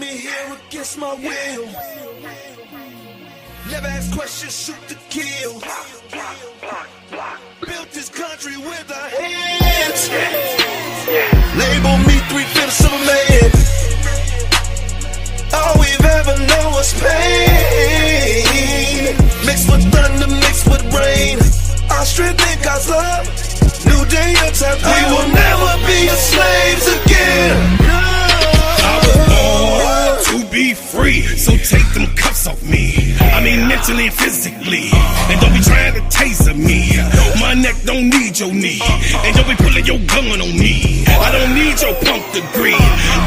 me here against my will. Never ask questions, shoot to kill. Built this country with our hands. Label me 3/5 of a man. All we've ever known was pain. Mixed with thunder, mixed with rain. Our strength in God's love. New day, your time. We will never be slaves again. I was born to be free, so take them cuffs off me. I mean mentally and physically. And don't be trying to taser me. My neck don't need your knee. And don't be pulling your gun on me. I don't need your punk degree.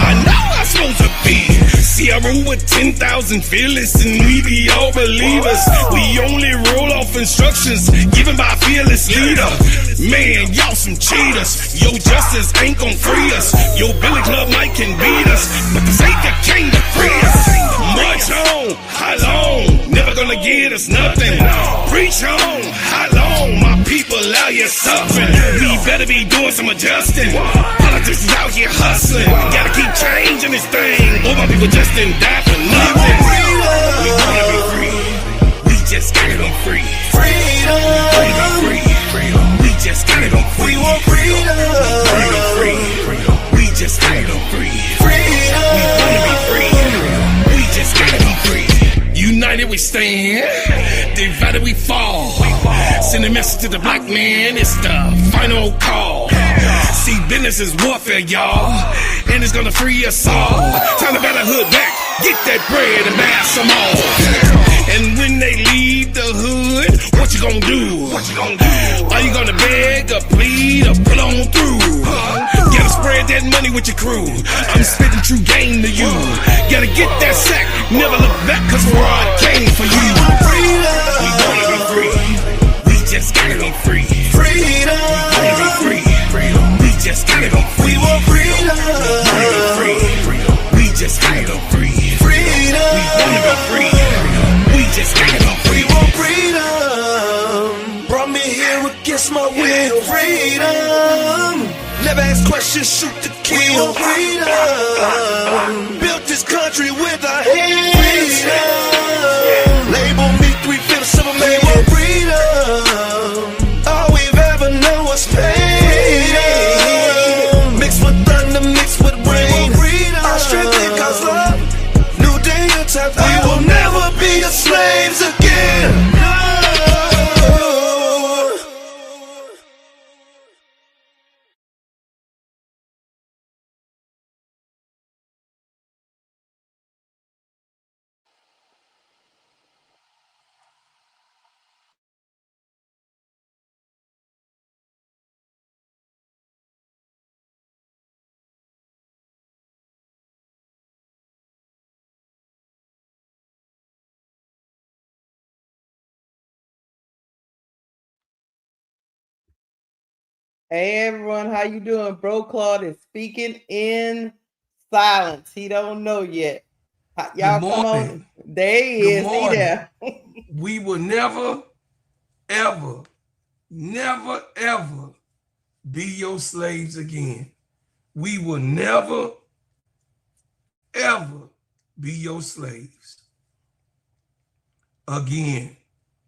I know I'm supposed to be. See, I roll with 10,000 fearless, and we be all believers. We only roll off instructions given by a fearless leader. Man, y'all some cheaters. Your justice ain't gon' free us. Your Billy Club might can beat us, but the Savior came to free us. March on, how long? Never gonna get us nothing. Preach on, how long? My people out here suffering. We better be doing some adjusting. Politics is out here hustling. Gotta keep changing this thing. All my people just didn't die for nothing. We wanna be free. We just gotta be free. Freedom. We just gotta go free. We want freedom. Free. We just gotta go free. Freedom. We wanna be free. We just gotta be free. United we stand, divided we fall. Send a message to the black man, it's the final call. See, business is warfare, y'all, and it's gonna free us all. Time to better hood back, get that bread and buy some more. And when they leave the hood, what you gonna do? Are you gonna beg or plead or pull on through? Gotta spread that money with your crew. I'm spitting true game to you. Gotta get that sack, never look back, cause fraud came for you. We wanna be free. We just gotta be free. Freedom. We wanna be free. We just gotta go free. We want freedom. We just gotta go free. Freedom. We wanna be free. We just gotta go free. We want freedom. Brought me here against my will. Freedom. Never ask questions, shoot to kill. We want freedom. Built this country with our hands. Freedom. Label me 3/5 of a man. We want freedom. All we've ever known was pain. Mixed with thunder, mixed with rain. Our strength in God's love. New day, your time. We will never be slaves again. No. Hey everyone, how you doing? Bro Claude is speaking in silence. He don't know yet. Y'all come on. There he is. He there. We will never, ever be your slaves again. We will never, ever be your slaves again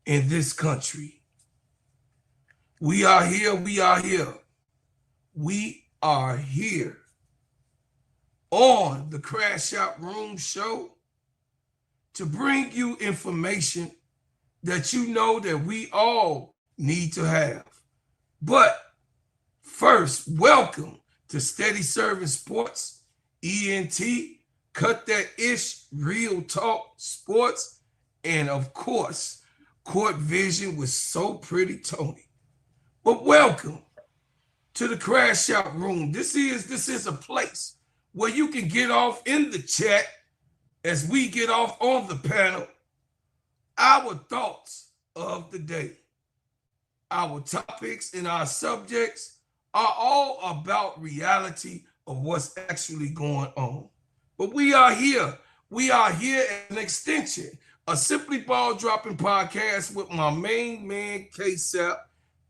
in this country. We are here. We are here on the Crash Out Room Show to bring you information that you know that we all need to have. But first, welcome to Steady Serving Sports, ENT, Cut That Ish, Real Talk Sports, and of course, Court Vision with So Pretty Tony. But welcome to the Crash Out Room. This is a place where you can get off in the chat as we get off on the panel our thoughts of the day. Our topics and our subjects are all about reality of what's actually going on. But we are here. We are here as an extension, a Simply Ball Dropping podcast with my main man, K-Sap.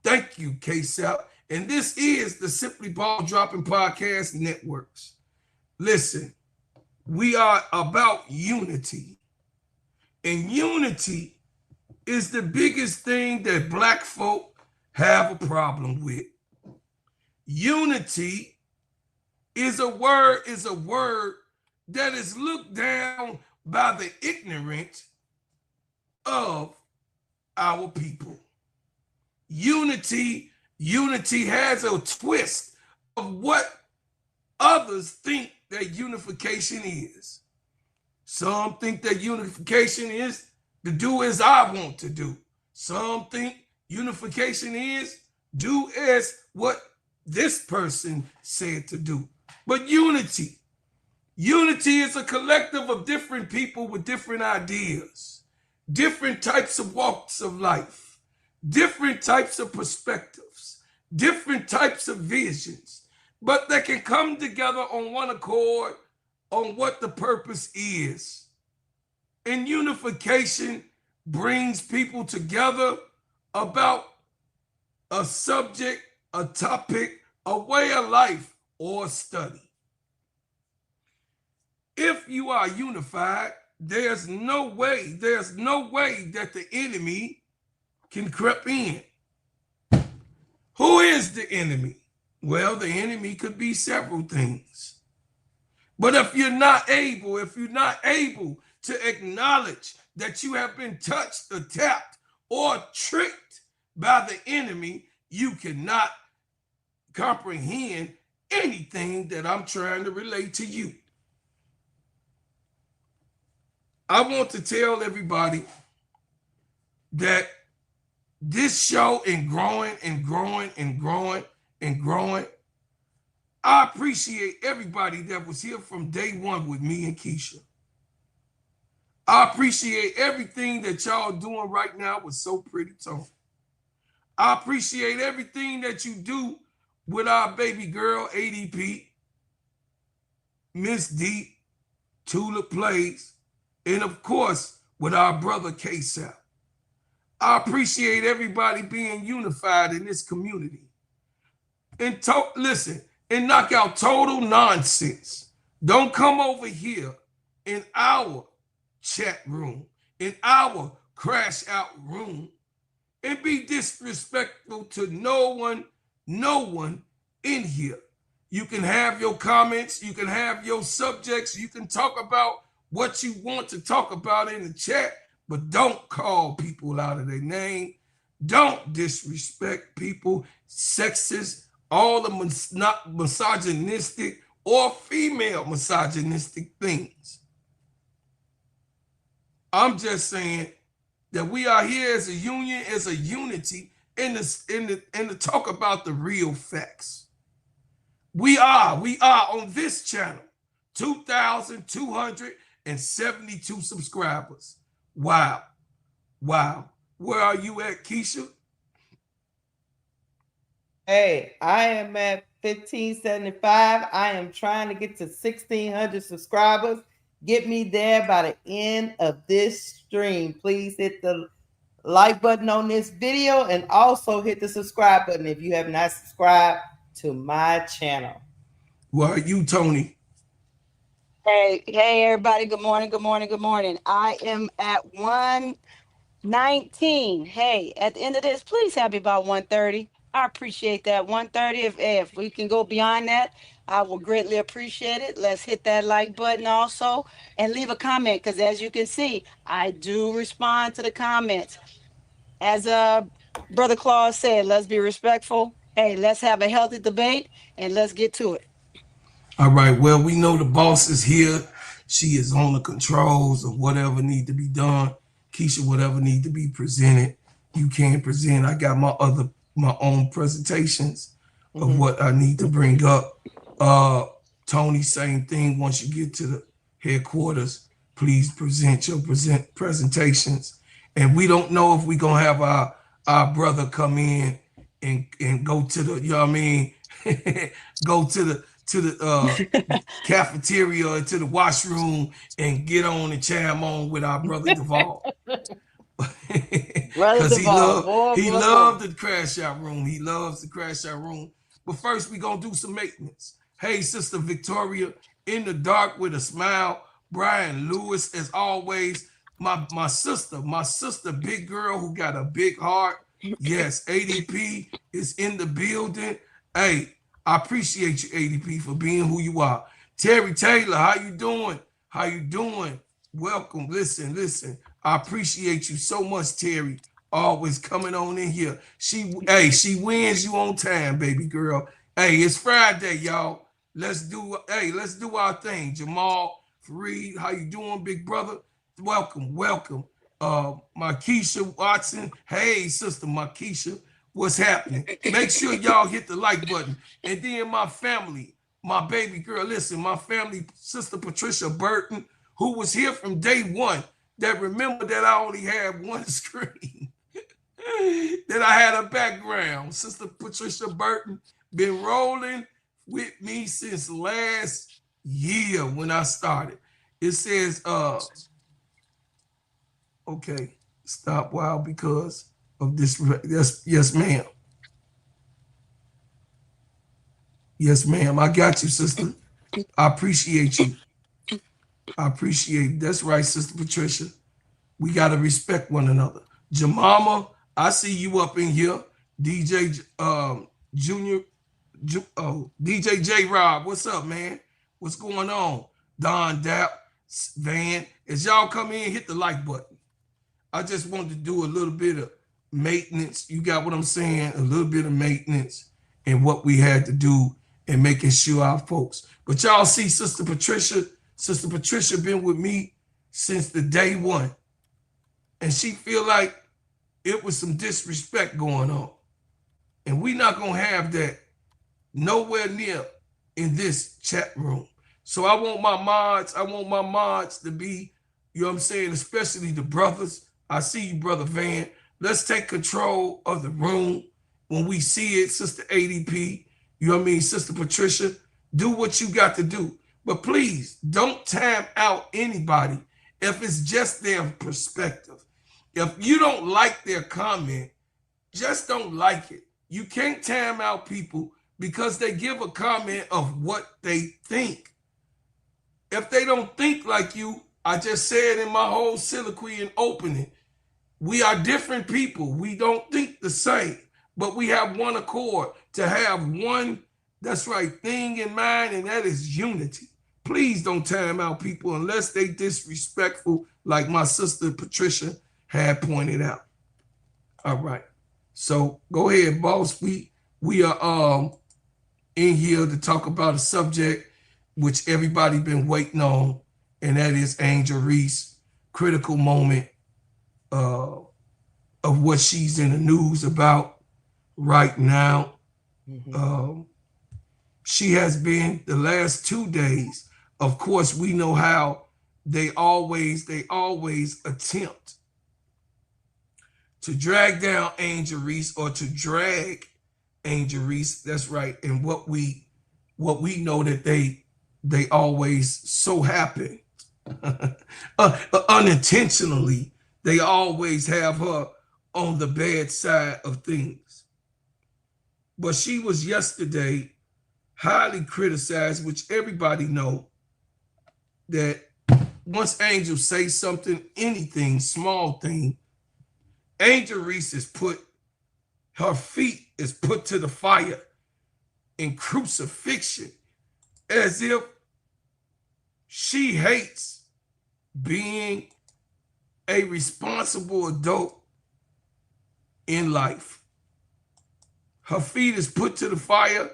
Thank you, K-Sap. And this is the Simply Ball Dropping Podcast Networks. Listen, we are about unity. And unity is the biggest thing that Black folk have a problem with. Unity is a word that is looked down by the ignorant of our people. Unity has a twist of what others think that unification is. Some think that unification is to do as I want to do. Some think unification is do as what this person said to do. But unity is a collective of different people with different ideas, different types of walks of life, different types of perspectives, different types of visions, but they can come together on one accord on what the purpose is. And unification brings people together about a subject, a topic, a way of life, or study. If you are unified, there's no way that the enemy can creep in. Who is the enemy? Well, the enemy could be several things. But if you're not able to acknowledge that you have been touched or tapped or tricked by the enemy, you cannot comprehend anything that I'm trying to relate to you. I want to tell everybody that this show and growing, I appreciate everybody that was here from day one with me and Keisha. I appreciate everything that y'all doing right now with So Pretty Tone. I appreciate everything that you do with our baby girl, ADP, Miss D, Tulip Plays, and of course, with our brother K-Sap. I appreciate everybody being unified in this community. And listen, and knock out total nonsense. Don't come over here in our chat room, in our crash out room, and be disrespectful to no one in here. You can have your comments, you can have your subjects, you can talk about what you want to talk about in the chat, but don't call people out of their name. Don't disrespect people, sexist, all the misogynistic or female misogynistic things. I'm just saying that we are here as a union, as a unity, and to talk about the real facts. We are on this channel, 2,272 subscribers. Wow. Where are you at, Keisha? Hey, I am at 1,575. I am trying to get to 1,600 subscribers. Get me there by the end of this stream. Please hit the like button on this video and also hit the subscribe button if you have not subscribed to my channel. Where are you, Tony? Hey, everybody. Good morning. I am at 119. Hey, at the end of this, please have me about 130. I appreciate that. 130. If we can go beyond that, I will greatly appreciate it. Let's hit that like button also and leave a comment, because as you can see, I do respond to the comments. As Brother Claus said, let's be respectful. Hey, let's have a healthy debate and let's get to it. All right. Well, we know the boss is here. She is on the controls of whatever need to be done. Keisha, whatever need to be presented, you can present. I got my own presentations of what I need to bring up. Tony, same thing. Once you get to the headquarters, please present your presentations. And we don't know if we're gonna have our brother come in and go to the, you know what I mean, go to the cafeteria or to the washroom and get on and chime on with our brother Duvall. Because he loved the crash out room. He loves the crash out room. But first, we're going to do some maintenance. Hey, Sister Victoria in the dark with a smile. Brian Lewis, as always. My sister, big girl who got a big heart. Yes, ADP is in the building. Hey, I appreciate you, ADP, for being who you are. Terry Taylor, how you doing? How you doing? Welcome. Listen. I appreciate you so much, Terry. Always coming on in here. She wins you on time, baby girl. Hey, it's Friday, y'all. Let's do our thing. Jamal, Fareed, how you doing, big brother? Welcome. Markeisha Watson. Hey, sister Markeisha, what's happening? Make sure y'all hit the like button. And then my family, my baby girl, listen, my family, Sister Patricia Burton, who was here from day one, that remember that I only had one screen, that I had a background. Sister Patricia Burton been rolling with me since last year when I started. It says, okay, stop while because of this. Yes, ma'am. Yes, ma'am. I got you, sister. I appreciate you. I appreciate it. That's right, Sister Patricia. We got to respect one another. Jemima, I see you up in here. DJ Junior, DJ J Rob, what's up, man? What's going on? Don Dapp, Van, as y'all come in, hit the like button. I just wanted to do a little bit of maintenance. You got what I'm saying? A little bit of maintenance and what we had to do and making sure our folks. But y'all see Sister Patricia been with me since the day one. And she feel like it was some disrespect going on. And we not going to have that nowhere near in this chat room. So I want my mods to be, you know what I'm saying, especially the brothers. I see you, Brother Van. Let's take control of the room when we see it, Sister ADP. You know what I mean? Sister Patricia, do what you got to do. But please, don't time out anybody if it's just their perspective. If you don't like their comment, just don't like it. You can't time out people because they give a comment of what they think. If they don't think like you, I just said in my whole soliloquy and opening, we are different people. We don't think the same, but we have one accord to have one, that's right, thing in mind, and that is unity. Please don't time out people unless they disrespectful, like my sister Patricia had pointed out. All right. So go ahead, boss. We are in here to talk about a subject which everybody been waiting on, and that is Angel Reese, critical moment of what she's in the news about right now. Mm-hmm. She has been the last 2 days. Of course, we know how they always attempt to drag down Angel Reese or to drag Angel Reese. That's right. And what we know that they always so happen unintentionally, they always have her on the bad side of things. But she was yesterday highly criticized, which everybody know that once Angel says something, anything, small thing, Angel Reese her feet is put to the fire in crucifixion as if she hates being a responsible adult in life. Her feet is put to the fire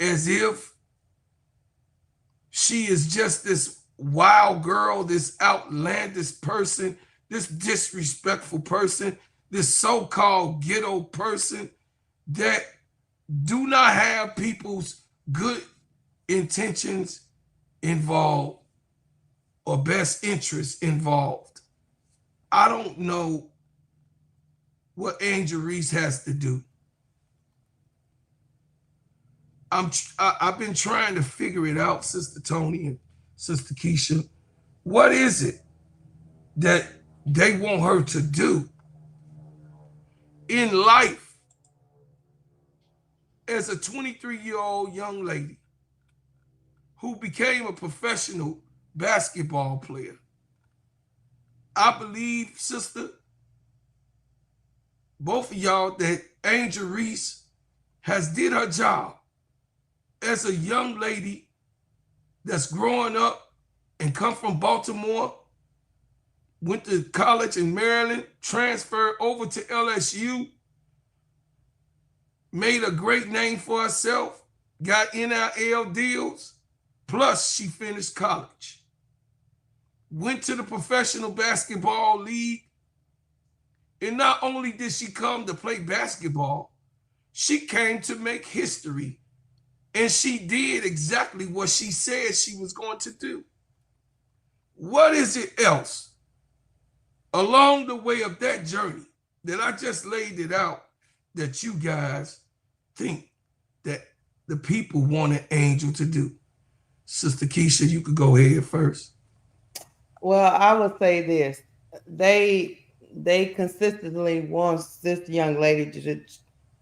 as if she is just this wild girl, this outlandish person, this disrespectful person, this so-called ghetto person that do not have people's good intentions involved or best interests involved. I don't know what Angel Reese has to do. I've been trying to figure it out, Sister Tony and Sister Keisha. What is it that they want her to do in life as a 23-year-old young lady who became a professional basketball player. I believe, sister, both of y'all, that Angel Reese has did her job as a young lady that's growing up and come from Baltimore, went to college in Maryland, transferred over to LSU, made a great name for herself, got NIL deals, plus she finished college. Went to the Professional Basketball League, and not only did she come to play basketball, she came to make history, and she did exactly what she said she was going to do. What is it else along the way of that journey that I just laid it out that you guys think that the people wanted Angel to do? Sister Keisha, you could go ahead first. Well, I would say this: they they consistently want this young lady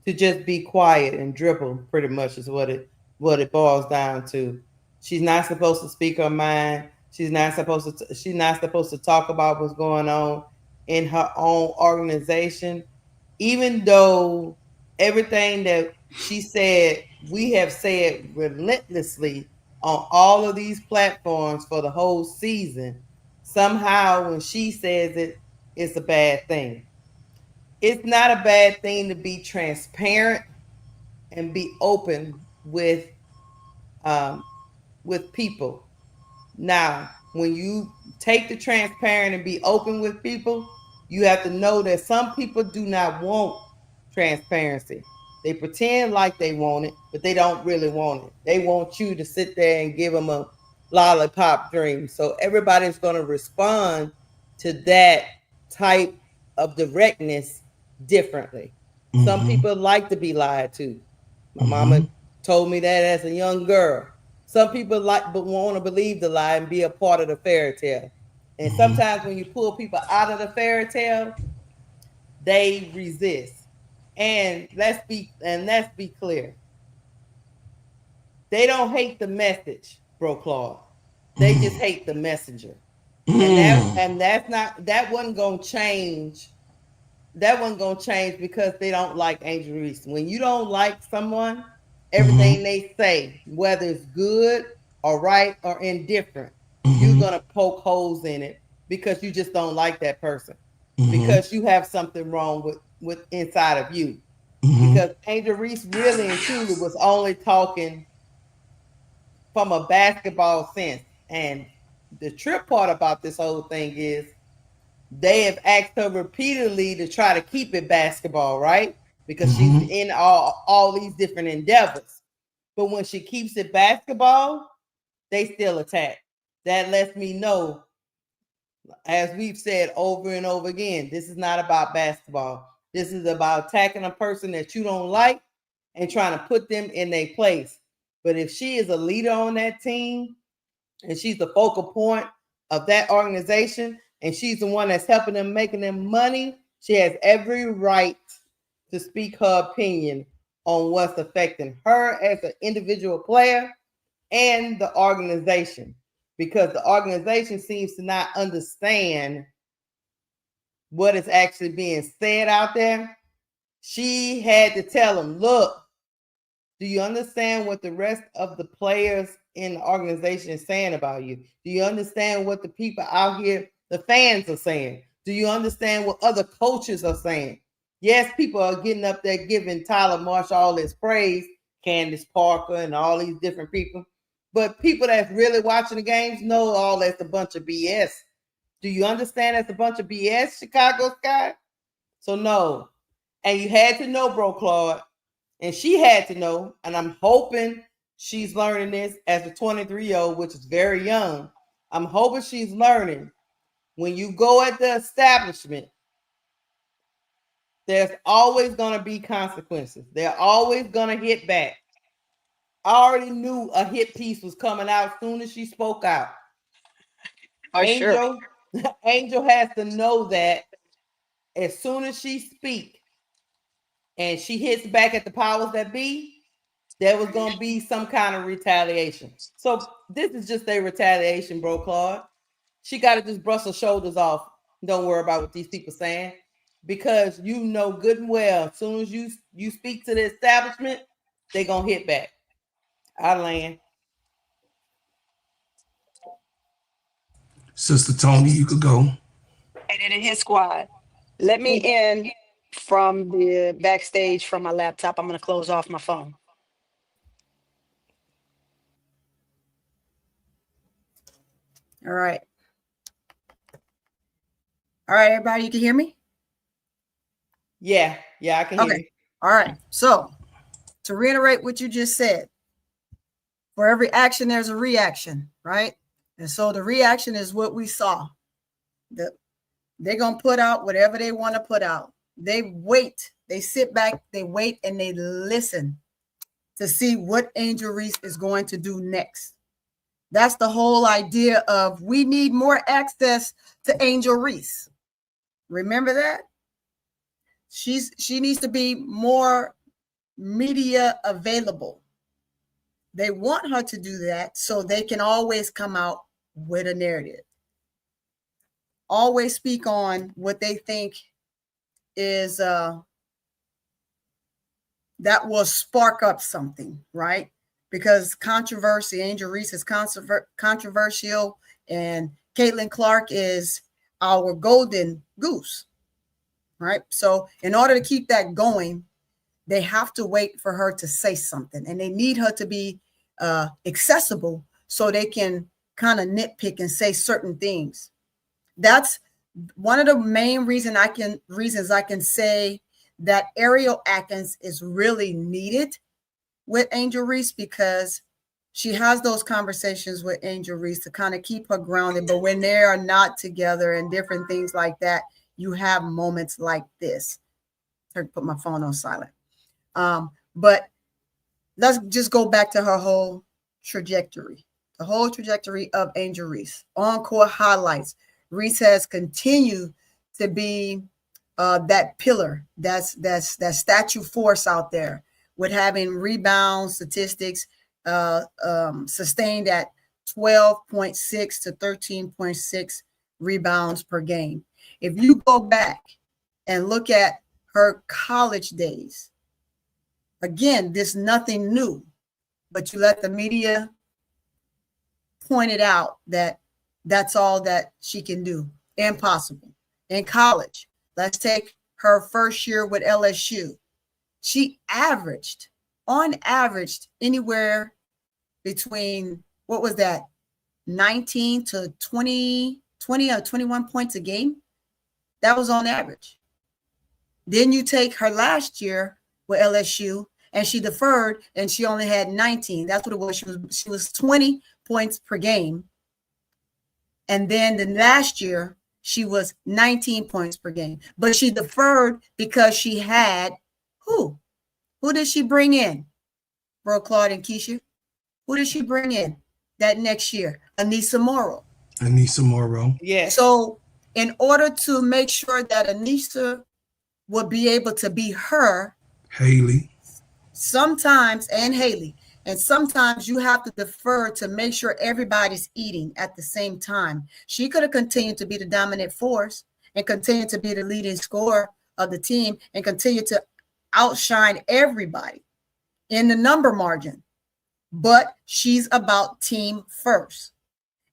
to just be quiet and dribble. Pretty much is what it boils down to. She's not supposed to speak her mind. She's not supposed to talk about what's going on in her own organization, even though everything that she said, we have said relentlessly on all of these platforms for the whole season. Somehow, when she says it, it's a bad thing. It's not a bad thing to be transparent and be open um, with people. Now, when you take the transparent and be open with people, you have to know that some people do not want transparency. They pretend like they want it, but they don't really want it. They want you to sit there and give them a lollipop dream. So everybody's going to respond to that type of directness differently. Some Mm-hmm. people like to be lied to. My Mm-hmm. mama told me that as a young girl. Some people like but want to believe the lie and be a part of the fairy tale. And Mm-hmm. sometimes when you pull people out of the fairy tale, they resist. And let's be clear. They don't hate the message, bro Claude. They just hate the messenger. And that Mm-hmm. and that's not that wasn't gonna change. That wasn't gonna change because they don't like Angel Reese. When you don't like someone, Mm-hmm. everything they say, whether it's good or right or indifferent, you're Mm-hmm. gonna poke holes in it because you just don't like that person. Mm-hmm. Because you have something wrong with inside of you. Mm-hmm. Because Angel Reese really and truly was only talking from a basketball sense. And the trip part about this whole thing is they have asked her repeatedly to try to keep it basketball, right? Because she's Mm-hmm. in all these different endeavors. But when she keeps it basketball, they still attack. That lets me know, as we've said over and over again, this is not about basketball. This is about attacking a person that you don't like and trying to put them in their place. But if she is a leader on that team and she's the focal point of that organization and she's the one that's helping them making them money, she has every right to speak her opinion on what's affecting her as an individual player and the organization, because the organization seems to not understand what is actually being said out there. She had to tell them, look, do you understand what the rest of the players in the organization is saying about you? Do you understand what the people out here, the fans, are saying? Do you understand what other coaches are saying? Yes, people are getting up there giving Tyler Marshall all this praise, Candace Parker, and all these different people. But people that's really watching the games know all that's a bunch of BS. Do you understand that's a bunch of BS, Chicago Sky? So no. And you had to know, bro, Claude, and she had to know, and I'm hoping she's learning this as a 23-year-old, which is very young. I'm hoping she's learning when you go at the establishment, there's always going to be consequences. They're always going to hit back. I already knew a hit piece was coming out as soon as she spoke out. For sure. Angel, Angel has to know that as soon as she speak and she hits back at the powers that be, there was gonna be some kind of retaliation. So this is just a retaliation, bro, Claude. She got to just brush her shoulders off. Don't worry about what these people saying, because you know good and well, as soon as you speak to the establishment, they gonna hit back. I land. Sister Tony, you could go. And in his squad. Let me in from the backstage from my laptop. I'm going to close off my phone. All right. All right, everybody, you can hear me? Yeah, I can hear you. All right. So to reiterate what you just said, for every action, there's a reaction, right? And so the reaction is what we saw. They're going to put out whatever they want to put out. They wait, they sit back, they wait, and they listen to see what Angel Reese is going to do next. That's the whole idea of we need more access to Angel Reese. Remember that? She needs to be more media available. They want her to do that so they can always come out with a narrative. Always speak on what they think is that will spark up something, right? Because controversy, Angel Reese is controversial, and Caitlin Clark is our golden goose, right? So in order to keep that going, they have to wait for her to say something, and they need her to be accessible so they can kind of nitpick and say certain things. That's one of the main reasons I can say that Ariel Atkins is really needed with Angel Reese, because she has those conversations with Angel Reese to kind of keep her grounded. But when they are not together and different things like that, you have moments like this. I put my phone on silent. But let's just go back to her whole trajectory, the whole trajectory of Angel Reese. On-court highlights. Reese has continued to be that pillar, that's that statue force out there, with having rebound statistics sustained at 12.6 to 13.6 rebounds per game. If you go back and look at her college days, again, this nothing new, but you let the media point it out that that's all that she can do. Impossible. In college, let's take her first year with LSU. She averaged, on average, anywhere between, 19 to 20 or 21 points a game. That was on average. Then you take her last year with LSU, and she deferred, and she only had 19. That's what it was. She was 20 points per game. And then the last year, she was 19 points per game. But she deferred because she had who? Who did she bring in? Bro, Claude and Keisha. Who did she bring in that next year? Anissa Morrow. Yes. So in order to make sure that Anissa would be able to be her, Haley. Sometimes you have to defer to make sure everybody's eating at the same time. She could have continued to be the dominant force and continue to be the leading scorer of the team and continue to outshine everybody in the number margin. But she's about team first.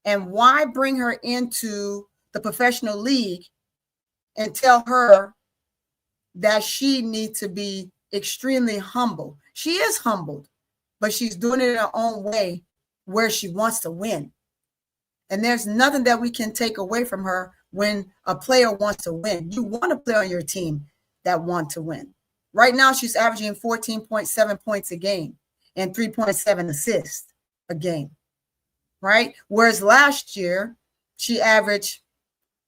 And why bring her into the professional league and tell her that she needs to be extremely humble? She is humbled, but she's doing it in her own way where she wants to win. And there's nothing that we can take away from her when a player wants to win. You want to play on your team that want to win. Right now, she's averaging 14.7 points a game and 3.7 assists a game, right? Whereas last year, she averaged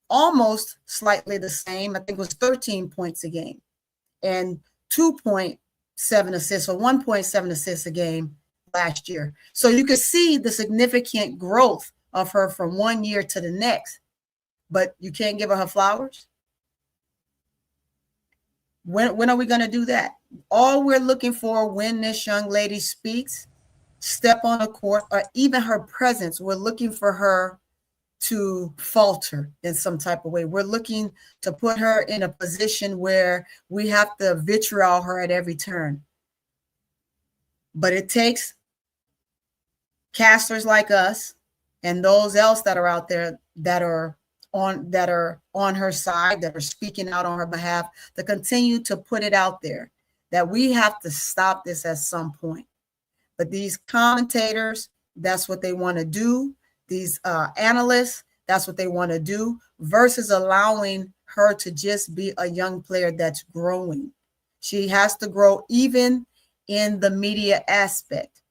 almost slightly the same. I think it was 13 points a game and 2.7 assists or 1.7 assists a game last year. So you could see the significant growth of her from one year to the next, but you can't give her flowers. When are we going to do that? All we're looking for when this young lady speaks, step on the court, or even her presence, we're looking for her to falter in some type of way. We're looking to put her in a position where we have to vitriol her at every turn. But it takes casters like us and those else that are out there that are on her side, that are speaking out on her behalf, to continue to put it out there that we have to stop this at some point. But these commentators, that's what they want to do. These analysts, that's what they want to do, versus allowing her to just be a young player that's growing. She has to grow even in the media aspect.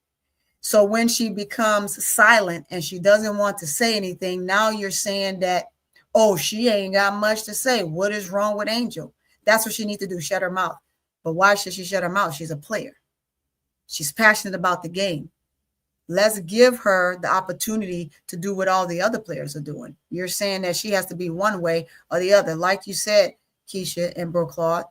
So when she becomes silent and she doesn't want to say anything, now you're saying that, oh, she ain't got much to say. What is wrong with Angel? That's what she needs to do, shut her mouth. But why should she shut her mouth? She's a player. She's passionate about the game. Let's give her the opportunity to do what all the other players are doing. You're saying that she has to be one way or the other. Like you said, Keisha and Bro Claude,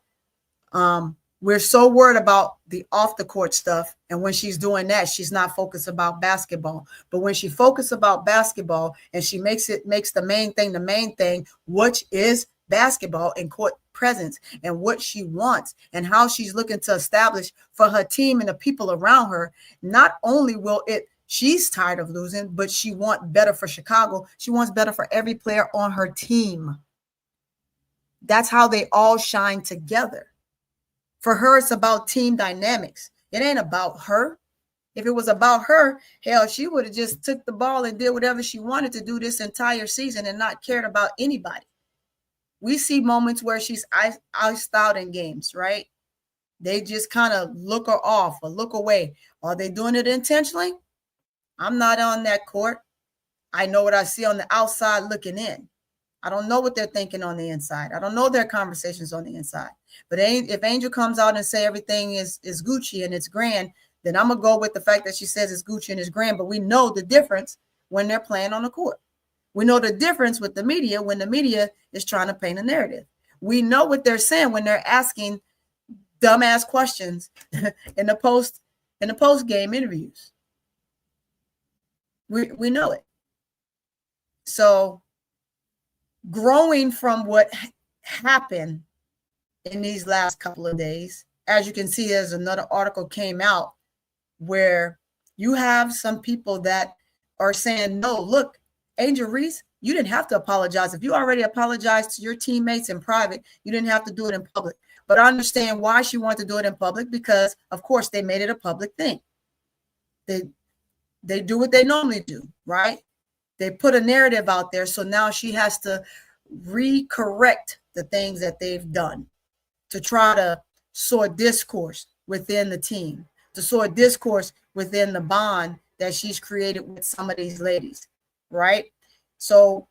we're so worried about the off the court stuff. And when she's doing that, she's not focused about basketball. But when she focuses about basketball and she makes the main thing, which is basketball and court presence and what she wants and how she's looking to establish for her team and the people around her, not only will she's tired of losing, but she wants better for Chicago. She wants better for every player on her team. That's how they all shine together. For her, it's about team dynamics. It ain't about her. If it was about her, hell, she would have just took the ball and did whatever she wanted to do this entire season and not cared about anybody. We see moments where she's iced out in games, right? They just kind of look her off or look away. Are they doing it intentionally? I'm not on that court. I know what I see on the outside looking in. I don't know what they're thinking on the inside. I don't know their conversations on the inside. But if Angel comes out and say everything is Gucci and it's grand, then I'm going to go with the fact that she says it's Gucci and it's grand. But we know the difference when they're playing on the court. We know the difference with the media when the media is trying to paint a narrative. We know what they're saying when they're asking dumbass questions in the post game interviews. We know it. So growing from what happened in these last couple of days, as you can see, there's another article came out where you have some people that are saying, no, look, Angel Reese, you didn't have to apologize. If you already apologized to your teammates in private, you didn't have to do it in public. But I understand why she wanted to do it in public because, of course, they made it a public thing. They do what they normally do, right? They put a narrative out there, so now she has to recorrect the things that they've done to try to sow discourse within the team, to sow discourse within the bond that she's created with some of these ladies, right? So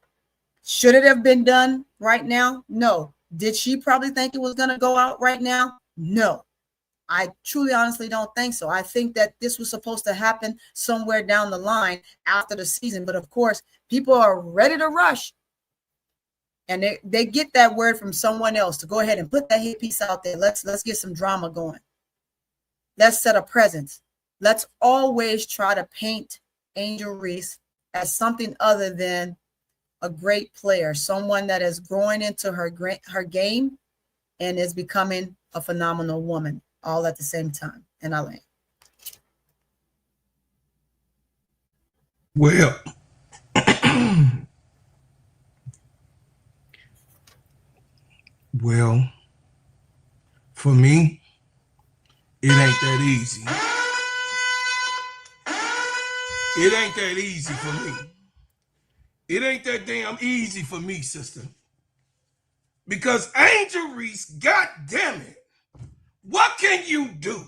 should it have been done right now? No. Did she probably think it was going to go out right now? No. I truly, honestly don't think so. I think that this was supposed to happen somewhere down the line after the season. But of course, people are ready to rush. And they get that word from someone else to go ahead and put that hit piece out there. Let's get some drama going. Let's set a presence. Let's always try to paint Angel Reese as something other than a great player, someone that is growing into her game and is becoming a phenomenal woman all at the same time. And I land. Well, for me, it ain't that easy. It ain't that easy for me. It ain't that damn easy for me, sister. Because Angel Reese, goddamn it, what can you do?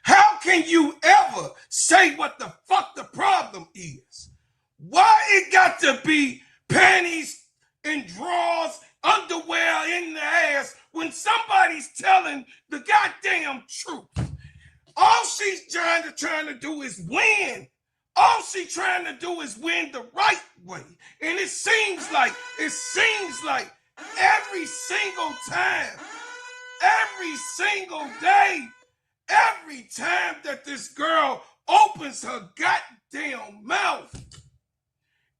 How can you ever say what the fuck the problem is? Why it got to be panties and drawers, underwear in the ass when somebody's telling the goddamn truth? All she's trying to do is win. All she's trying to do is win the right way. And it seems like every single time every single day, every time that this girl opens her goddamn mouth,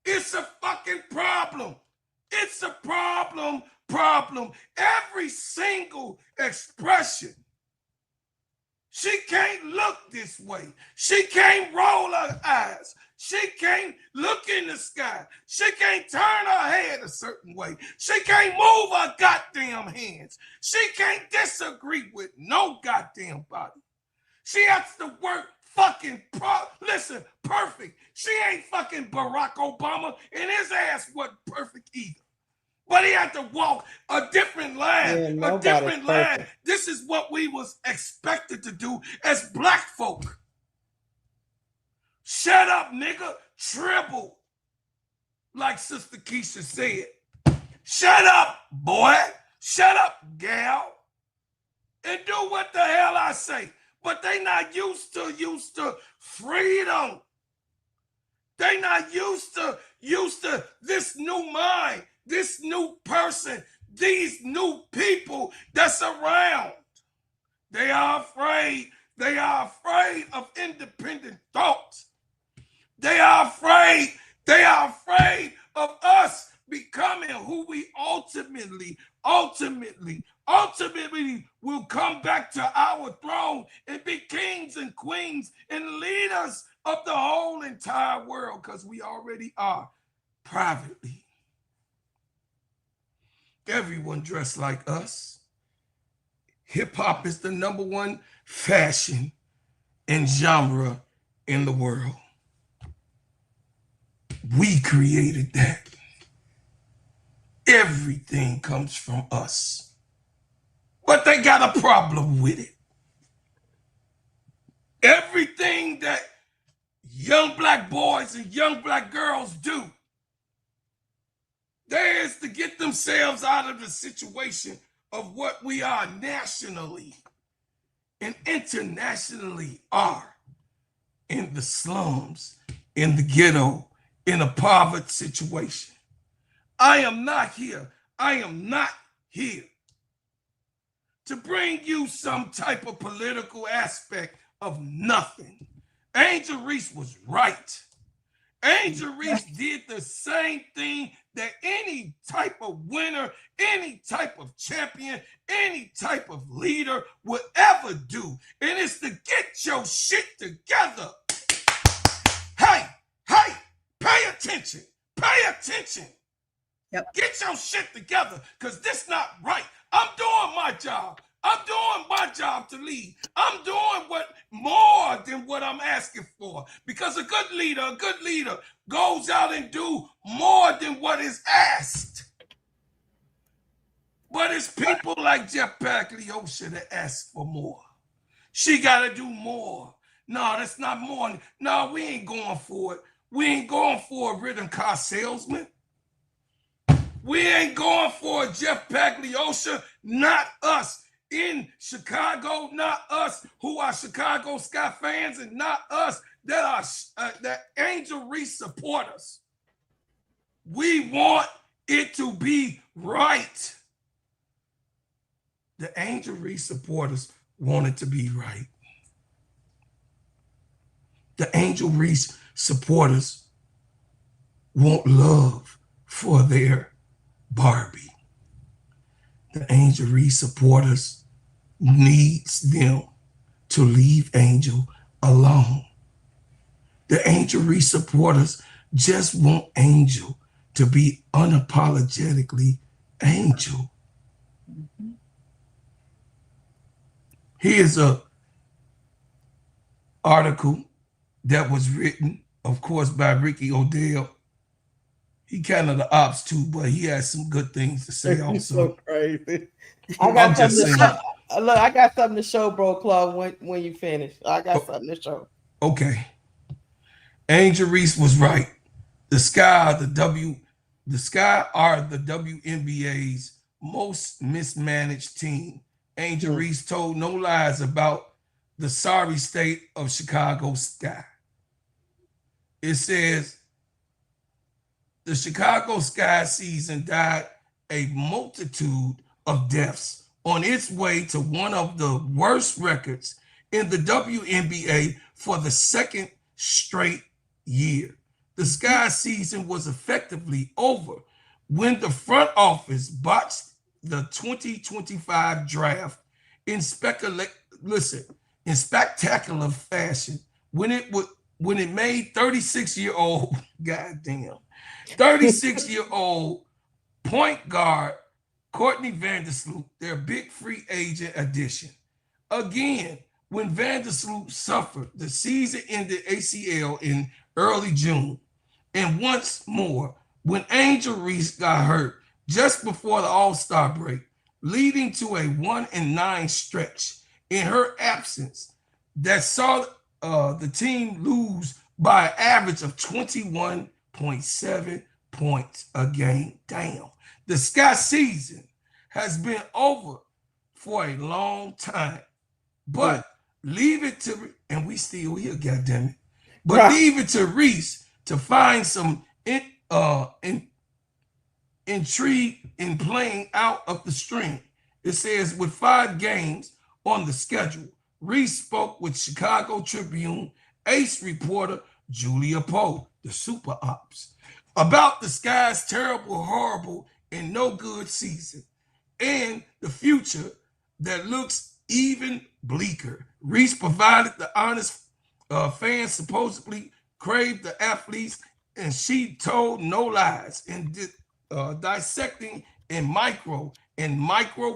it's a fucking problem. It's a problem. Every single expression. She can't look this way. She can't roll her eyes. She can't look in the sky. She can't turn her head a certain way. She can't move her goddamn hands. She can't disagree with no goddamn body. She has to work fucking perfect. She ain't fucking Barack Obama, and his ass wasn't perfect either. But he had to walk a different line, a different line. This is what we was expected to do as black folk. Shut up, nigga. Tribble. Like Sister Keisha said. Shut up, boy. Shut up, gal. And do what the hell I say. But they not used to freedom. They not used to this new mind, this new person, these new people that's around. They are afraid. They are afraid of independent thoughts. They are afraid. They are afraid of us becoming who we ultimately will come back to our throne and be kings and queens and leaders of the whole entire world, because we already are privately. Everyone dressed like us. Hip-hop is the #1 fashion and genre in the world. We created that. Everything comes from us. But they got a problem with it. Everything that young black boys and young black girls do, there is to get themselves out of the situation of what we are nationally and internationally are in the slums, in the ghetto, in a poverty situation. I am not here to bring you some type of political aspect of nothing. Angel Reese was right. Angel Reese did the same thing that any type of winner, any type of champion, any type of leader would ever do. And it's to get your shit together. Hey, pay attention. Yep. Get your shit together, because this not right. I'm doing my job. I'm doing my job to lead. I'm doing more than what I'm asking for, because a good leader goes out and do more than what is asked. But it's people like Jeff Pagliosha that ask for more. She got to do more. No, that's not more. No, we ain't going for it. We ain't going for a rhythm car salesman. We ain't going for a Jeff Pagliosha, not us in Chicago, not us who are Chicago Sky fans, and not us that are that Angel Reese supporters. We want it to be right. The Angel Reese supporters want it to be right. The Angel Reese supporters want love for their Barbie. The Angel Reese supporters needs them to leave Angel alone. The Angel Reese supporters just want Angel to be unapologetically Angel. Mm-hmm. Here's a article that was written, of course, by Ricky Odell. He kind of the ops too, but he has some good things to say also. He's so crazy. I got something to show, bro, Claude, when you finish. I got something to show. Okay. Angel Reese was right. The Sky are the WNBA's most mismanaged team. Angel Reese told no lies about the sorry state of Chicago Sky. It says, the Chicago Sky season died a multitude of deaths on its way to one of the worst records in the WNBA for the second straight year. The Sky season was effectively over when the front office botched the 2025 draft in spectacular fashion when it made 36-year-old, goddamn, 36-year-old point guard Courtney Vandersloot their big free agent addition. Again, when Vandersloot suffered the season-ending ACL in early June, and once more when Angel Reese got hurt just before the All-Star break, leading to a 1-9 stretch in her absence that saw the team lose by an average of 21.7 points a game. Damn. The Sky season has been over for a long time, but leave it to, and we still here, goddammit, but leave it to Reese to find some intrigue in playing out of the string. It says, with 5 games on the schedule, Reese spoke with Chicago Tribune ace reporter Julia Poe, the Super Ops, about the Sky's terrible, horrible, and no good season and the future that looks even bleaker. Reese provided the honest fans supposedly craved the athletes, and she told no lies in dissecting in micro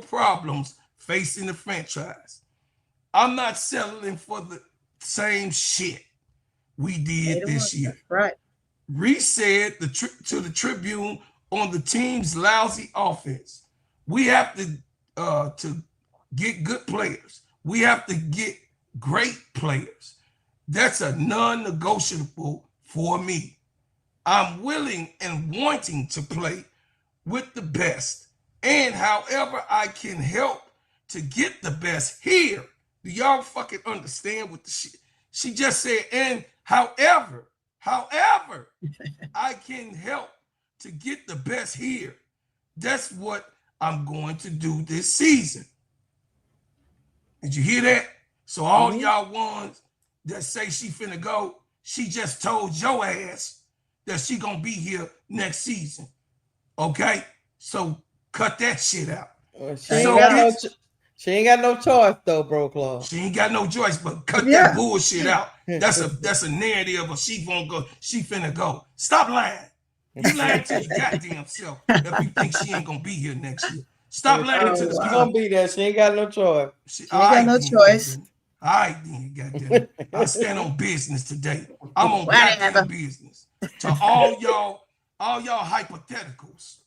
problems facing the franchise. I'm not settling for the same shit we did this year. Right. Reese said to the Tribune on the team's lousy offense, we have to get good players. We have to get great players. That's a non-negotiable for me. I'm willing and wanting to play with the best, and however I can help to get the best here. Do y'all fucking understand what the shit? She just said, and however I can help to get the best here. That's what I'm going to do this season. Did you hear that? So all y'all ones that say she finna go, she just told your ass that she gonna be here next season. Okay? So cut that shit out. She ain't got no choice though, bro, Claude. She ain't got no choice, but cut that bullshit out. That's a narrative of she finna go. Stop lying. You lying to your goddamn self if you think she ain't gonna be here next year. Stop lying to the She gonna be there. She ain't got no choice. She ain't got no choice. All right, then, goddamn. I stand on business today. I'm on goddamn business. To all y'all hypotheticals.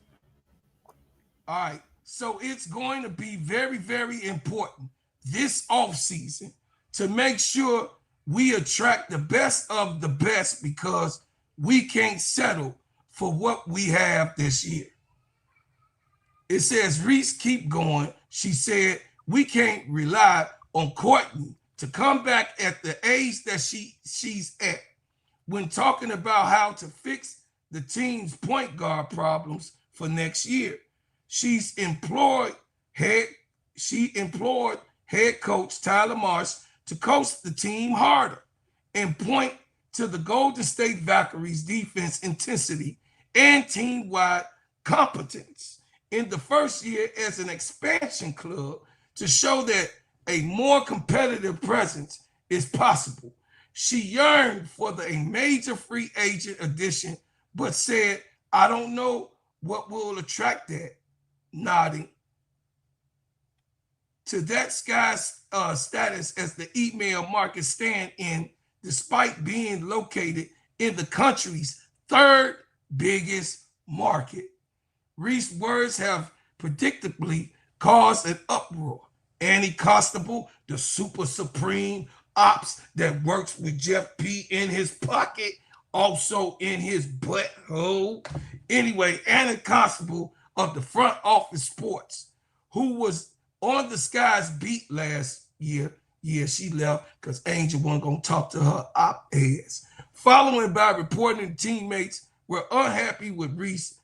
All right. So it's going to be very, very important this offseason to make sure we attract the best of the best, because we can't settle for what we have this year. It says, Reese, keep going. She said, we can't rely on Courtney to come back at the age that she's at when talking about how to fix the team's point guard problems for next year. She employed head coach Tyler Marsh to coach the team harder and point to the Golden State Valkyries' defense intensity and team-wide competence in the first year as an expansion club to show that a more competitive presence is possible. She yearned for a major free agent addition, but said, I don't know what will attract that. Nodding to that Sky's status as the email market stand-in, despite being located in the country's 3rd biggest market. Reese's words have predictably caused an uproar. Annie Constable, the super supreme ops that works with Jeff P in his pocket, also in his butthole. Anyway, Annie Constable of the front office sports, who was on the Sky's beat last year. Yeah, she left because Angel wasn't going to talk to her op ass. Following by reporting teammates were unhappy with Reese's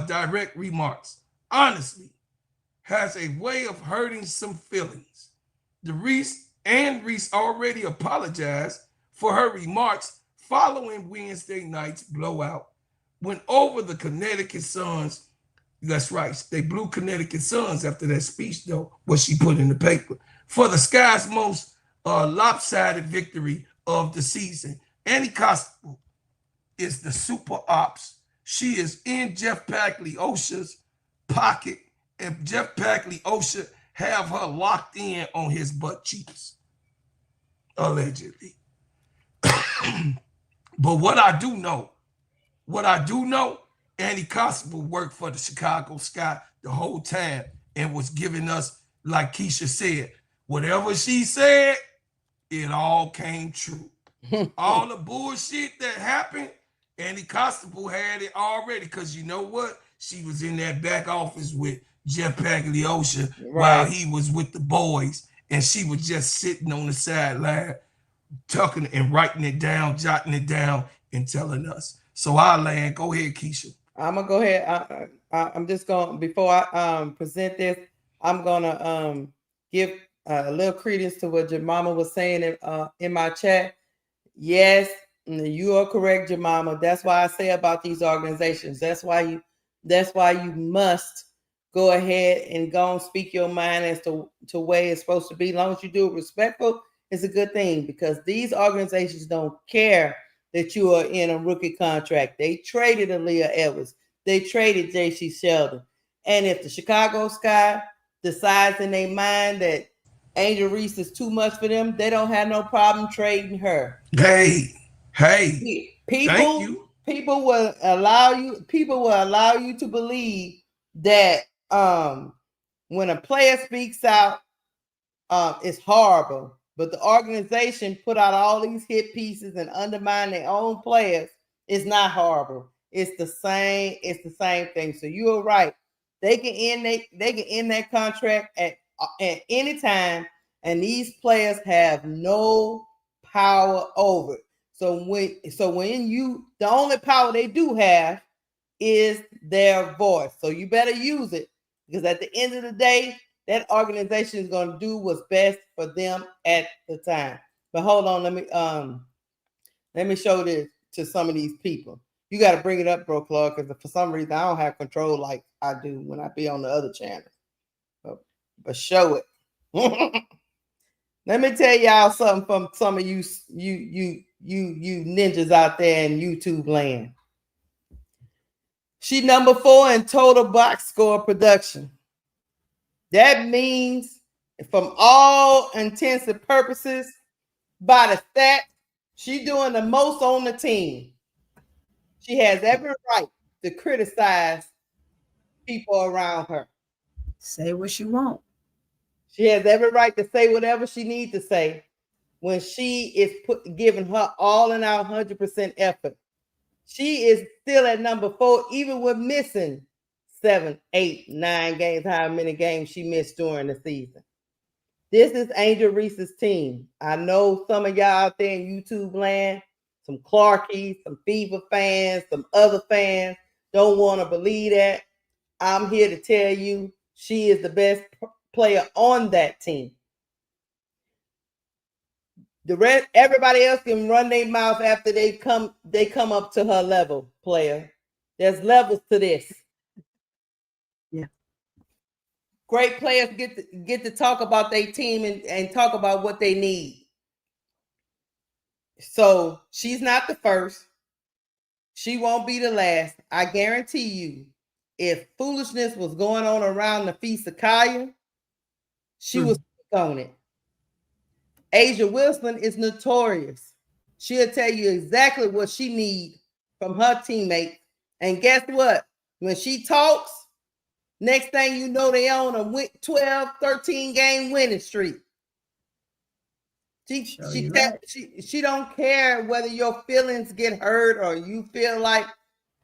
direct remarks. Honestly, has a way of hurting some feelings. Reese already apologized for her remarks following Wednesday night's blowout when over the Connecticut Suns. That's right. They blew Connecticut Suns after that speech, though, what she put in the paper. For the Sky's most lopsided victory of the season. Annie Constable is the super ops. She is in Jeff Pagliosha's pocket, and Jeff Pagliosha have her locked in on his butt cheeks, allegedly. But what I do know, Annie Constable worked for the Chicago Sky the whole time and was giving us, like Keisha said, whatever she said, it all came true. All the bullshit that happened, Annie Constable had it already, because you know what? She was in that back office with Jeff Pagliosha while he was with the boys, and she was just sitting on the sideline, tucking and writing it down, jotting it down, and telling us. So I'll land. Go ahead, Keisha. I'm gonna go ahead. I'm just going, before I present this, I'm gonna give a little credence to what your mama was saying in my chat. Yes, you are correct, your mama. That's why I say about these organizations. That's why you must go ahead and go and speak your mind as to way it's supposed to be. As long as you do it respectful, it's a good thing, because these organizations don't care that you are in a rookie contract. They traded Aaliyah Edwards. They traded J.C. Sheldon. And if the Chicago Sky decides in their mind that Angel Reese is too much for them, they don't have no problem trading her. Hey, thank you. People will allow you to believe that when a player speaks out, it's horrible. But the organization put out all these hit pieces and undermine their own players. It's not horrible. It's the same thing. So you are right. They can end that contract at any time, and these players have no power over it. So when the only power they do have is their voice. So you better use it, because at the end of the day, that organization is going to do what's best for them at the time. But hold on, let me show this to some of these people. You got to bring it up, bro, Clark, because for some reason I don't have control like I do when I be on the other channel. But show it. Let me tell y'all something from some of you ninjas out there in YouTube land. She number 4 in total box score production. That means, from all intents and purposes, by the stat, she's doing the most on the team. She has every right to criticize people around her. Say what you want. She has every right to say whatever she needs to say when she is giving her all in our 100% effort. She is still at number 4, even with missing 7, 8, 9 games, however many games she missed during the season. This is Angel Reese's team. I know some of y'all out there in YouTube land, some Clarkies, some Fever fans, some other fans don't want to believe that. I'm here to tell you she is the best player on that team. The rest, everybody else can run their mouth after they come up to her level, player. There's levels to this. Yeah. Great players get to talk about their team and talk about what they need. So she's not the first. She won't be the last. I guarantee you, if foolishness was going on around the Phee Sakaya, she was on it. Asia Wilson is notorious. She'll tell you exactly what she needs from her teammates. And guess what? When she talks, next thing you know, they on a 12, 13 game winning streak. She don't care whether your feelings get hurt or you feel like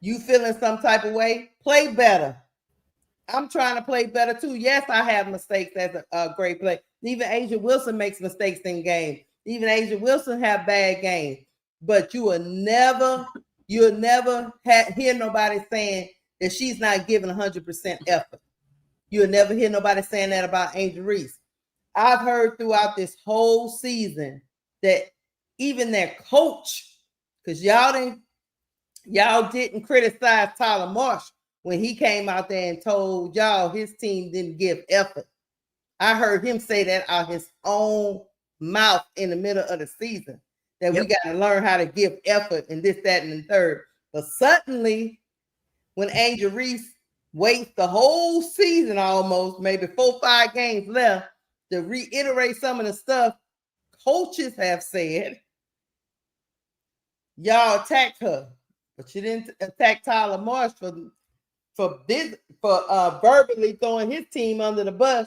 you feeling some type of way. Play better. I'm trying to play better too. Yes, I have mistakes as a great player. Even Asia Wilson makes mistakes in games. Even Asia Wilson have bad games. But you'll never hear nobody saying that she's not giving 100% effort. You'll never hear nobody saying that about Angel Reese. I've heard throughout this whole season that even their coach, because y'all didn't criticize Tyler Marsh when he came out there and told y'all his team didn't give effort. I heard him say that out his own mouth in the middle of the season, that we got to learn how to give effort and this, that, and the third. But suddenly, when Angel Reese waits the whole season almost, maybe 4-5 games left, to reiterate some of the stuff coaches have said, y'all attacked her, but you didn't attack Tyler Marsh for verbally throwing his team under the bus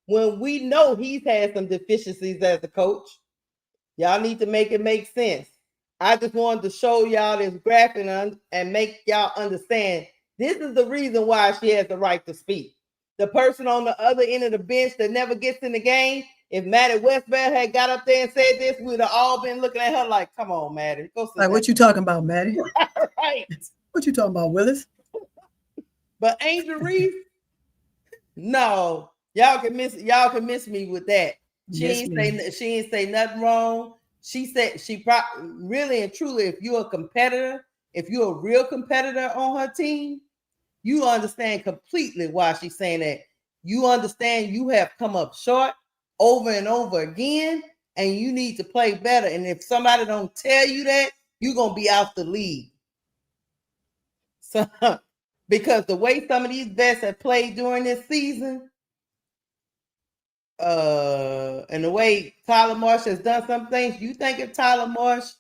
when we know he's had some deficiencies as a coach. Y'all need to make it make sense. I just wanted to show y'all this graphic and make y'all understand this is the reason why she has the right to speak. The person on the other end of the bench that never gets in the game, if Maddie Westbell had got up there and said this, we'd have all been looking at her like, come on, Maddie. Go like, what you talking about, Maddie? Right. What you talking about, Willis? But Angel Reese, no, y'all can miss me with that. She ain't say nothing wrong. She said really and truly, if you're a competitor, if you're a real competitor on her team, you understand completely why she's saying that. You understand you have come up short over and over again, and you need to play better. And if somebody don't tell you that, you're gonna be out the league. So, because the way some of these vets have played during this season, and the way Tyler Marsh has done some things, you think if Tyler Marsh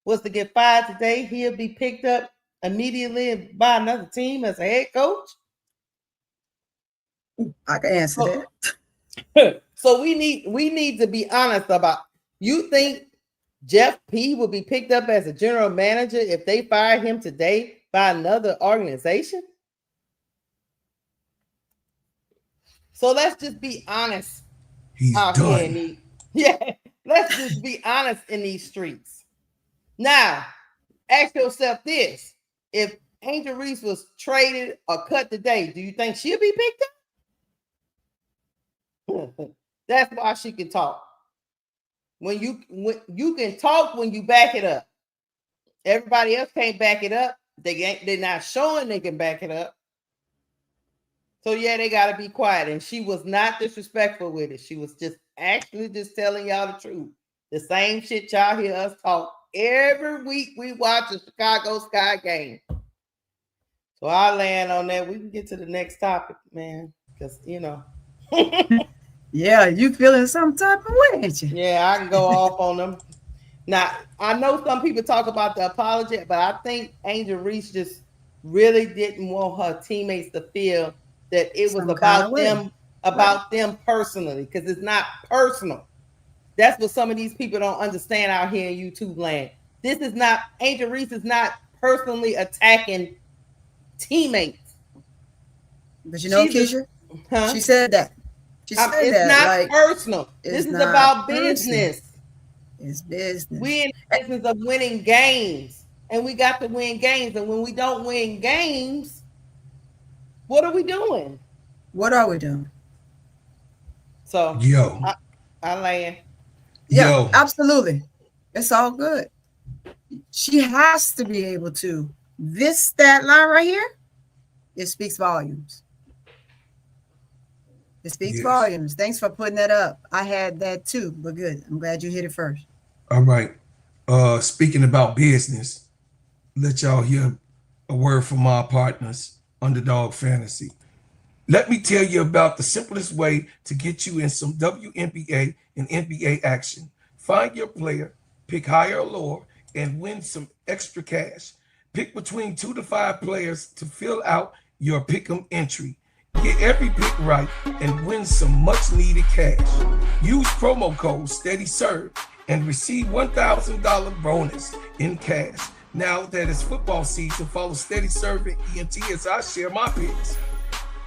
was to get fired today, he'll be picked up immediately by another team as a head coach? I can answer that. So we need to be honest about, you think Jeff P will be picked up as a general manager if they fire him today by another organization? So let's just be honest. He's done. Let's just be honest in these streets. Now, ask yourself this. If Angel Reese was traded or cut today, do you think she'll be picked up? That's why she can talk. When you can talk when you back it up. Everybody else can't back it up. They're not showing they can back it up. So they got to be quiet. And she was not disrespectful with it. She was just telling y'all the truth. The same shit y'all hear us talk every week. We watch a Chicago Sky game. So I'll land on that. We can get to the next topic, man. Because, Yeah, you feeling some type of way, ain't you? Yeah, I can go off on them. Now, I know some people talk about the apology, but I think Angel Reese just really didn't want her teammates to feel that it was about them personally, because it's not personal. That's what some of these people don't understand out here in YouTube land. This is not, Angel Reese is not personally attacking teammates. But Keisha, she said that. It's not personal. This is about business. It's business. We're in the business of winning games, and we got to win games. And when we don't win games, what are we doing? What are we doing? So, I land. Yeah, absolutely. It's all good. She has to be able to. This stat line right here, it speaks volumes. It speaks volumes. Thanks for putting that up. I had that too, but good. I'm glad you hit it first. All right. Speaking about business, let y'all hear a word from our partners, Underdog Fantasy. Let me tell you about the simplest way to get you in some WNBA and NBA action. Find your player, pick higher or lower, and win some extra cash. Pick between 2 to 5 players to fill out your pick'em entry. Get every pick right and win some much needed cash. Use promo code SteadyServe and receive $1,000 bonus in cash. Now that it's football season, follow Steady Serve ENT as I share my picks.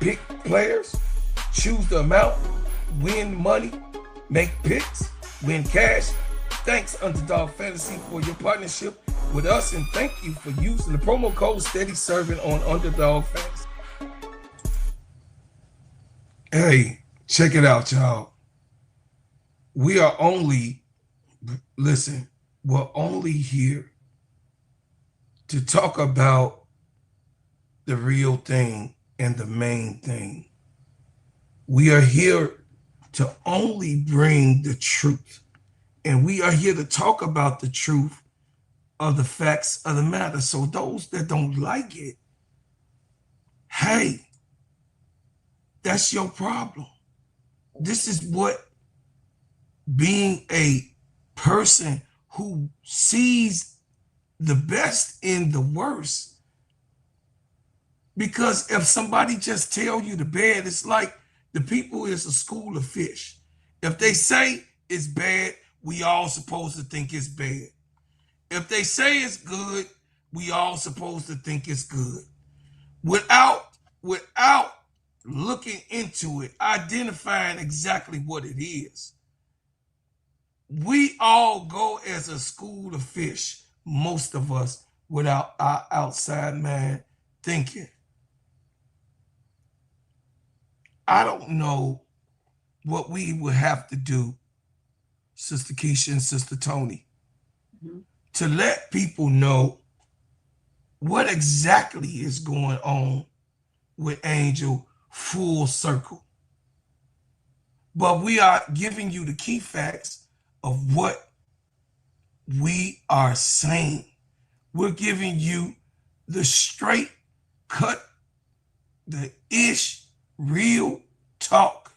Pick players, choose the amount, win money, make picks, win cash. Thanks, Underdog Fantasy, for your partnership with us, and thank you for using the promo code Steady Serving on Underdog Fantasy. Hey, check it out, y'all. We are only, listen, we're only here to talk about the real thing and the main thing. We are here to only bring the truth. And we are here to talk about the truth of the facts of the matter. So those that don't like it, hey, that's your problem. This is what being a person who sees the best in the worst. Because if somebody just tell you the bad, it's like the people is a school of fish. If they say it's bad, we all supposed to think it's bad. If they say it's good, we all supposed to think it's good. Without looking into it, identifying exactly what it is. We all go as a school of fish, most of us, without our outside mind thinking. I don't know what we would have to do, Sister Keisha and Sister Tony, to let people know what exactly is going on with Angel full circle. But we are giving you the key facts of what we are saying. We're giving you the straight cut, the ish, real talk,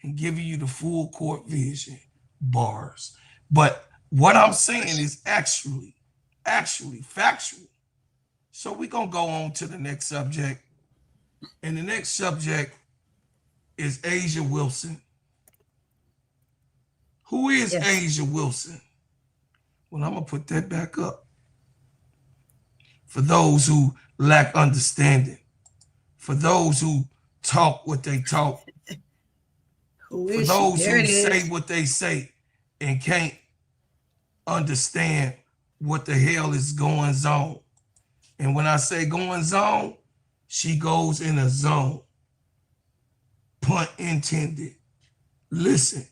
and giving you the full court vision bars. But what I'm saying is actually factual. So we're going to go on to the next subject. And the next subject is Asia Wilson. Who is Asia Wilson? Well, I'm going to put that back up. For those who lack understanding, for those who talk what they talk, for those who say what they say and can't understand what the hell is going on. And when I say going on, she goes in a zone. Pun intended. Listen,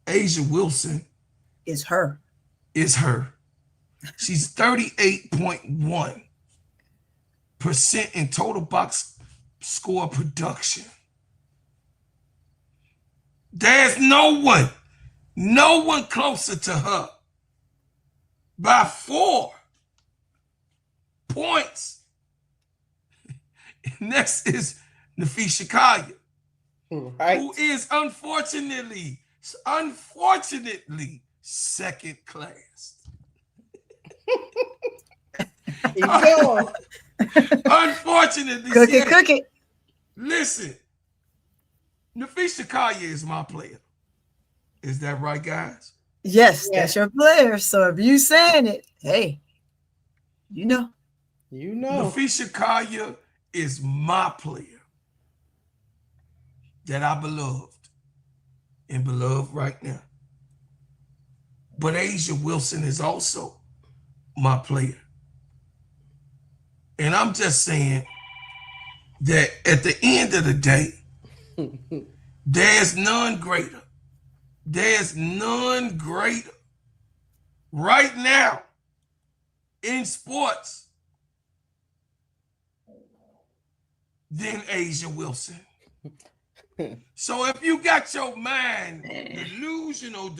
Asia Wilson is her. She's 38.1% in total box score production. There's no one closer to her by 4 points. Next is Nafisha Kaya, who is unfortunately second class. Unfortunately, cook it. Listen, Nafisha Kaya is my player. Is that right, guys? Yes, that's your player. So if you saying it, hey, you know. Nafisha Kaya is my player that I beloved and beloved right now. But Asia Wilson is also my player. And I'm just saying that at the end of the day, there's none greater. There's none greater right now in sports than Asia Wilson. So if you got your mind delusional,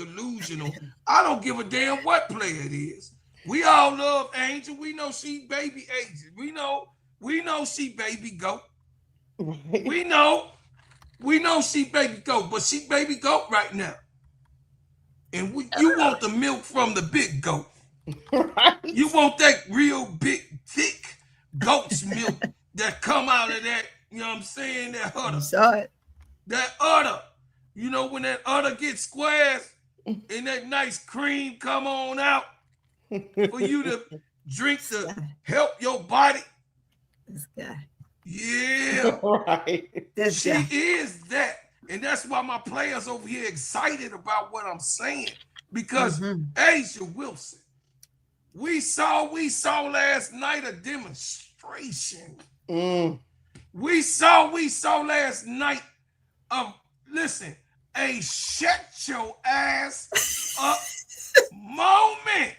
I don't give a damn what player it is. We all love Angel. We know she baby Angel. We know she baby goat. We know she baby goat, but she baby goat right now. And you want the milk from the big goat. Right. You want that real big, thick goat's milk that come out of that, you know what I'm saying, that udder. You saw it. That udder. You know, when that udder gets squares and that nice cream come on out for you to drink to help your body. This guy. Yeah. Right. She is that. And that's why my players over here excited about what I'm saying. Because Asia Wilson, we saw last night a demonstration We saw last night listen, a shut your ass up moment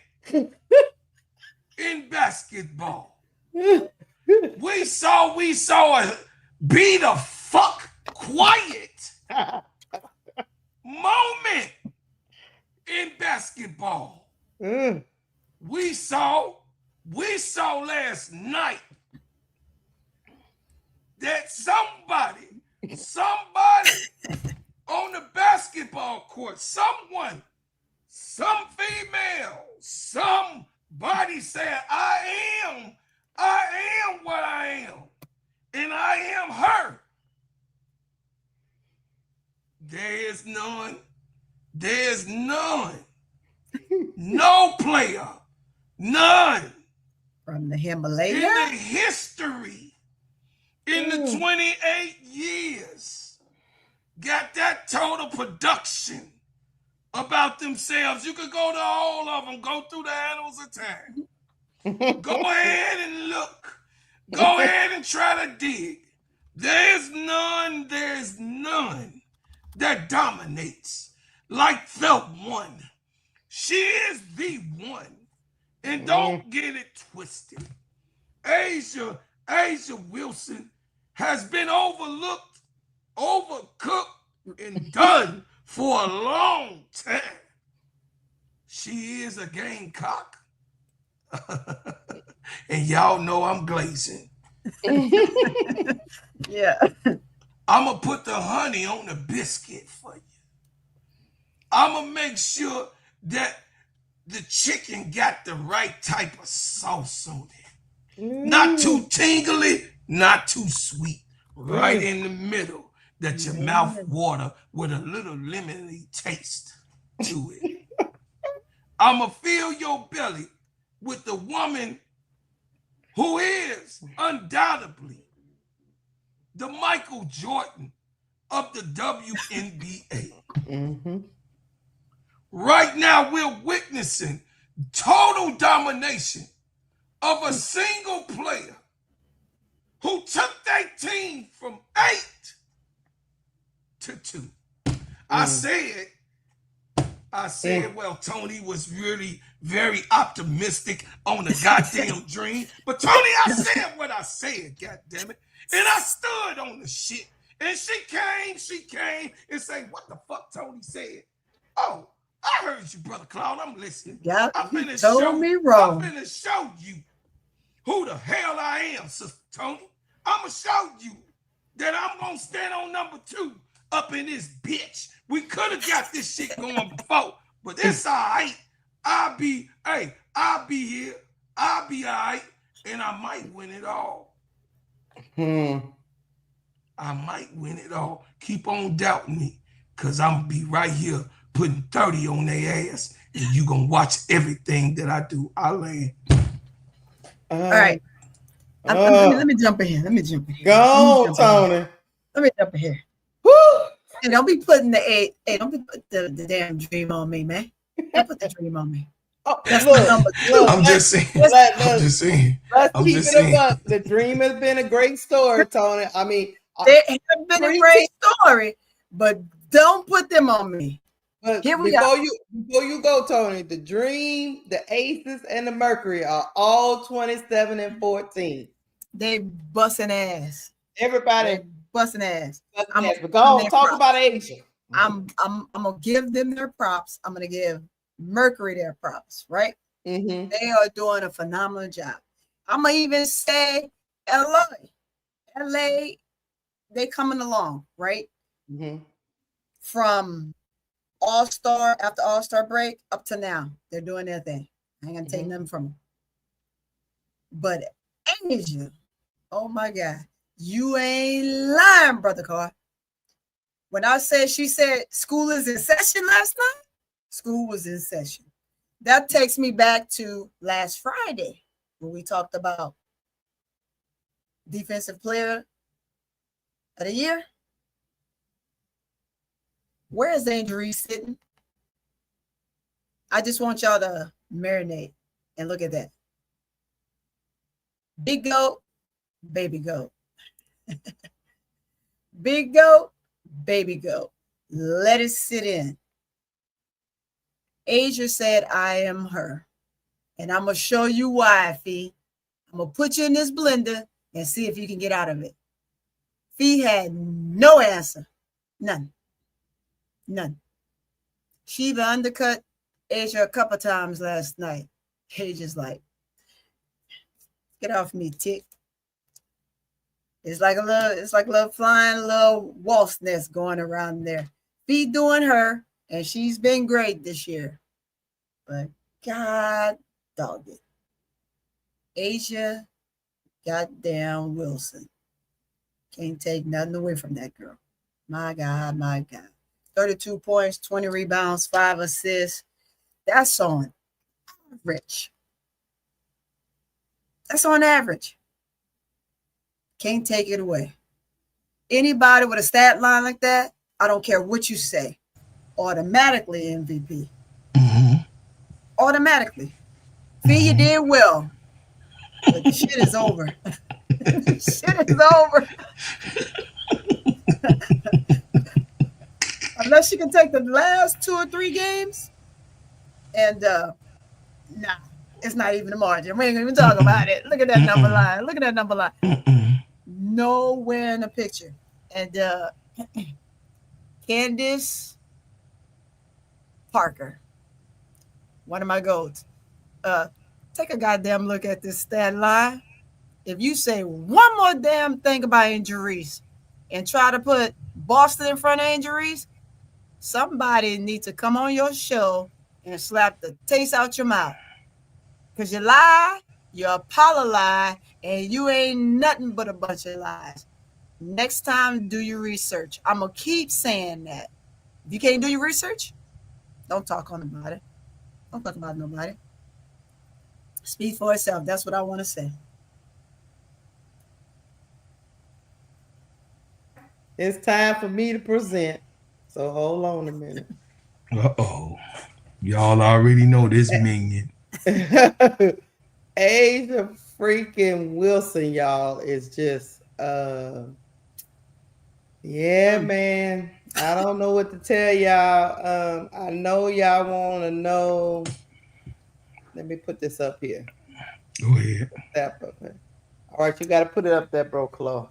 in basketball. We saw a be the fuck quiet moment in basketball. We saw last night that somebody on the basketball court, some female, somebody said, I am what I am, and I am her. There's none, no player, none From the Himalaya. in the history, in the 28 years, got that total production about themselves. You could go to all of them, go through the annals of time. Go ahead and look. Go ahead and try to dig. There's none that dominates like the one. She is the one. And don't get it twisted. Asia Wilson has been overlooked, overcooked, and done for a long time. She is a gamecock. And y'all know I'm glazing. Yeah. I'm going to put the honey on the biscuit for you. I'm going to make sure that the chicken got the right type of sauce on it. Not too tingly, not too sweet. Right in the middle, that your mouth water with a little lemony taste to it. I'm going to fill your belly with the woman who is undoubtedly the Michael Jordan of the WNBA. Right now, we're witnessing total domination of a single player who took their team from 8 to 2. I said, well, Tony was really very optimistic on the goddamn dream. But Tony, I said what I said, goddammit. And I stood on the shit. And she came and said, what the fuck Tony said? Oh, I heard you, Brother Claude. I'm listening. Yeah, I'm you finna told me wrong. I'm finna show you who the hell I am, Sister Tony. I'm gonna show you that I'm gonna stand on number 2 up in this bitch. We could have got this shit going before, but it's all right. I'll be here. I'll be all right, and I might win it all. I might win it all. Keep on doubting me, because I'm gonna be right here putting 30 on their ass, and you gonna watch everything that I do. I land. All right. Let me jump in here. Go on, Tony. Let me jump in here. Woo! And don't be putting the don't be putting the damn dream on me, man. Don't put the dream on me. Oh, Look, I'm just saying. Let's keep it above. The dream has been a great story, Tony. I mean, it has been a great story, but don't put them on me. But Here we before go. you go, Tony, the Dream, the Aces, and the Mercury are all 27 and 14. They busting ass. Everybody busting ass. But go on, talk about Asia. I'm gonna give them their props. I'm gonna give Mercury their props, right? Mm-hmm. They are doing a phenomenal job. I'm gonna even say LA, they coming along, right? Mm-hmm. From All-Star, after All-Star break up to now, they're doing their thing. I ain't gonna take nothing from them. But Asia, oh my God, you ain't lying, Brother Carr. When I said, she said school is in session last night, school was in session. That takes me back to last Friday when we talked about Defensive Player of the Year. Where is Angel Reese sitting? I just want y'all to marinate and look at that. Big goat, baby goat. Big goat, baby goat. Let it sit in. Asia said, I am her. And I'm going to show you why, Phee. I'm going to put you in this blender and see if you can get out of it. Phee had no answer. None. None. She even undercut Asia a couple times last night. Asia's like, get off me, tick. It's like a little flying little wasp nest going around there. Phee doing her, and she's been great this year. But God dog it. Asia goddamn Wilson. Can't take nothing away from that girl. My God, my God. 32 points, 20 rebounds, 5 assists. That's on average. That's on average. Can't take it away. Anybody with a stat line like that, I don't care what you say, automatically MVP. Mm-hmm. Automatically. Phee, you did well, but the shit is over. The shit is over. Unless you can take the last 2 or 3 games, and nah, it's not even a margin. We ain't even talking about it. Look at that number line. Look at that number line. Nowhere in the picture. And Candace Parker, one of my goats. Take a goddamn look at this stat line. If you say one more damn thing about injuries and try to put Boston in front of injuries, somebody needs to come on your show and slap the taste out your mouth. Because you lie, you apologize, and you ain't nothing but a bunch of lies. Next time, do your research. I'm going to keep saying that. If you can't do your research, don't talk on about it. Don't talk about nobody. Speak for itself. That's what I want to say. It's time for me to present. So hold on a minute. Uh-oh. Y'all already know this minion. Asia freaking Wilson, y'all, is just yeah, man. I don't know what to tell y'all. I know y'all want to know. Let me put this up here. Go ahead. That up there. All right, you got to put it up there, bro, Chloe.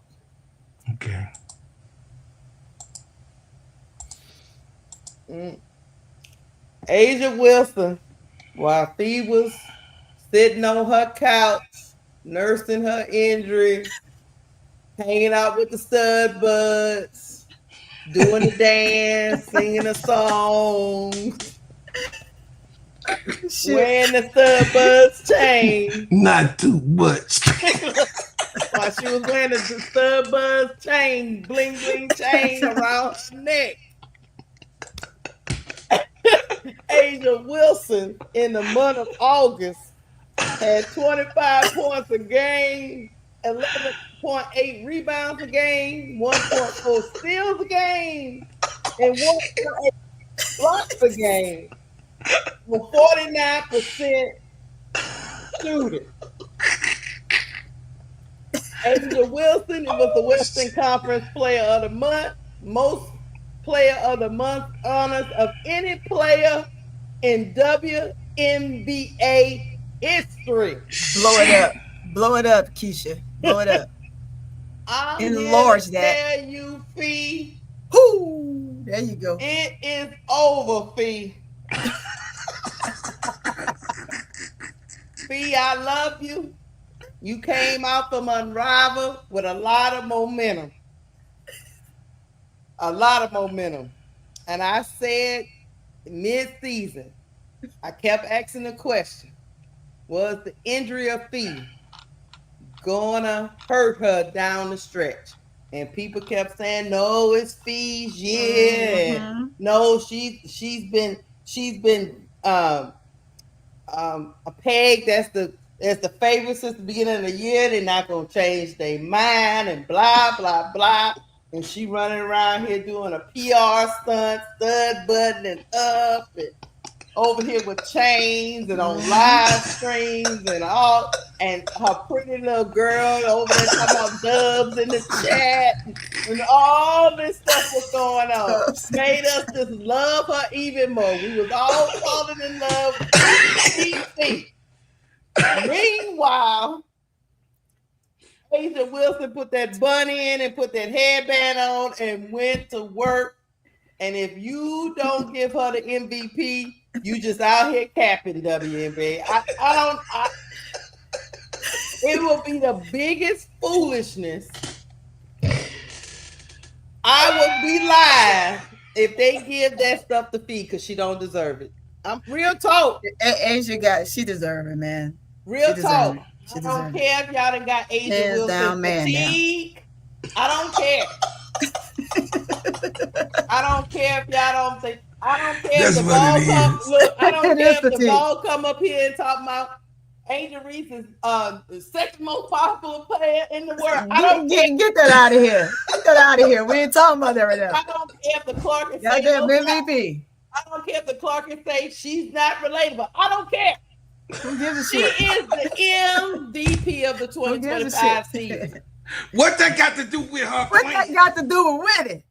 Okay. Asia Wilson, while Phee was sitting on her couch, nursing her injury, hanging out with the stud buds, doing the dance, singing a song, wearing the stud buds chain. Not too much. While she was wearing the stud buds chain, bling bling chain around her neck. Asia Wilson in the month of August had 25 points a game, 11.8 rebounds a game, 1.4 steals a game, and 1.8 blocks a game, with 49% shooting. Asia Wilson was the Western Conference Player of the Month, most Player of the Month honors of any player in WNBA history. Blow it up. Blow it up, Keisha. Blow it up. I'm Enlarge here to that. tell you, Phee. Whoo! There you go. It is over, Phee. Phee, I love you. You came out from Unrivaled with a lot of momentum. A lot of momentum. And I said mid-season, I kept asking the question, was the injury of Phee gonna hurt her down the stretch? And people kept saying, no, it's Fee's year. Mhm. No, she's been a peg that's the favorite since the beginning of the year. They're not gonna change their mind and blah blah blah. And she running around here doing a PR stunt, stud buttoning up, and over here with chains and on live streams and all, and her pretty little girl over there talking about dubs in the chat, and all this stuff was going on. Made us just love her even more. We was all falling in love with Phee. Meanwhile, Asia Wilson put that bun in and put that headband on and went to work. And if you don't give her the MVP, you just out here capping, WNBA. It will be the biggest foolishness. I would be lying if they give that stuff to Phee because she don't deserve it. I'm real talk. Asia she deserve it, man. Real talk. I don't care if y'all done got Asia Wilson fatigue. I don't care. I don't care if y'all don't think. I don't care if the ball come. Look, I don't care if the ball come up here and talk about Angel Reese is the second most popular player in the world. I don't get that out of here. Get that out of here. We ain't talking about that right now. I don't care if the Clark say MVP. I don't care if the Clark say she's not relatable. I don't care. Who gives a shit? She is the MVP of the 2025 season. What that got to do with her? What that got to do with it?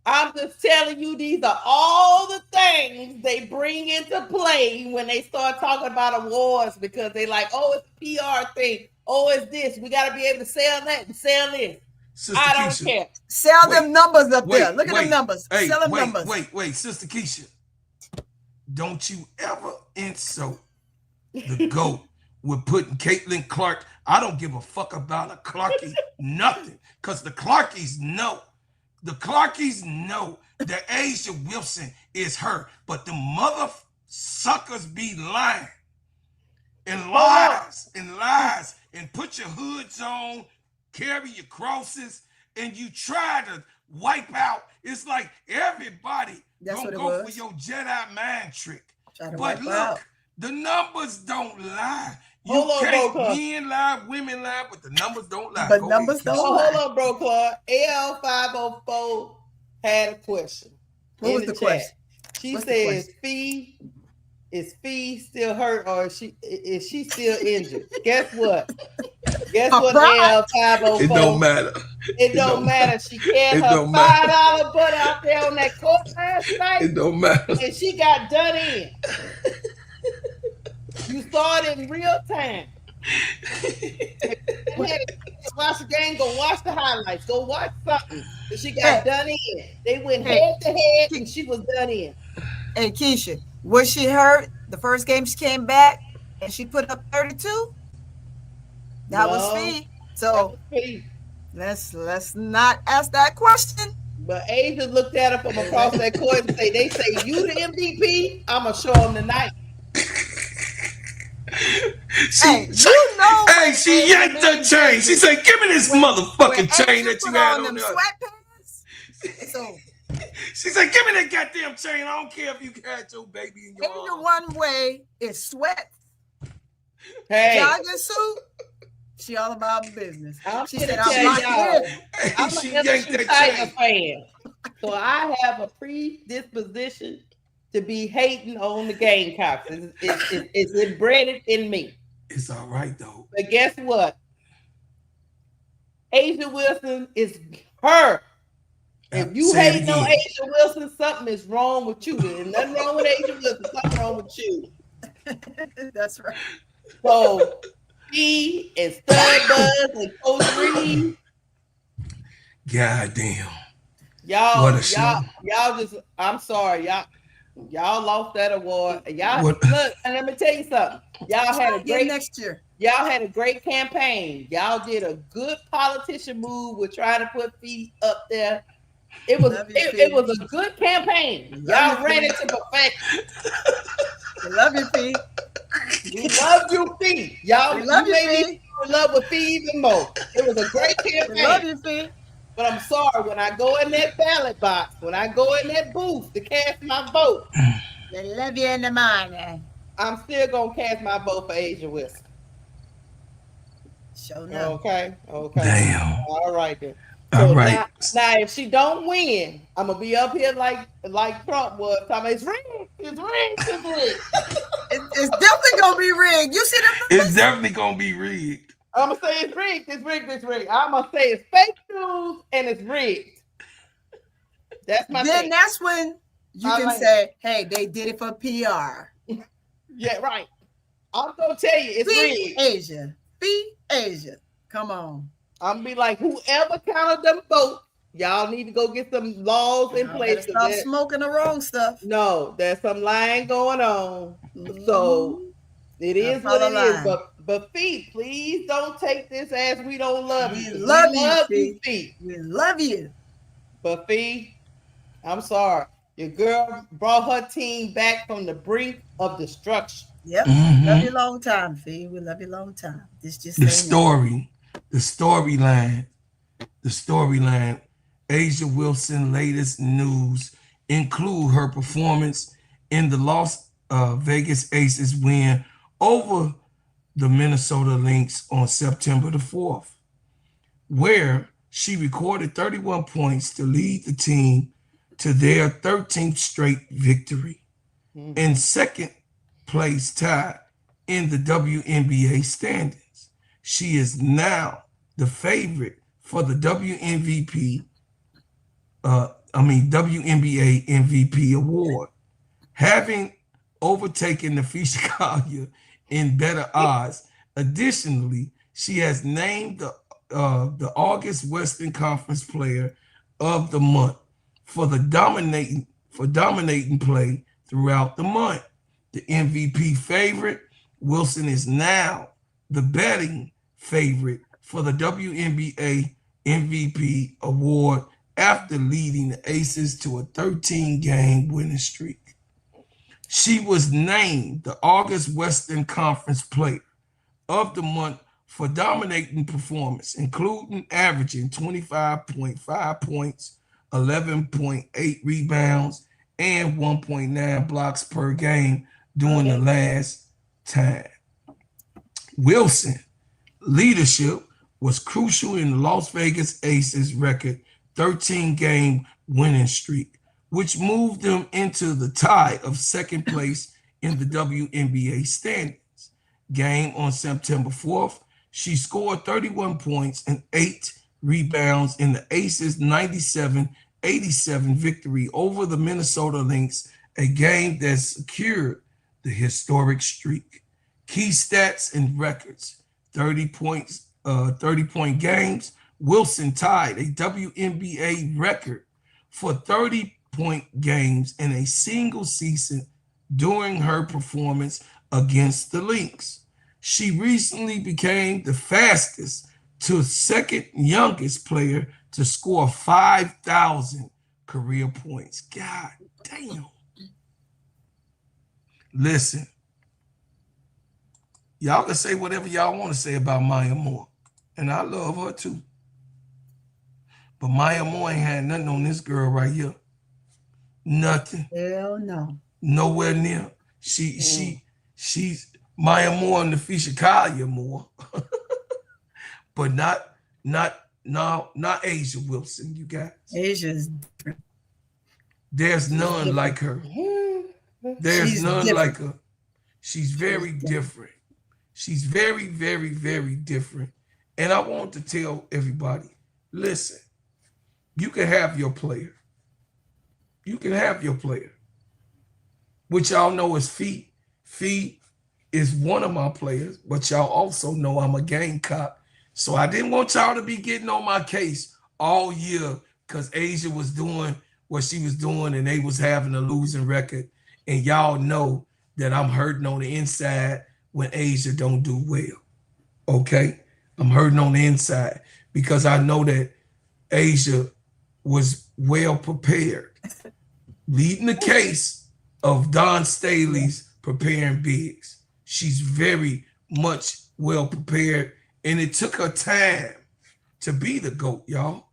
I'm just telling you, these are all the things they bring into play when they start talking about awards because they like, oh, it's a PR thing. Oh, it's this. We got to be able to sell that and sell this. Sister I don't care. Sell them numbers up there. Look at them numbers. Hey, sell them numbers. Wait, Sister Keisha. Don't you ever insult the GOAT with putting Caitlin Clark. I don't give a fuck about a Clarkie, nothing. Because the Clarkies know. The Clarkies know that Asia Wilson is her. But the mother suckers be lying. And lies. And put your hoods on. Carry your crosses. And you try to wipe out. It's like everybody gonna go for your Jedi mind trick. But look, the numbers don't lie. You can't men lie, women lie, but the numbers don't lie. But numbers don't lie. Hold on, bro, Clark. AL504 had a question. What was the question? She says, is Phee still hurt or is she still injured? Guess what? AL504? It don't matter. It don't matter. She had her $5 butt out there on that court last night. It don't matter. And she got done in. You saw it in real time. Watch the game, go watch the highlights, go watch something. But she got done in. They went head to head and she was done in. Hey, Keisha, was she hurt the first game she came back and she put up 32? That was Phee. So let's not ask that question. But Asia looked at her from across that court and say, they say you the MVP, I'ma show them tonight. She yanked the chain. She said, give me this motherfucking chain that you had on there. Sweatpants. So she said, give me that goddamn chain. I don't care if you had your baby in your arms. The one way is sweat. Hey. Jogging suit. She all about business. She said, I'm an LSU Tiger fan. So I have a predisposition to be hating on the Gamecocks. It's embedded in me. It's all right, though. But guess what? Asia Wilson is her. If you hate on Asia Wilson, something is wrong with you. There's nothing wrong with Asia Wilson. Something wrong with you. That's right. So, Phee and Stud Buzz and Coach Reese. God damn. Y'all just, I'm sorry. Y'all lost that award. Look, and let me tell you something. Y'all had a great next year. Y'all had a great campaign. Y'all did a good politician move with trying to put Phee up there. It was a good campaign. Y'all ran it to perfection. We love you, Phee. We love you, Phee. Y'all made me in love with Phee even more. It was a great campaign. We love you, Phee. But I'm sorry, when I go in that ballot box, when I go in that booth to cast my vote, they love you in the morning. I'm still gonna cast my vote for Asia Wilson. Sure enough. Okay. Damn. All right then. All right. Now, if she don't win, I'm gonna be up here like Trump was. It's rigged. gonna be rigged. You see them It's numbers? definitely gonna be rigged. I'm gonna say it's rigged. It's rigged. It's rigged. I'm gonna say it's fake news and it's rigged. That's my Then thing. that's when you I can like say, "Hey, they did it for PR." Yeah, right. I'm gonna tell you it's Phee rigged. Asia, Phee Asia. Come on. I'm gonna be like, whoever counted them votes, y'all need to go get some laws in Y'all place. better stop smoking the wrong stuff. No, there's some lying going on. So it is what follow it is. line. But Phee, please don't take this as we don't love We you. 'cause love we you, love Phee. you, Phee. We love you. But Phee, I'm sorry. Your girl brought her team back from the brink of destruction. Yep. Mhm. Love you long time, Phee. We love you long time. This just The ain't it. storyline. Asia Wilson latest news include her performance in the Las Vegas Aces win over the Minnesota Lynx on September the 4th, where she recorded 31 points to lead the team to their 13th straight victory and second place tie in the WNBA standings. She is now the favorite for the WNBA MVP award, having overtaken the Phee in better odds. Additionally, she has named the August Western Conference Player of the Month for dominating play throughout the month. The MVP favorite, Wilson is now the betting favorite for the WNBA MVP award after leading the Aces to a 13-game winning streak. She was named the August Western Conference Player of the Month for dominating performance, including averaging 25.5 points, 11.8 rebounds, and 1.9 blocks per game during the last time. Wilson leadership was crucial in the Las Vegas Aces record 13-game winning streak, which moved them into the tie of second place in the WNBA standings. Game on September 4th, she scored 31 points and 8 rebounds in the Aces 97-87 victory over the Minnesota Lynx, a game that secured the historic streak. Key stats and records: 30-point games. Wilson tied a WNBA record for 30-point games in a single season during her performance against the Lynx. She recently became the fastest to second youngest player to score 5,000 career points. God damn. Listen, y'all can say whatever y'all want to say about Maya Moore, and I love her too. But Maya Moore ain't had nothing on this girl right here. Nothing. Hell no. Nowhere near. She's Maya Moore and the Phee Moore. But not Asia Wilson, you guys. Asia's different. There's none like her. There's none like her. She's very different. She's very, very, very different. And I want to tell everybody, listen, you can have your player. You can have your player. Which y'all know is Phee. Phee is one of my players, but y'all also know I'm a Gamecock. So I didn't want y'all to be getting on my case all year because Asia was doing what she was doing and they was having a losing record. And y'all know that I'm hurting on the inside when Asia don't do well. Okay? I'm hurting on the inside because I know that Asia was well prepared. Leading the case of Don Staley's preparing bigs. She's very much well prepared, and it took her time to be the GOAT, y'all.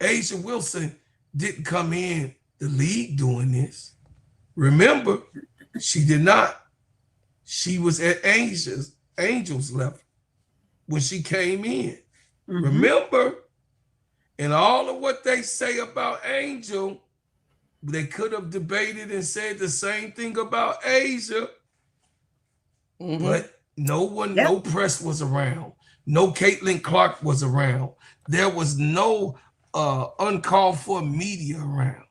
Asia Wilson didn't come in the league doing this. Remember, she did not. She was at Angels level when she came in. Mm-hmm. Remember, and all of what they say about Angel, they could have debated and said the same thing about Asia. but no one, Yep. no press was around. No Caitlin Clark was around. There was no uncalled for media around.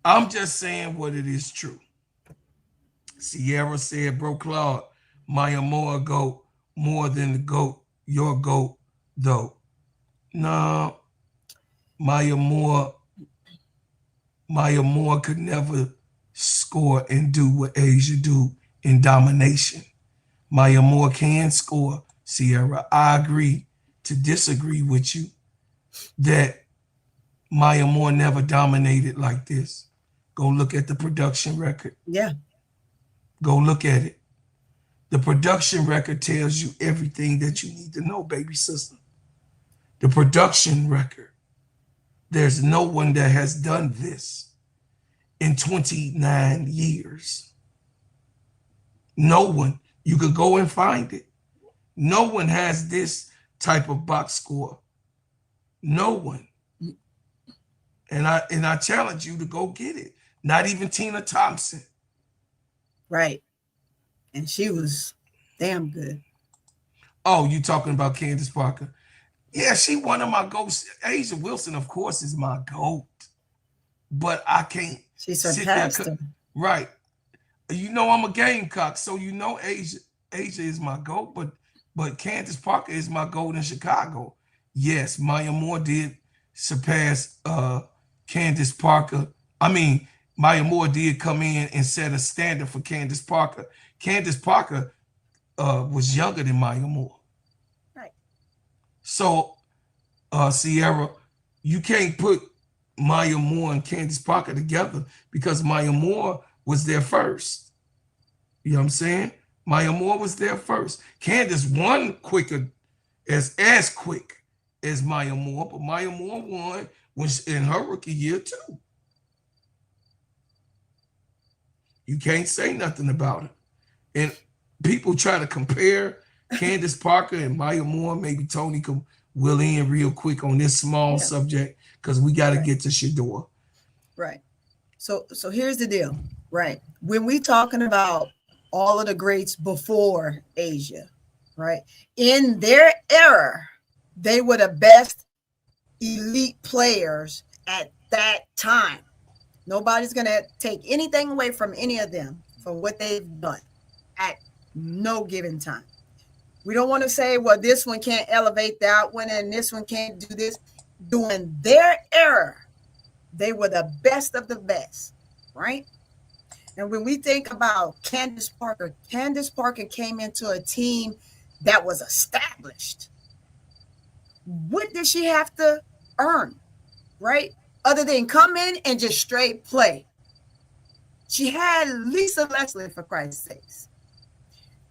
I'm just saying what it is true. Sierra said, Bro Claude, Maya Moore GOAT more than the GOAT, your GOAT, though. No, Maya Moore could never score and do what Asia do in domination. Maya Moore can score, Sierra. I agree to disagree with you that Maya Moore never dominated like this. Go look at the production record. Yeah. Go look at it. The production record tells you everything that you need to know, baby sister. The production record. There's no one that has done this in 29 years. No one. You could go and find it. No one has this type of box score. No one. And I challenge you to go get it. Not even Tina Thompson. Right. And she was damn good. Oh, you talking about Candace Parker? Yeah, she one of my GOATs. Asia Wilson, of course, is my GOAT. But I can't She sit there. surpassed her. Right. You know I'm a Gamecock, so you know Asia is my GOAT, but Candace Parker is my GOAT in Chicago. Yes, Maya Moore did surpass Candace Parker. I mean, Maya Moore did come in and set a standard for Candace Parker. Candace Parker was younger than Maya Moore. Right. So, Sierra, you can't put Maya Moore and Candace Parker together because Maya Moore was there first. You know what I'm saying? Maya Moore was there first. Candace won quicker, as quick as Maya Moore, but Maya Moore won was in her rookie year too. You can't say nothing about it. And people try to compare Candace Parker and Maya Moore. Maybe Tony will in real quick on this small subject because we got to get to Shedeur. Right. So here's the deal. Right. When we talking about all of the greats before Asia, right? In their era, they were the best elite players at that time. Nobody's going to take anything away from any of them for what they've done at no given time. We don't want to say, well, this one can't elevate that one and this one can't do this. During their era, they were the best of the best, right? And when we think about Candace Parker came into a team that was established. What did she have to earn, right? Other than come in and just straight play. She had Lisa Leslie, for Christ's sakes.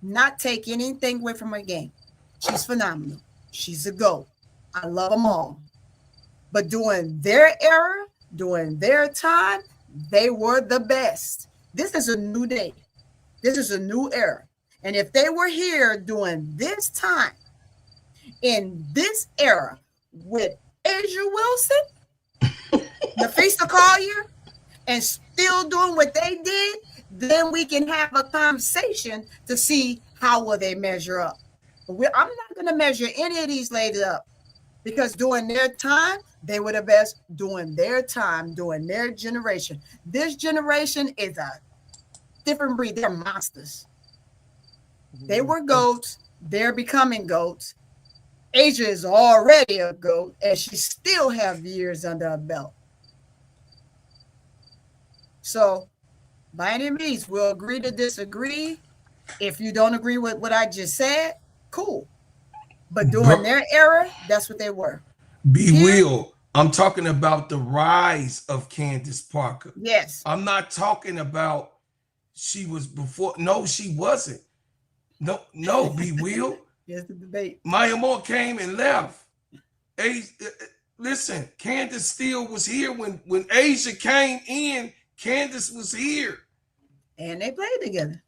Not take anything away from her game. She's phenomenal. She's a GOAT. I love them all. But during their era, during their time, they were the best. This is a new day. This is a new era. And if they were here during this time, in this era, with Asia Wilson, Nafisa Collier, and still doing what they did, then we can have a conversation to see how will they measure up. But I'm not going to measure any of these ladies up because during their time, they were the best during their time, during their generation. This generation is a different breed. They're monsters. They were GOATs. They're becoming GOATs. Asia is already a GOAT, and she still have years under her belt. So, by any means, we'll agree to disagree. If you don't agree with what I just said, cool. But during their era, that's what they were. Will, I'm talking about the rise of Candace Parker. Yes. I'm not talking about she was before. No, she wasn't. No, Be Will. Here's the debate. Maya Moore came and left. Listen, Candace still was here when Asia came in. Candace was here. And they played together.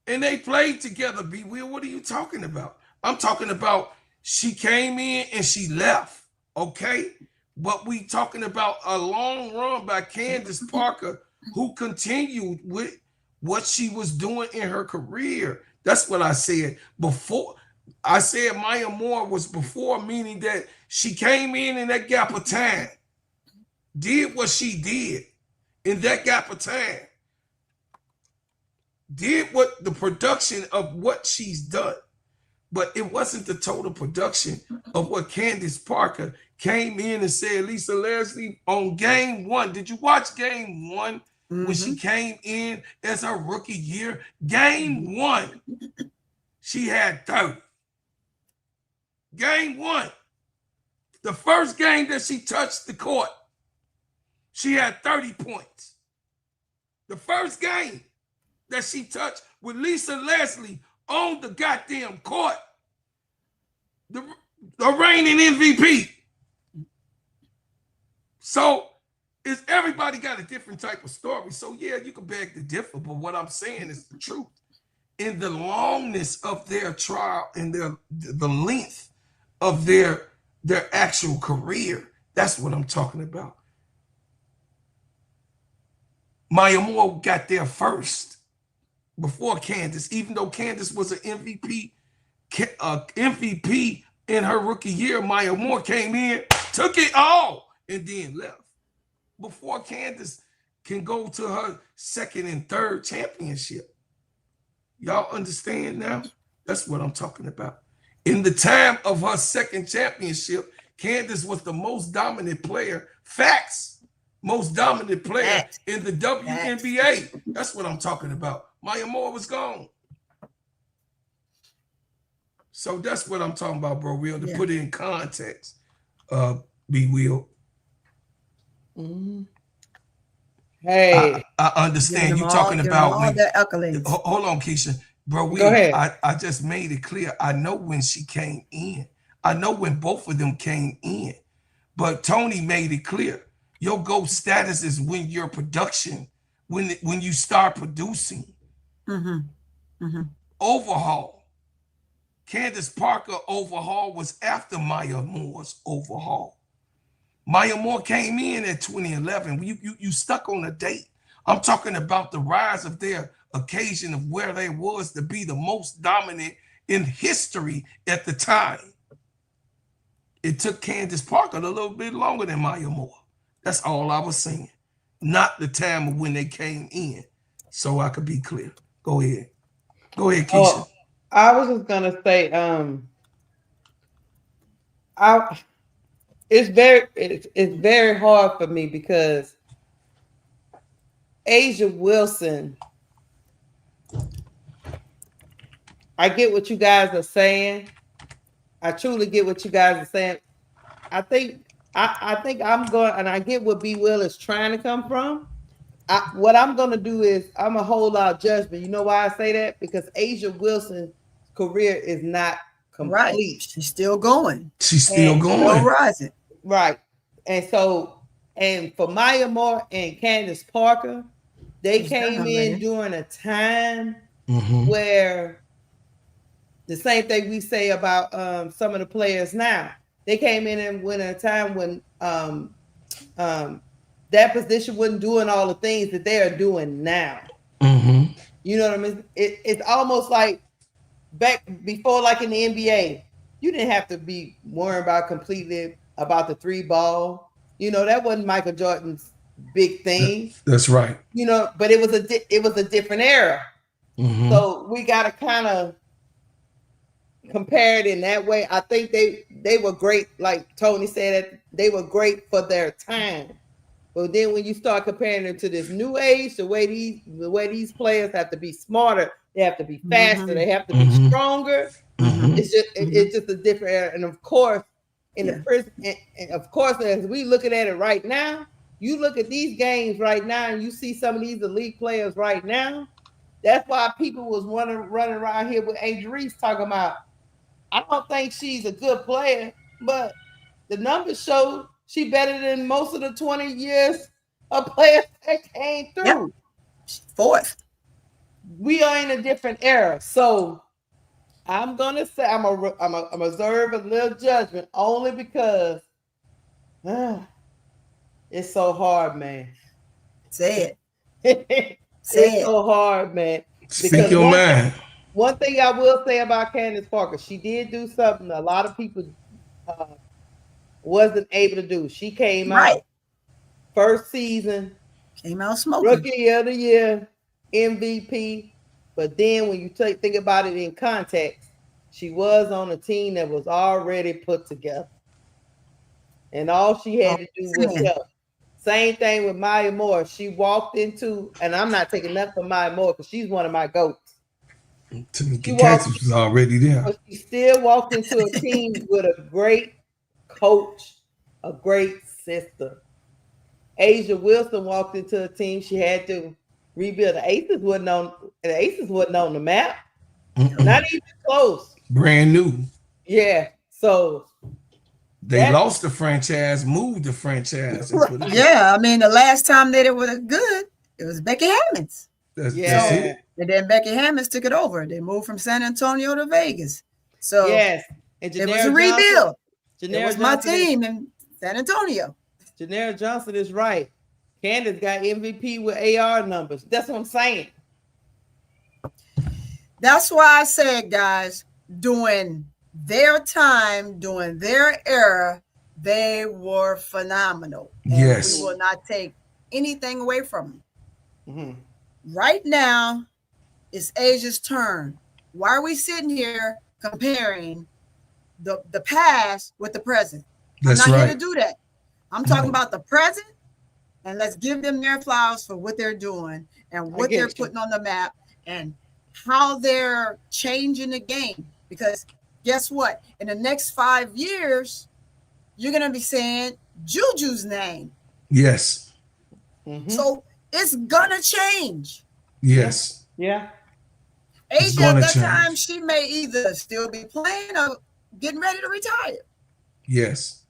And they played together, B. Will. What are you talking about? I'm talking about she came in and she left, okay? But we talking about a long run by Candace Parker, who continued with what she was doing in her career. That's what I said before. I said Maya Moore was before, meaning that she came in that gap of time, did what she did in that gap of time, did what the production of what she's done. But it wasn't the total production of what Candace Parker came in and said. Lisa Leslie on game one. Did you watch game one when she came in as her rookie year? Game one, she had 30. Game one, the first game that she touched the court, she had 30 points. The first game that she touched with Lisa Leslie on the goddamn court, the reigning MVP. So is everybody got a different type of story. So yeah, you can beg to differ, but what I'm saying is the truth. In the longness of their trial and the length of their actual career, that's what I'm talking about. Maya Moore got there first before Candace, even though Candace was an MVP in her rookie year. Maya Moore came in, took it all, and then left before Candace can go to her second and third championship. Y'all understand now? That's what I'm talking about. In the time of her second championship, Candace was the most dominant player. Facts. Most dominant player in the WNBA. That's what I'm talking about. Maya Moore was gone. So that's what I'm talking about, bro. Will, to put it in context. Be Will. Hey, I understand you talking about when. Hold on, Keisha. Bro, Will, I just made it clear. I know when she came in. I know when both of them came in. But Tony made it clear. Your GOAT status is when your production, when you start producing. Overhaul. Candace Parker overhaul was after Maya Moore's overhaul. Maya Moore came in at 2011. You stuck on a date. I'm talking about the rise of their occasion of where they was to be the most dominant in history at the time. It took Candace Parker a little bit longer than Maya Moore. That's all I was saying. Not the time of when they came in. So I could be clear. Go ahead. Go ahead, Keisha. I was just gonna say, it's very hard for me because A'ja Wilson, I get what you guys are saying. I truly get what you guys are saying. I think I'm going, and I get what B Will is trying to come from. What I'm going to do is I'm going to hold out judgment. You know why I say that? Because A'ja Wilson's career is not complete. Right. She's still going. She's still going. Still rising. Right. And so, and for Maya Moore and Candace Parker, they came in during a time where the same thing we say about some of the players now. They came in and went at a time when that position wasn't doing all the things that they are doing now. You know what I mean? It's almost like back before, like in the NBA, you didn't have to be worrying about completely about the three ball. You know, that wasn't Michael Jordan's big thing. That's right. You know, but it was a different era. So we got to kind of compare it in that way. I think they were great, like Tony said, they were great for their time. But then when you start comparing them to this new age, the way these players have to be smarter, they have to be faster, they have to be stronger. It's just a different era. And of course, of course, as we looking at it right now, you look at these games right now, and you see some of these elite players right now. That's why people was running around here with Reese talking about, I don't think she's a good player, but the numbers show she better than most of the 20 years of players that came through. Fourth. We are in a different era. So I'm gonna say I'm a reserve a little judgment only because It's so hard, man. Say It's it. so hard, man. Speak Because your mind. one thing I will say about Candace Parker, she did do something a lot of people wasn't able to do. She came Right. out first season, Came out smoking. Rookie of the Year, MVP. But then when you think about it in context, she was on a team that was already put together. And all she had to do was help. Same thing with Maya Moore. She walked into, and I'm not taking nothing from Maya Moore because she's one of my goats. Tamika Catchings was already there. But she still walked into a team with a great coach, a great system. Asia Wilson walked into a team she had to rebuild. The Aces wasn't on the map. Not even close. Brand new. Yeah. So they lost the franchise, moved the franchise. Yeah, I mean, the last time that it was good, it was Becky Hammonds. That's it. And then Becky Hammonds took it over. They moved from San Antonio to Vegas. So yes, and it was a rebuild. It was my team in San Antonio. Janera Johnson is right. Candace got MVP with AR numbers. That's what I'm saying. That's why I said, guys, during their time, during their era, they were phenomenal. And yes. We will not take anything away from them. Mm-hmm. Right now, it's Asia's turn. Why are we sitting here comparing the past with the present? That's I'm not right. here to do that. I'm talking about the present, and let's give them their flowers for what they're doing and what they're putting on the map and how they're changing the game. Because guess what? In the next 5 years, you're going to be saying Juju's name. Yes. Mm-hmm. So it's going to change. Yes. Yeah. Asia at that time, she may either still be playing or getting ready to retire. Yes.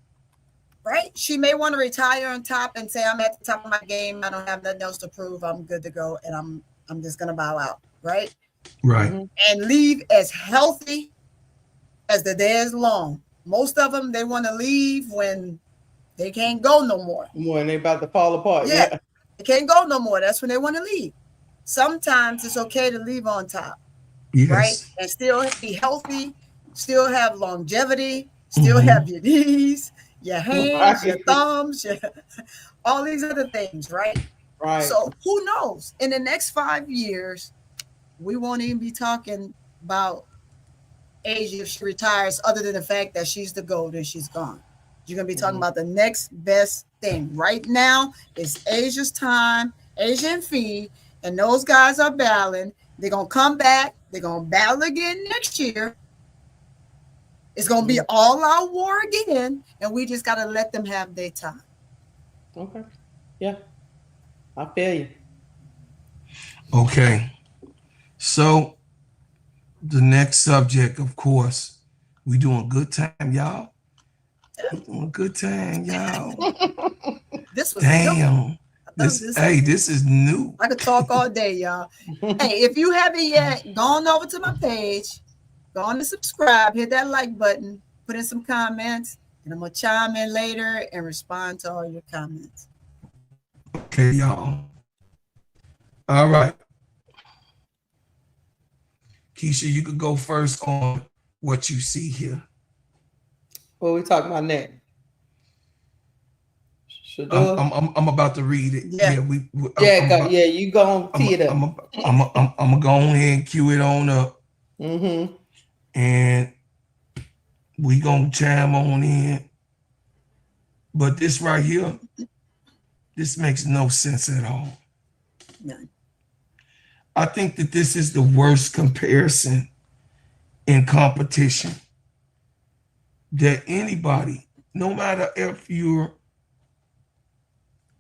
Right? She may want to retire on top and say, I'm at the top of my game. I don't have nothing else to prove. I'm good to go. And I'm just going to bow out. Right? Right. And leave as healthy as the day is long. Most of them, they want to leave when they can't go no more. When they about to fall apart. Yeah. They can't go no more. That's when they want to leave. Sometimes it's okay to leave on top. Yes. Right? And still be healthy, still have longevity, still have your knees, your hands, your thumbs, all these other things, right? Right. So who knows? In the next 5 years, we won't even be talking about Asia if she retires, other than the fact that she's the GOAT and she's gone. You're going to be talking about the next best thing. Right now, it's Asia's time, Asia and Phee, and those guys are battling. They're going to come back. They're going to battle again next year. It's going to be all out war again, and we just got to let them have their time. Okay. Yeah. I feel you. Okay. So the next subject, of course, we doing good time, y'all. We doing good time, y'all. This was damn. This is new. I could talk all day, y'all. Hey, if you haven't yet, go on over to my page. Go on and subscribe, hit that like button, put in some comments, and I'm going to chime in later and respond to all your comments. Okay, y'all. All right. Keisha, you could go first on what you see here. What are we talking about next? I'm about to read it. Yeah, you go on tee it up. I'm gonna go on ahead and cue it on up. Mm-hmm. And we gonna chime on in. But this right here, this makes no sense at all. None. I think that this is the worst comparison in competition that anybody, no matter if you're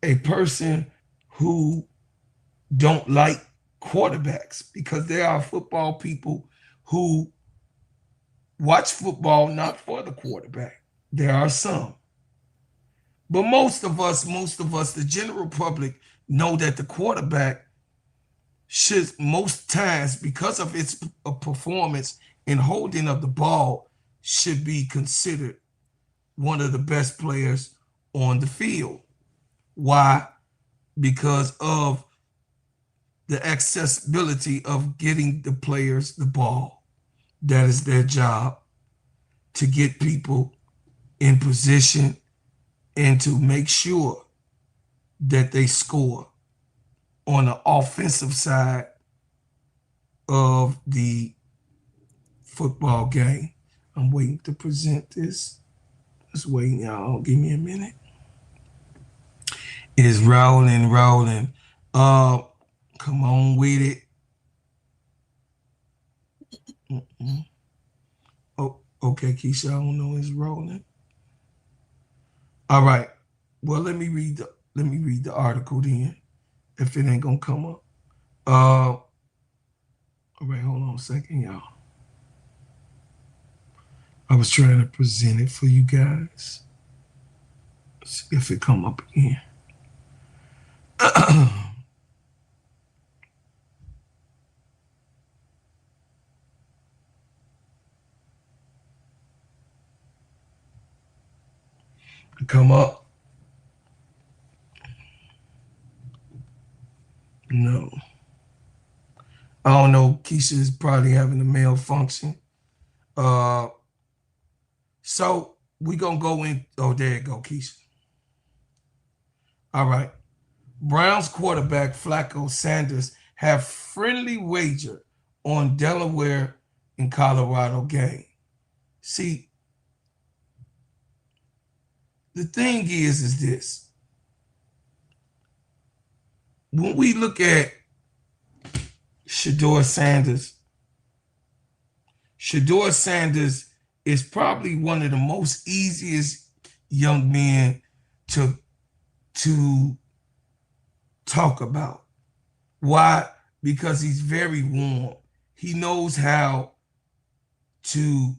a person who don't like quarterbacks, because there are football people who watch football not for the quarterback. There are some. But most of us, the general public, know that the quarterback should, most times, because of its performance in holding of the ball, should be considered one of the best players on the field. Why? Because of the accessibility of getting the players the ball. That is their job, to get people in position and to make sure that they score on the offensive side of the football game. I'm waiting to present this. Just waiting, y'all. Give me a minute. It's rolling, rolling. Come on with it. Oh, okay, Keisha. I don't know. It's rolling. All right. Well, let me read the article then. If it ain't gonna come up. All right, hold on a second, y'all. I was trying to present it for you guys. Let's see if it come up again. Come up. No. I don't know. Keisha is probably having a malfunction. So we gonna go in. Oh, there you go, Keisha. All right. Browns quarterback Flacco Sanders have friendly wager on Delaware and Colorado game. See, the thing is this. When we look at Shedeur Sanders is probably one of the most easiest young men to talk about. Why? Because he's very warm. He knows how to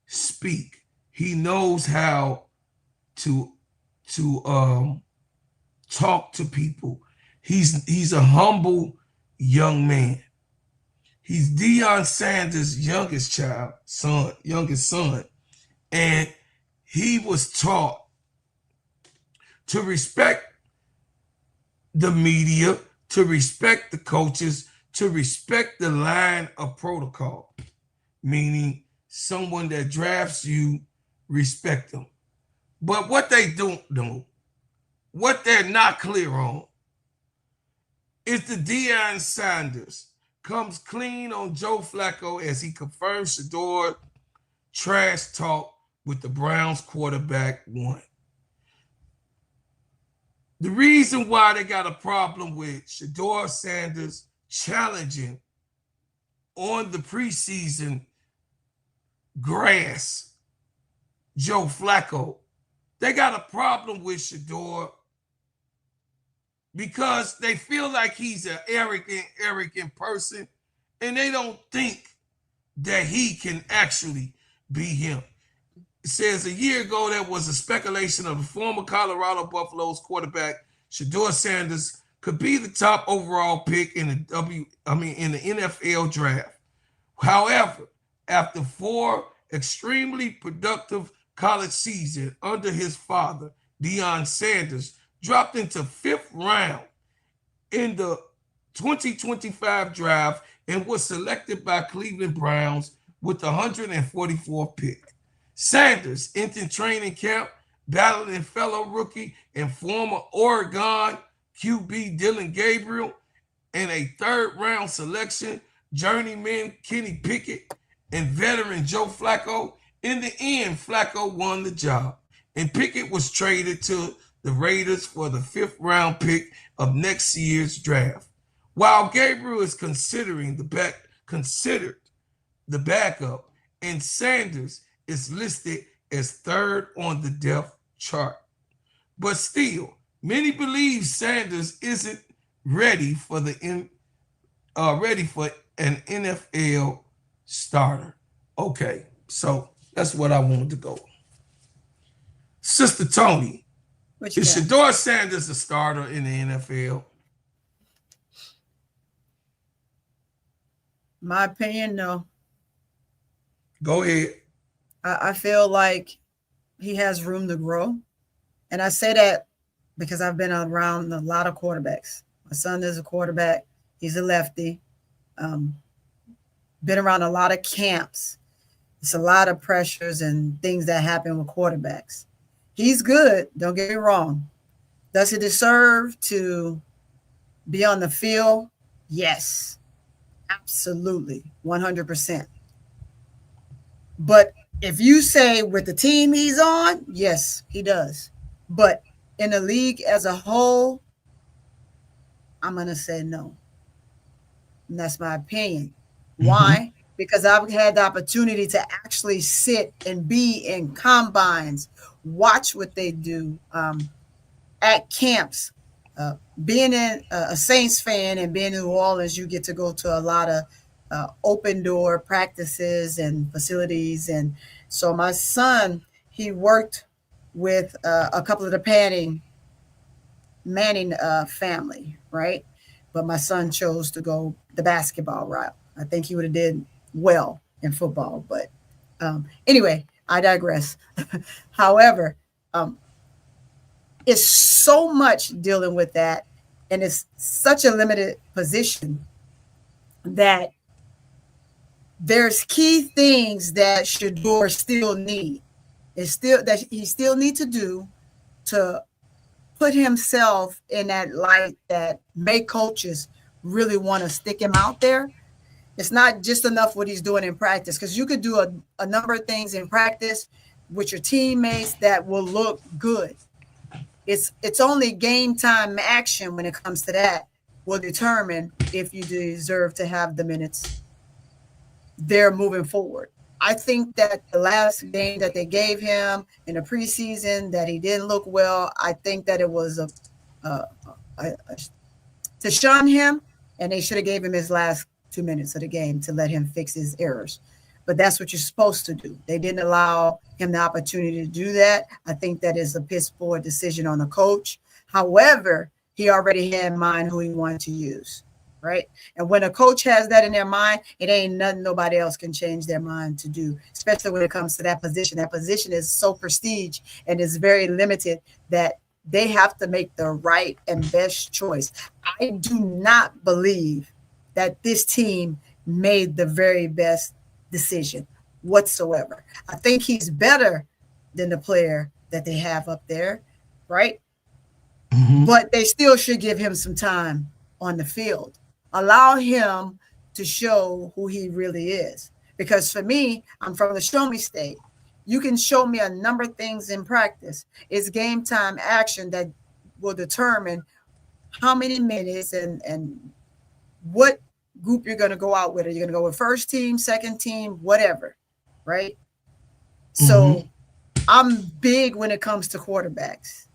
speak. He knows how to talk to people. He's a humble young man. He's Deion Sanders' youngest son, and he was taught to respect the media, to respect the coaches, to respect the line of protocol, meaning someone that drafts you, respect them. But what they don't know, what they're not clear on, is the Deion Sanders comes clean on Joe Flacco as he confirms Shedeur trash talk with the Browns quarterback one. The reason why they got a problem with Shedeur Sanders challenging on the preseason grass Joe Flacco, they got a problem with Shedeur because they feel like he's an arrogant person, and they don't think that he can actually be him. It says a year ago there was a speculation of the former Colorado Buffaloes quarterback Shedeur Sanders could be the top overall pick in the NFL draft. However, after 4 extremely productive college seasons under his father, Deion Sanders dropped into 5th round in the 2025 draft and was selected by Cleveland Browns with the 144th pick. Sanders entered training camp battling fellow rookie and former Oregon QB Dylan Gabriel and a 3rd round selection, journeyman Kenny Pickett and veteran Joe Flacco. In the end, Flacco won the job, and Pickett was traded to the Raiders for the 5th round pick of next year's draft. While Gabriel is considered the backup, and Sanders is listed as 3rd on the depth chart. But still, many believe Sanders isn't ready for an NFL starter. Okay, so that's what I wanted to go. Sister Tony, is Shedeur Sanders a starter in the NFL? My opinion, no. Go ahead. I feel like he has room to grow. And I say that because I've been around a lot of quarterbacks. My son is a quarterback. He's a lefty. Um, been around a lot of camps. It's a lot of pressures and things that happen with quarterbacks. He's good. Don't get me wrong. Does he deserve to be on the field? Yes, absolutely, 100%. But if you say with the team he's on, yes, he does. But in the league as a whole, I'm going to say no. And that's my opinion. Why? Because I've had the opportunity to actually sit and be in combines, watch what they do at camps. Being a Saints fan and being in New Orleans, you get to go to a lot of open door practices and facilities. And so my son, he worked with a couple of the Manning family, right? But my son chose to go the basketball route. I think he would have did well in football, but anyway, I digress. However, it's so much dealing with that, and it's such a limited position that there's key things that Shedeur still need. It's still that he still need to do to put himself in that light that make coaches really want to stick him out there. It's not just enough what he's doing in practice, because you could do a number of things in practice with your teammates that will look good. It's only game time action when it comes to that will determine if you deserve to have the minutes there moving forward. I think that the last game that they gave him in the preseason that he didn't look well, I think that it was to shun him, and they should have gave him his last 2 minutes of the game to let him fix his errors. But that's what you're supposed to do. They didn't allow him the opportunity to do that. I think that is a piss poor decision on the coach. However, he already had in mind who he wanted to use, right? And when a coach has that in their mind, it ain't nothing nobody else can change their mind to do, especially when it comes to that position. That position is so prestige and is very limited that they have to make the right and best choice. I do not believe that this team made the very best decision whatsoever. I think he's better than the player that they have up there, right? But they still should give him some time on the field. Allow him to show who he really is. Because for me, I'm from the show me state. You can show me a number of things in practice. It's game time action that will determine how many minutes and what group you're going to go out with. Are you going to go with first team, second team, whatever, right? So I'm big when it comes to quarterbacks.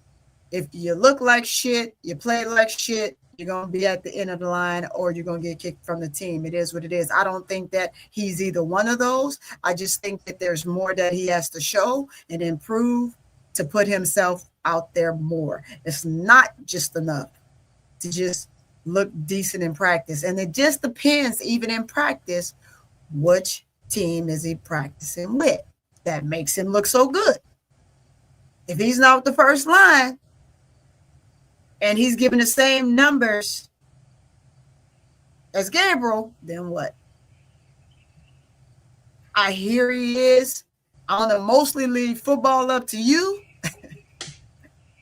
If you look like shit, you play like shit, you're going to be at the end of the line or you're going to get kicked from the team. It is what it is. I don't think that he's either one of those. I just think that there's more that he has to show and improve to put himself out there more. It's not just enough to just look decent in practice. And it just depends, even in practice, which team is he practicing with that makes him look so good. If he's not with the first line and he's giving the same numbers as Gabriel, then what? I hear he is. I want to mostly leave football up to you.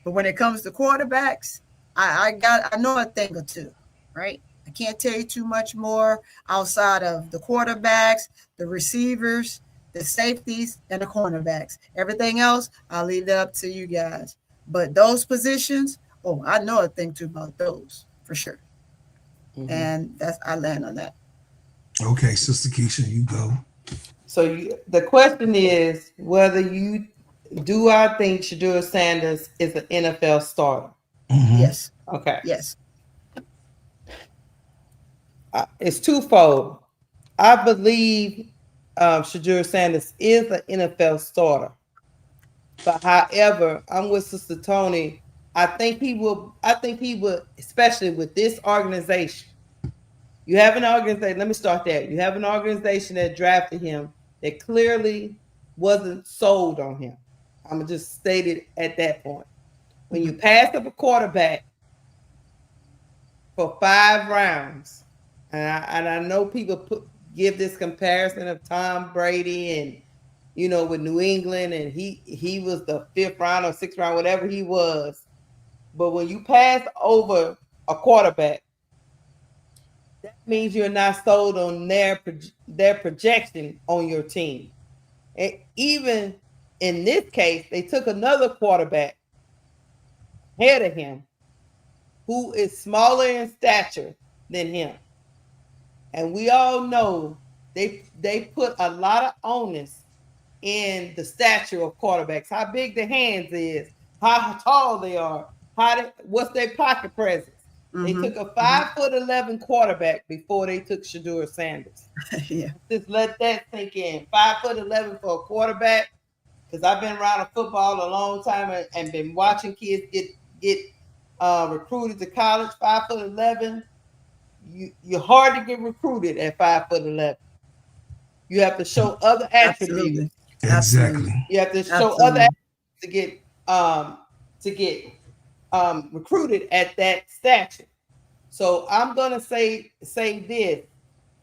But when it comes to quarterbacks, I know a thing or two, right? I can't tell you too much more outside of the quarterbacks, the receivers, the safeties, and the cornerbacks. Everything else, I'll leave it up to you guys. But those positions, I know a thing or two about those for sure. And I land on that. Okay, Sister Keisha, you go. So the question is whether you do I think Shedeur Sanders is an NFL starter? Yes. Okay. Yes. It's twofold. I believe Shedeur Sanders is an NFL starter. But however, I'm with Sister Tony. I think he will, especially with this organization. You have an organization, let me start there. You have an organization that drafted him that clearly wasn't sold on him. I'm gonna just state it at that point. When you pass up a quarterback for 5 rounds, and I know people give this comparison of Tom Brady and with New England, and he was the 5th round or 6th round, whatever he was. But when you pass over a quarterback, that means you're not sold on their projection on your team. And even in this case, they took another quarterback ahead of him who is smaller in stature than him. And we all know they put a lot of onus in the stature of quarterbacks, how big the hands is, how tall they are, what's their pocket presence. They took a 5'11" quarterback before they took Shedeur Sanders. Yeah. Just let that sink in. 5'11" for a quarterback, because I've been around football a long time and been watching kids get recruited to college. 5'11", you're hard to get recruited at 5'11". You have to show other attributes. Exactly. You have to show other attributes to get recruited at that stature. So I'm gonna say this.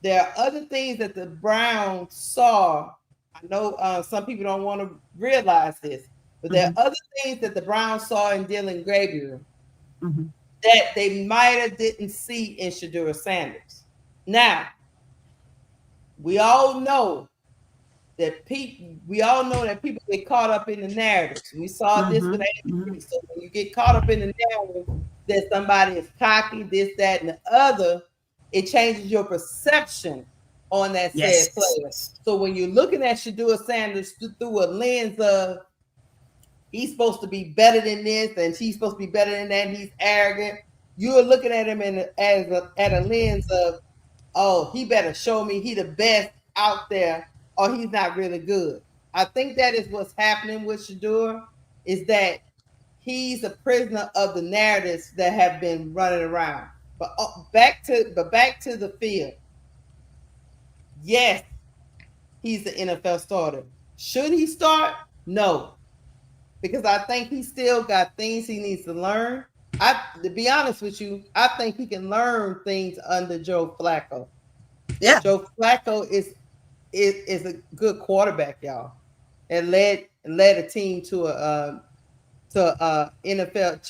There are other things that the Browns saw. I know some people don't want to realize this, but there are other things that the Browns saw in Dylan Gabriel that they might have didn't see in Shedeur Sanders. Now, we all know that people get caught up in the narratives. We saw this with Andy. So when you get caught up in the narrative that somebody is cocky, this, that, and the other, it changes your perception on that said player. So when you're looking at Shedeur Sanders through a lens of he's supposed to be better than this and she's supposed to be better than that, and he's arrogant, you're looking at him at a lens of, oh, he better show me he the best out there, or he's not really good. I think that is what's happening with Shedeur, is that he's a prisoner of the narratives that have been running around. But back to the field. Yes, he's an NFL starter. Should he start? No, because I think he still got things he needs to learn. To be honest with you, I think he can learn things under Joe Flacco. Yeah, Joe Flacco is a good quarterback, y'all, and led a team to a NFL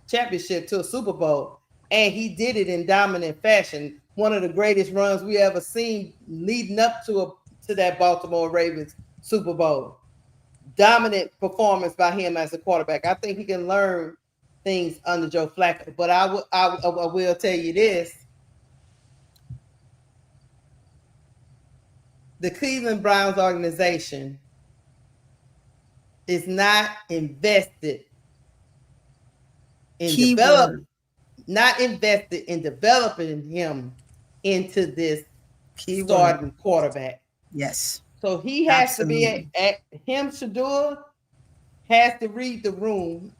championship, to a Super Bowl, and he did it in dominant fashion. One of the greatest runs we ever seen leading up to that Baltimore Ravens Super Bowl. Dominant performance by him as a quarterback. I think he can learn things under Joe Flacco. But I will tell you this. The Cleveland Browns organization is not invested in developing him into this starting quarterback. Yes. So he has to be Shedeur has to read the room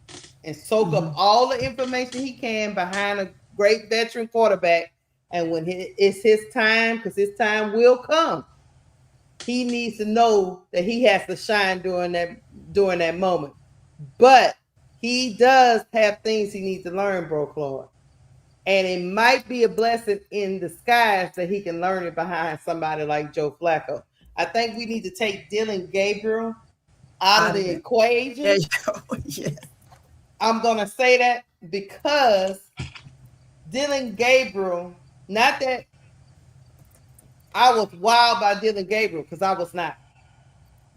and soak up all the information he can behind a great veteran quarterback. And when it's his time, because his time will come, he needs to know that he has to shine during that moment. But he does have things he needs to learn, Bro Claude. And it might be a blessing in disguise that he can learn it behind somebody like Joe Flacco. I think we need to take Dylan Gabriel out of the equation. There you go. Yes. I'm going to say that because Dylan Gabriel, not that I was wild by Dylan Gabriel, because I was not.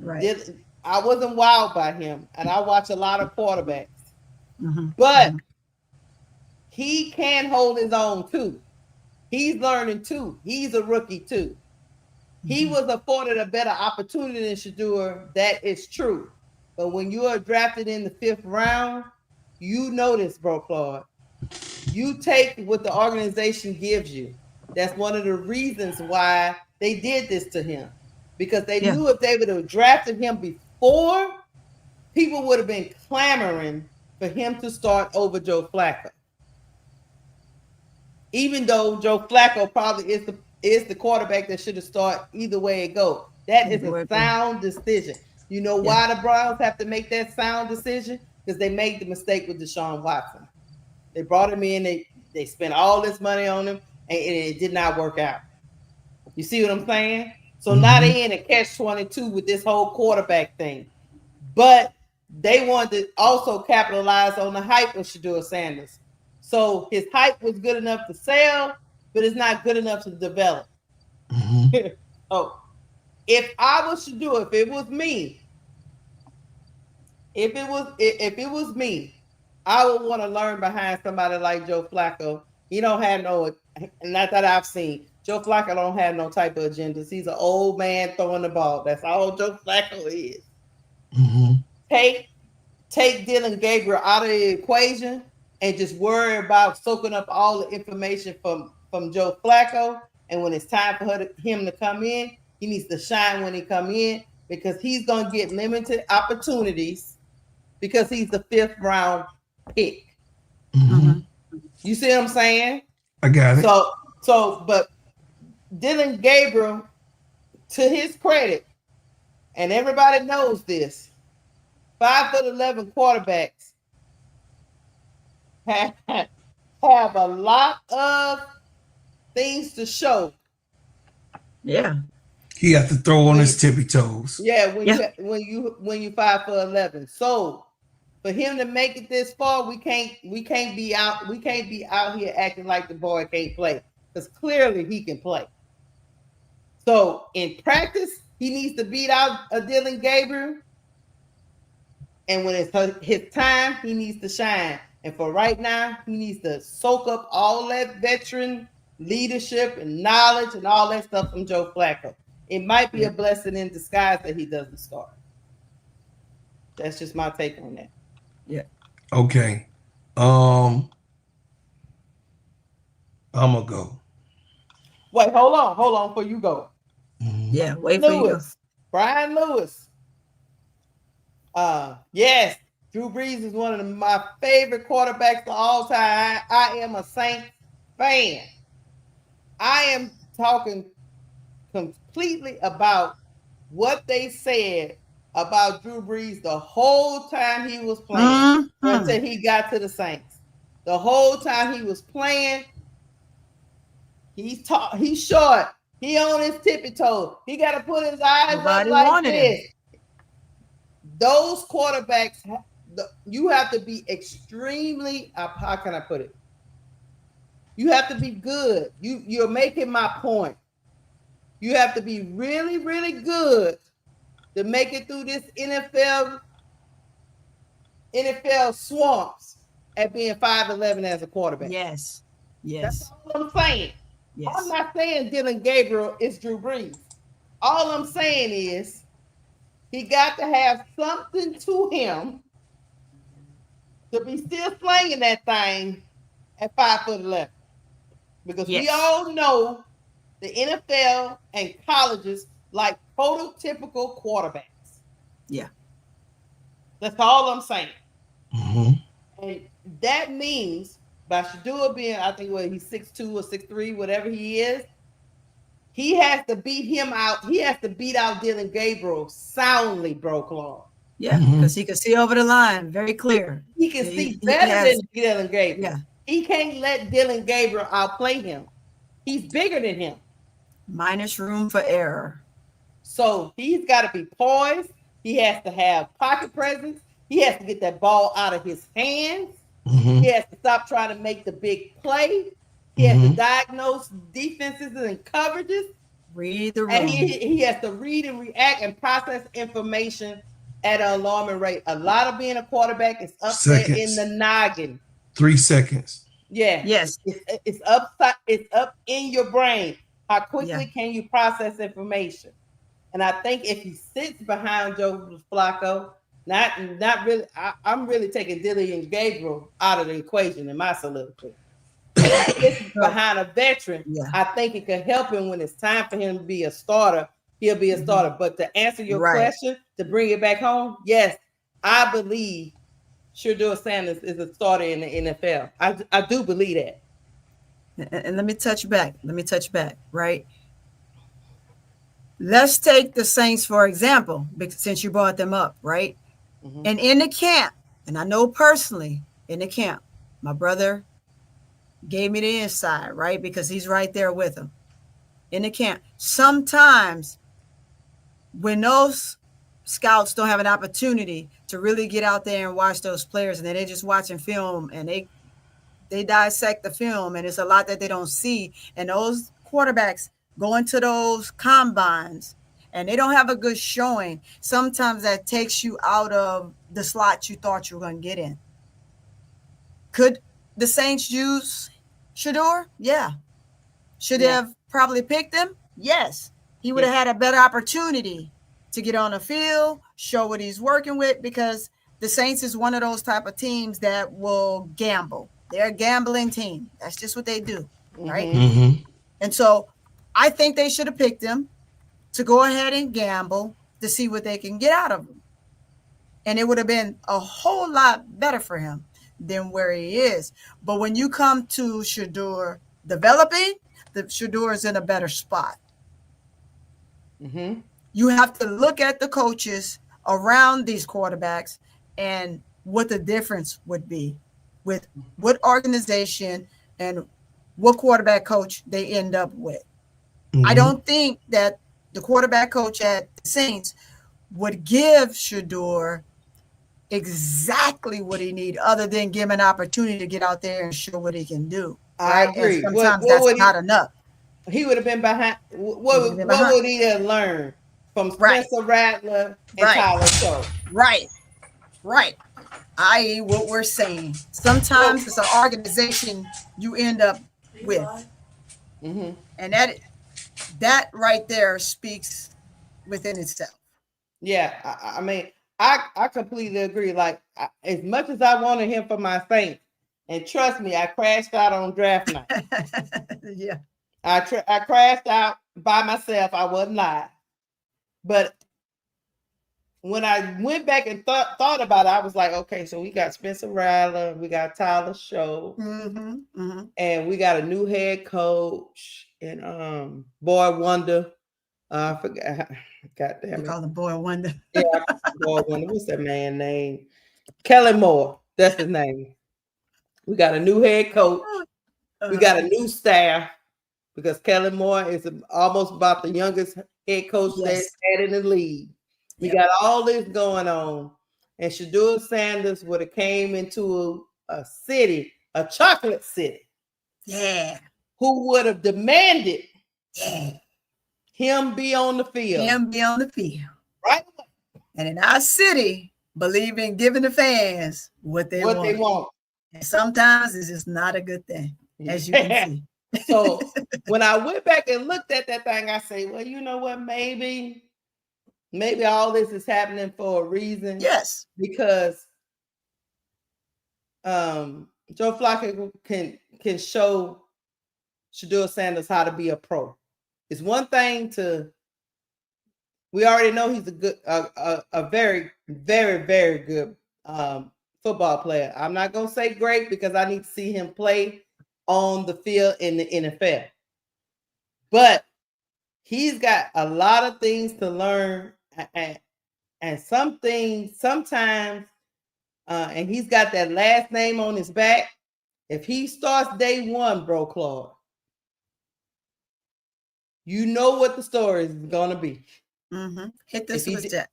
Right. I wasn't wild by him, and I watch a lot of quarterbacks. But he can hold his own too. He's learning too. He's a rookie too. He was afforded a better opportunity than Shedeur. That is true. But when you are drafted in the 5th round, you know this, Bro Claude. You take what the organization gives you. That's one of the reasons why they did this to him. Because they knew if they would have drafted him before, people would have been clamoring for him to start over Joe Flacco. Even though Joe Flacco probably is the quarterback that should have started either way it go. That is a sound decision. You know why the Browns have to make that sound decision? Because they made the mistake with Deshaun Watson. They brought him in, they spent all this money on him, and it did not work out. You see what I'm saying? So now they in a catch-22 with this whole quarterback thing. But they wanted to also capitalize on the hype of Shedeur Sanders. So his hype was good enough to sell, but it's not good enough to develop. Oh, if I was Shedeur, if it was me, I would want to learn behind somebody like Joe Flacco. He don't have no, not that I've seen. Joe Flacco don't have no type of agendas. He's an old man throwing the ball. That's all Joe Flacco is. Take Dylan Gabriel out of the equation and just worry about soaking up all the information from Joe Flacco. And when it's time for him to come in, he needs to shine when he come in, because he's going to get limited opportunities because he's the 5th round pick. You see what I'm saying? I got it. But Dylan Gabriel, to his credit, and everybody knows this, 5'11" quarterbacks have a lot of things to show. Yeah. He has to throw on his tippy toes. Yeah, when you 5'11". So for him to make it this far, we can't be out here acting like the boy can't play, because clearly he can play. So in practice, he needs to beat out a Dylan Gabriel, and when it's his time, he needs to shine. And for right now, he needs to soak up all that veteran leadership and knowledge and all that stuff from Joe Flacco. It might be a blessing in disguise that he doesn't start. That's just my take on that. Yeah. Okay. I'm gonna go. Wait, hold on before you go. Yeah, wait for you to go. Brian Lewis. Yes, Drew Brees is one of my favorite quarterbacks of all time. I am a Saints fan. I am talking completely about what they said about Drew Brees the whole time he was playing until he got to the Saints. The whole time he was playing, he's short. He on his tippy toes. He got to put his eyes up like this. Those quarterbacks, you have to be extremely, how can I put it? You have to be good. You're making my point. You have to be really, really good to make it through this NFL swamps at being 5'11" as a quarterback. Yes. That's all I'm saying. Yes. I'm not saying Dylan Gabriel is Drew Brees. All I'm saying is he got to have something to him to be still slinging that thing at 5'11". Because we all know the NFL and colleges like prototypical quarterbacks. Yeah. That's all I'm saying. And that means by Shedeur being, I think he's 6'2" or 6'3", whatever he is, he has to beat him out. He has to beat out Dylan Gabriel soundly, bro, Claude. Yeah, because he can see over the line very clear. He can see better than Dylan Gabriel. Yeah. He can't let Dylan Gabriel outplay him. He's bigger than him. Minus room for error. So he's got to be poised. He has to have pocket presence. He has to get that ball out of his hands. He has to stop trying to make the big play. He has to diagnose defenses and coverages. Read the room. And he has to read and react and process information at an alarming rate. A lot of being a quarterback is up there in the noggin. 3 seconds. Yeah. Yes. It's up in your brain. How quickly can you process information? And I think if he sits behind Joe Flacco, not really, I'm really taking Dylan Gabriel out of the equation in my soliloquy. If he sits behind a veteran, I think it could help him when it's time for him to be a starter. He'll be a starter. But to answer your question, to bring it back home, yes, I believe Shedeur Sanders is a starter in the NFL. I do believe that. And let me touch back, right? Let's take the Saints, for example, since you brought them up, right? Mm-hmm. And in the camp, and I know personally in the camp, my brother gave me the inside, right? Because he's right there with him in the camp. Sometimes when those scouts don't have an opportunity to really get out there and watch those players, and they're just watching film and they dissect the film, and it's a lot that they don't see. And those quarterbacks go into those combines and they don't have a good showing. Sometimes that takes you out of the slot you thought you were going to get in. Could the Saints use Shedeur? Yeah. Should they have probably picked him? Yes. He would have had a better opportunity to get on the field, show what he's working with, because the Saints is one of those type of teams that will gamble. They're a gambling team. That's just what they do, right? Mm-hmm. And so I think they should have picked him to go ahead and gamble to see what they can get out of him. And it would have been a whole lot better for him than where he is. But when you come to Shedeur developing, the Shedeur is in a better spot. Mm-hmm. You have to look at the coaches around these quarterbacks and what the difference would be with what organization and what quarterback coach they end up with. Mm-hmm. I don't think that the quarterback coach at the Saints would give Shedeur exactly what he need, other than give him an opportunity to get out there and show what he can do. I Right? agree. And sometimes that's not enough. He would have been behind. What would he have learned from Spencer Rattler and Tyler Show? Right. I.e., what we're saying. Sometimes it's an organization you end up with. Mm-hmm. And that right there speaks within itself. Yeah, I mean, I completely agree. Like, as much as I wanted him for my Saints, and trust me, I crashed out on draft night. Yeah. I crashed out by myself. I wasn't lying. But when I went back and thought about it, I was like, okay, so we got Spencer Rattler, we got Tyler Show, and we got a new head coach, and Boy Wonder. I forgot. God damn it. Call him Boy Wonder. Yeah, Boy Wonder. What's that man's name? Kellen Moore. That's his name. We got a new head coach. We got a new staff, because Kellen Moore is almost about the youngest head coach that's had in the league. We got all this going on. And Shedeur Sanders would have came into a city, a chocolate city. Yeah. Who would have demanded him be on the field. Right? And in our city, believe in giving the fans what they want. And sometimes it's just not a good thing, as you can see. So when I went back and looked at that thing, I say, well, you know what? Maybe all this is happening for a reason. Yes. Because Joe Flacco can show Shedeur Sanders how to be a pro. It's one thing we already know he's a very, very, very good football player. I'm not going to say great, because I need to see him play on the field in the NFL. But he's got a lot of things to learn, and some things sometimes, and he's got that last name on his back. If he starts day one, bro, Claude, you know what the story is going to be. Mm-hmm. Hit this with that.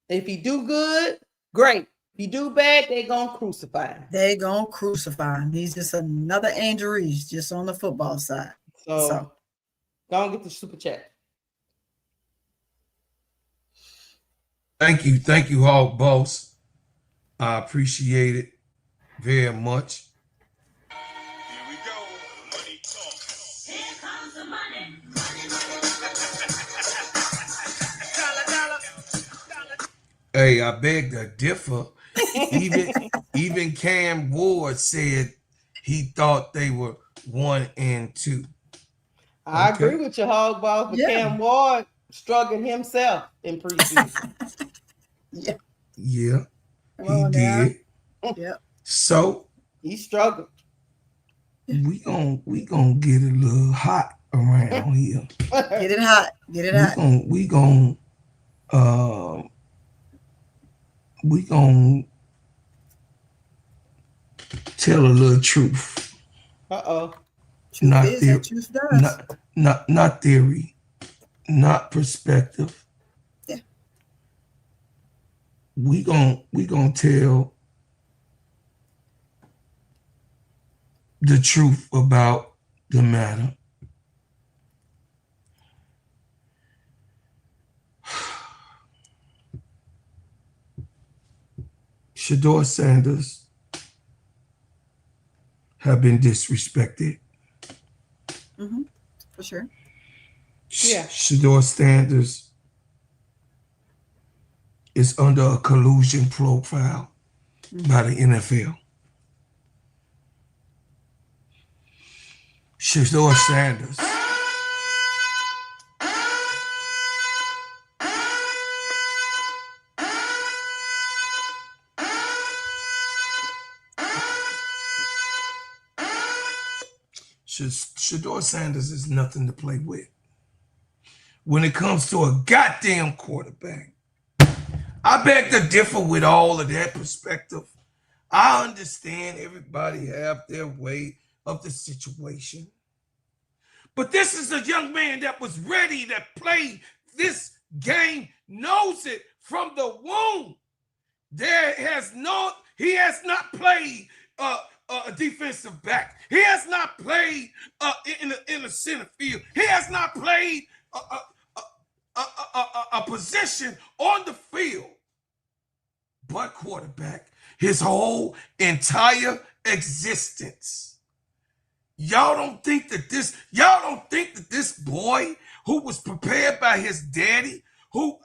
If he do good, great. If he do bad, they going to crucify him. They going to crucify him. He's just another Angel Reese, just on the football side. So go and get the super chat. Thank you, Hog Boss. I appreciate it very much. Here we go. Money talk. Here comes the money. Hey, I beg to differ. Even Cam Ward said he thought they were 1 and 2. I agree with you, Hog Boss, but Cam Ward struggled himself in preseason. Yeah, he did. Yeah. So he struggled. We gonna get a little hot around here. Get it hot. Get it We hot. gon' we gon' we gon' tell a little truth. Uh-oh. Truth Not is theory, that truth does. not theory, not perspective. Yeah. We gon' tell the truth about the matter. Shedeur Sanders have been disrespected. Mm-hmm. For sure. Yeah. Shedeur Sanders is under a collusion profile by the NFL. Shedeur Sanders Shedeur Sanders is nothing to play with. When it comes to a goddamn quarterback, I beg to differ with all of that perspective. I understand everybody have their way of the situation. But this is a young man that was ready to play this game, knows it from the womb. He has not played a defensive back. He has not played in the center field. He has not played a position on the field but quarterback his whole entire existence. Y'all don't think that this boy who was prepared by his daddy, who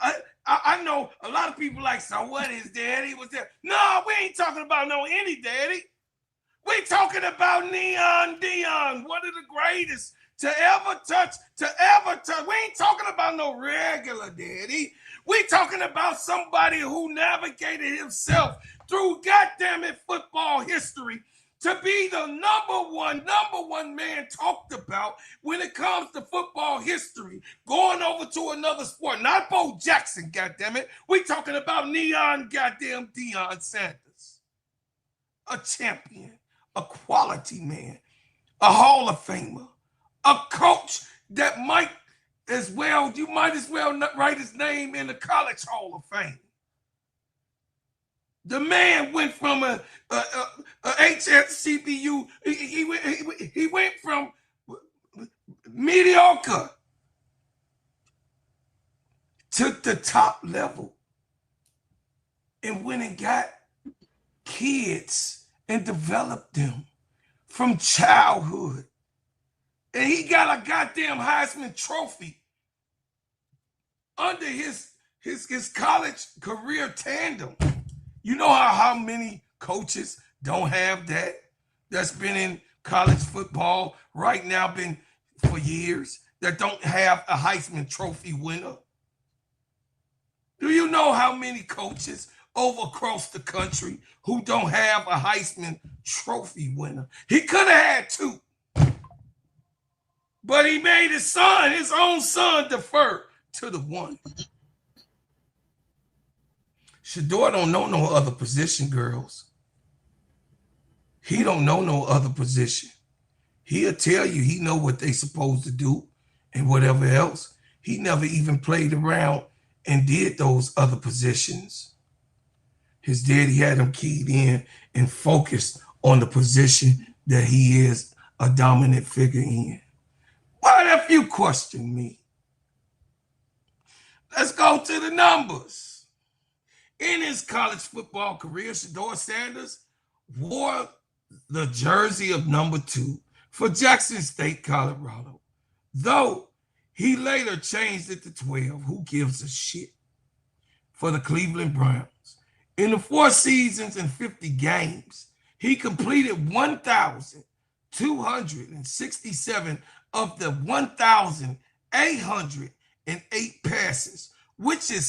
I know a lot of people like, so what, his daddy was there? No, we ain't talking about no any daddy. We talking about Neon Dion, one of the greatest to ever touch. We ain't talking about no regular daddy. We talking about somebody who navigated himself through goddamn it football history to be the number one man talked about when it comes to football history, going over to another sport. Not Bo Jackson, goddamn it. We talking about Neon goddamn Deion Sanders. A champion, a quality man, a Hall of Famer, a coach that might as well write his name in the College Hall of Fame. The man went from a HSCBU. He went from mediocre to the top level, and went and got kids and developed them from childhood. And he got a goddamn Heisman Trophy under his college career tandem. You know how many coaches don't have that? That's been in college football right now, been for years, that don't have a Heisman Trophy winner? Do you know how many coaches over across the country who don't have a Heisman Trophy winner? He could have had two, but he made his own son, defer to the one. Shedeur don't know no other position, girls. He don't know no other position. He'll tell you he know what they supposed to do and whatever else. He never even played around and did those other positions. His daddy had him keyed in and focused on the position that he is a dominant figure in. What if you question me? Let's go to the numbers. In his college football career, Shedeur Sanders wore the jersey of number 2 for Jackson State, Colorado. Though he later changed it to 12, who gives a shit, for the Cleveland Browns. In the 4 seasons and 50 games, he completed 1,267 of the 1,808 passes, which is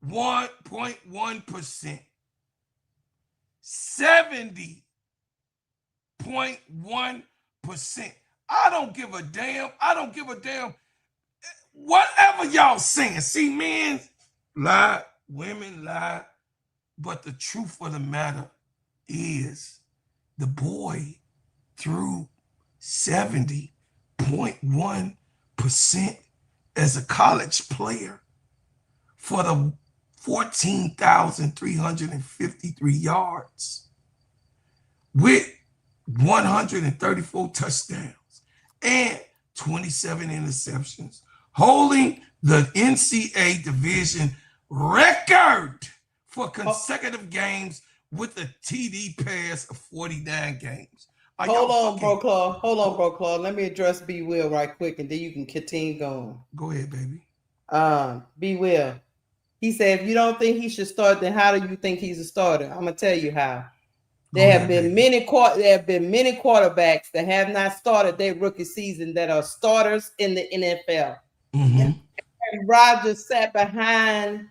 71.1%. 70.1% I don't give a damn. I don't give a damn. Whatever y'all saying. See, men lie, women lie, but the truth of the matter is the boy threw 70.1% as a college player for the 14,353 yards with 134 touchdowns and 27 interceptions, holding the NCAA division record for consecutive games with a TD pass of 49 games. Hold on, bro, Claude. Hold on, bro, Claude. Let me address B. Will right quick, and then you can continue going. Go ahead, baby. B. Will. He said, if you don't think he should start, then how do you think he's a starter? I'm gonna tell you how. There have been many quarterbacks that have not started their rookie season that are starters in the NFL. Mm-hmm. And Rodgers sat behind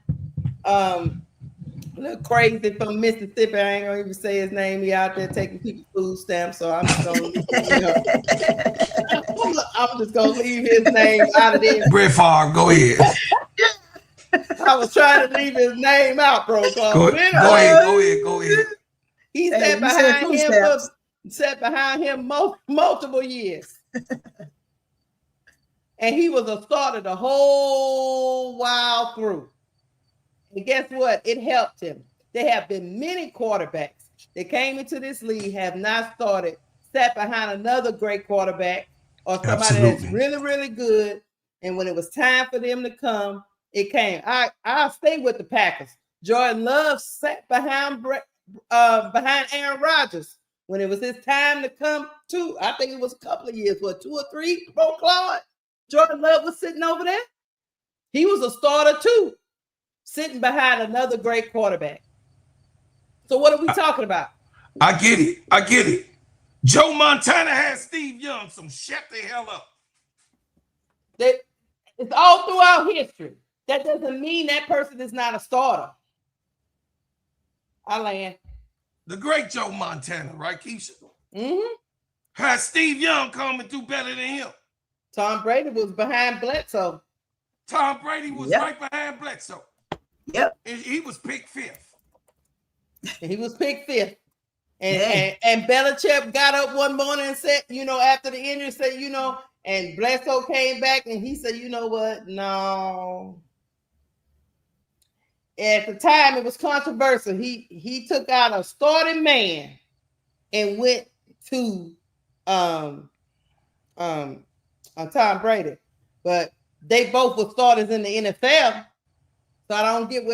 little crazy from Mississippi. I ain't gonna even say his name. He out there taking people's food stamps, so I'm just gonna I'm just gonna leave his name out of this. Brett Favre, go ahead. I was trying to leave his name out, bro. Go ahead. He sat behind him multiple years. And he was a starter the whole while through. And guess what? It helped him. There have been many quarterbacks that came into this league, have not started, sat behind another great quarterback or somebody that's really, really good. And when it was time for them to come, it came. I'll stay with the Packers. Jordan Love sat behind Aaron Rodgers when it was his time to come to. I think it was a couple of years, 2 or 3, bro, Claude. Jordan Love was sitting over there. He was a starter too, sitting behind another great quarterback. So what are we talking about? I get it. Joe Montana had Steve Young, some shut the hell up. It's all throughout history. That doesn't mean that person is not a starter. I land. The great Joe Montana, right, Keisha? Mm-hmm. Had Steve Young come and do better than him. Tom Brady was behind Bledsoe. Tom Brady was right behind Bledsoe. Yep. And he was picked 5th. And Belichick got up one morning and said, after the injury, said, and Bledsoe came back and he said, you know what? No. At the time, it was controversial. He took out a starting man and went to Tom Brady, but they both were starters in the NFL. So I don't get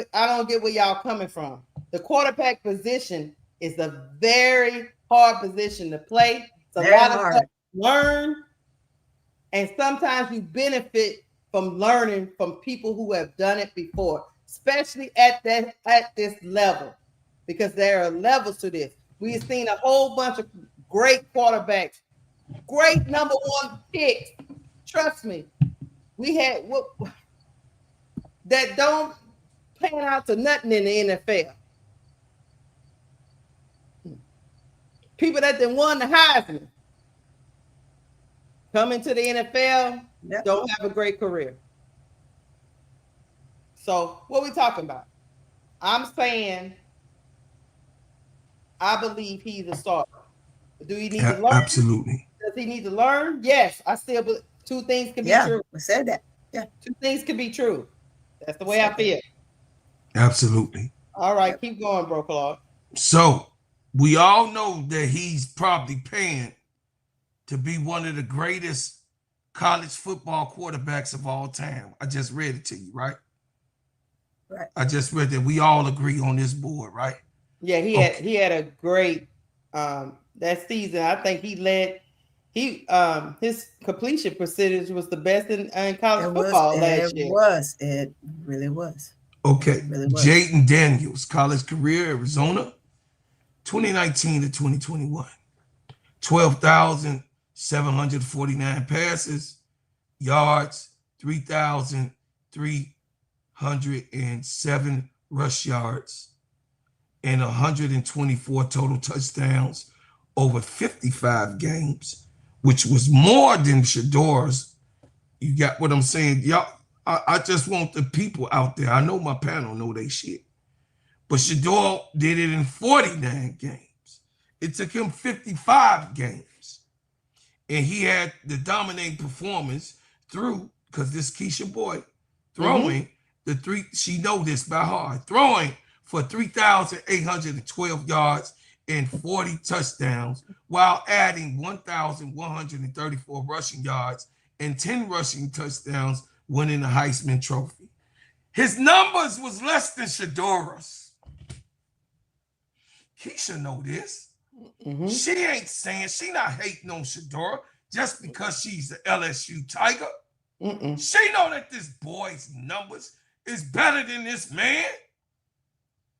where y'all coming from. The quarterback position is a very hard position to play. It's a lot of stuff to learn, and sometimes you benefit from learning from people who have done it before, especially at this level, because there are levels to this. We've seen a whole bunch of great quarterbacks, great number 1 picks. Trust me, we had that don't pan out to nothing in the NFL. People that then won the Heisman come into the NFL, don't have a great career. So what are we talking about? I'm saying I believe he's a starter. Do he need to learn? Absolutely. Does he need to learn? Yes. I still believe 2 things can be true. I said that. Yeah. 2 things can be true. That's the way I feel. Absolutely. All right, keep going, bro, Claude. So we all know that he's probably paying to be one of the greatest college football quarterbacks of all time. I just read it to you, right? Right. I just read that. We all agree on this board, right? Yeah, he had a great that season. I think he led. His completion percentage was the best in college football last year. It really was. Okay. Really was. Jayden Daniels, college career, Arizona, 2019 to 2021. 12,749 passes, yards, 3,307 rush yards, and 124 total touchdowns over 55 games which was more than Shedeur's. You got what I'm saying? Y'all, I just want the people out there. I know my panel know they shit. But Shedeur did it in 49 games. It took him 55 games. And he had the dominating performance through, because this Keisha boy throwing the three, she know this by heart, throwing for 3,812 yards and 40 touchdowns while adding 1,134 rushing yards and 10 rushing touchdowns, winning the Heisman Trophy. His numbers was less than Shedeur's. Keisha know this. She ain't saying, she not hating on Shedeur just because she's the LSU Tiger. She know that this boy's numbers is better than this man.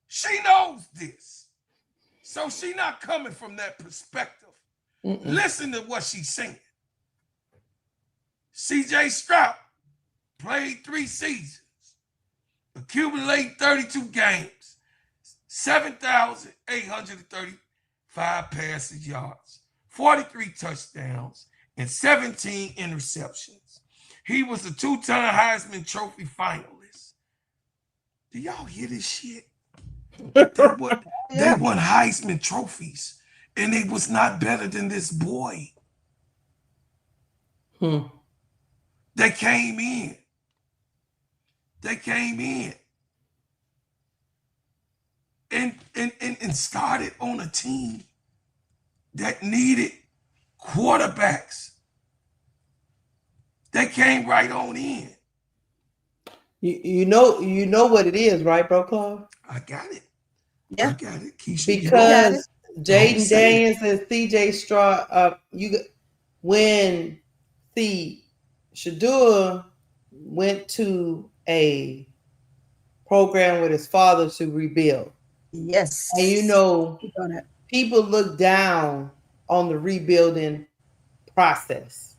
She knows this. So she not coming from that perspective. Listen to what she's saying. C.J. Stroud played 3 seasons, accumulated 32 games, 7,835 passing yards, 43 touchdowns, and 17 interceptions. He was a 2-time Heisman Trophy finalist. Do y'all hear this shit? They won Heisman trophies, and they was not better than this boy. They came in. And started on a team that needed quarterbacks. They came right on in. You know what it is, right, Bro Claude? I got it. Yeah. I got it. Keisha, because Jaden Daniels and CJ Stroud, when Shedeur went to a program with his father to rebuild. Yes. And people look down on the rebuilding process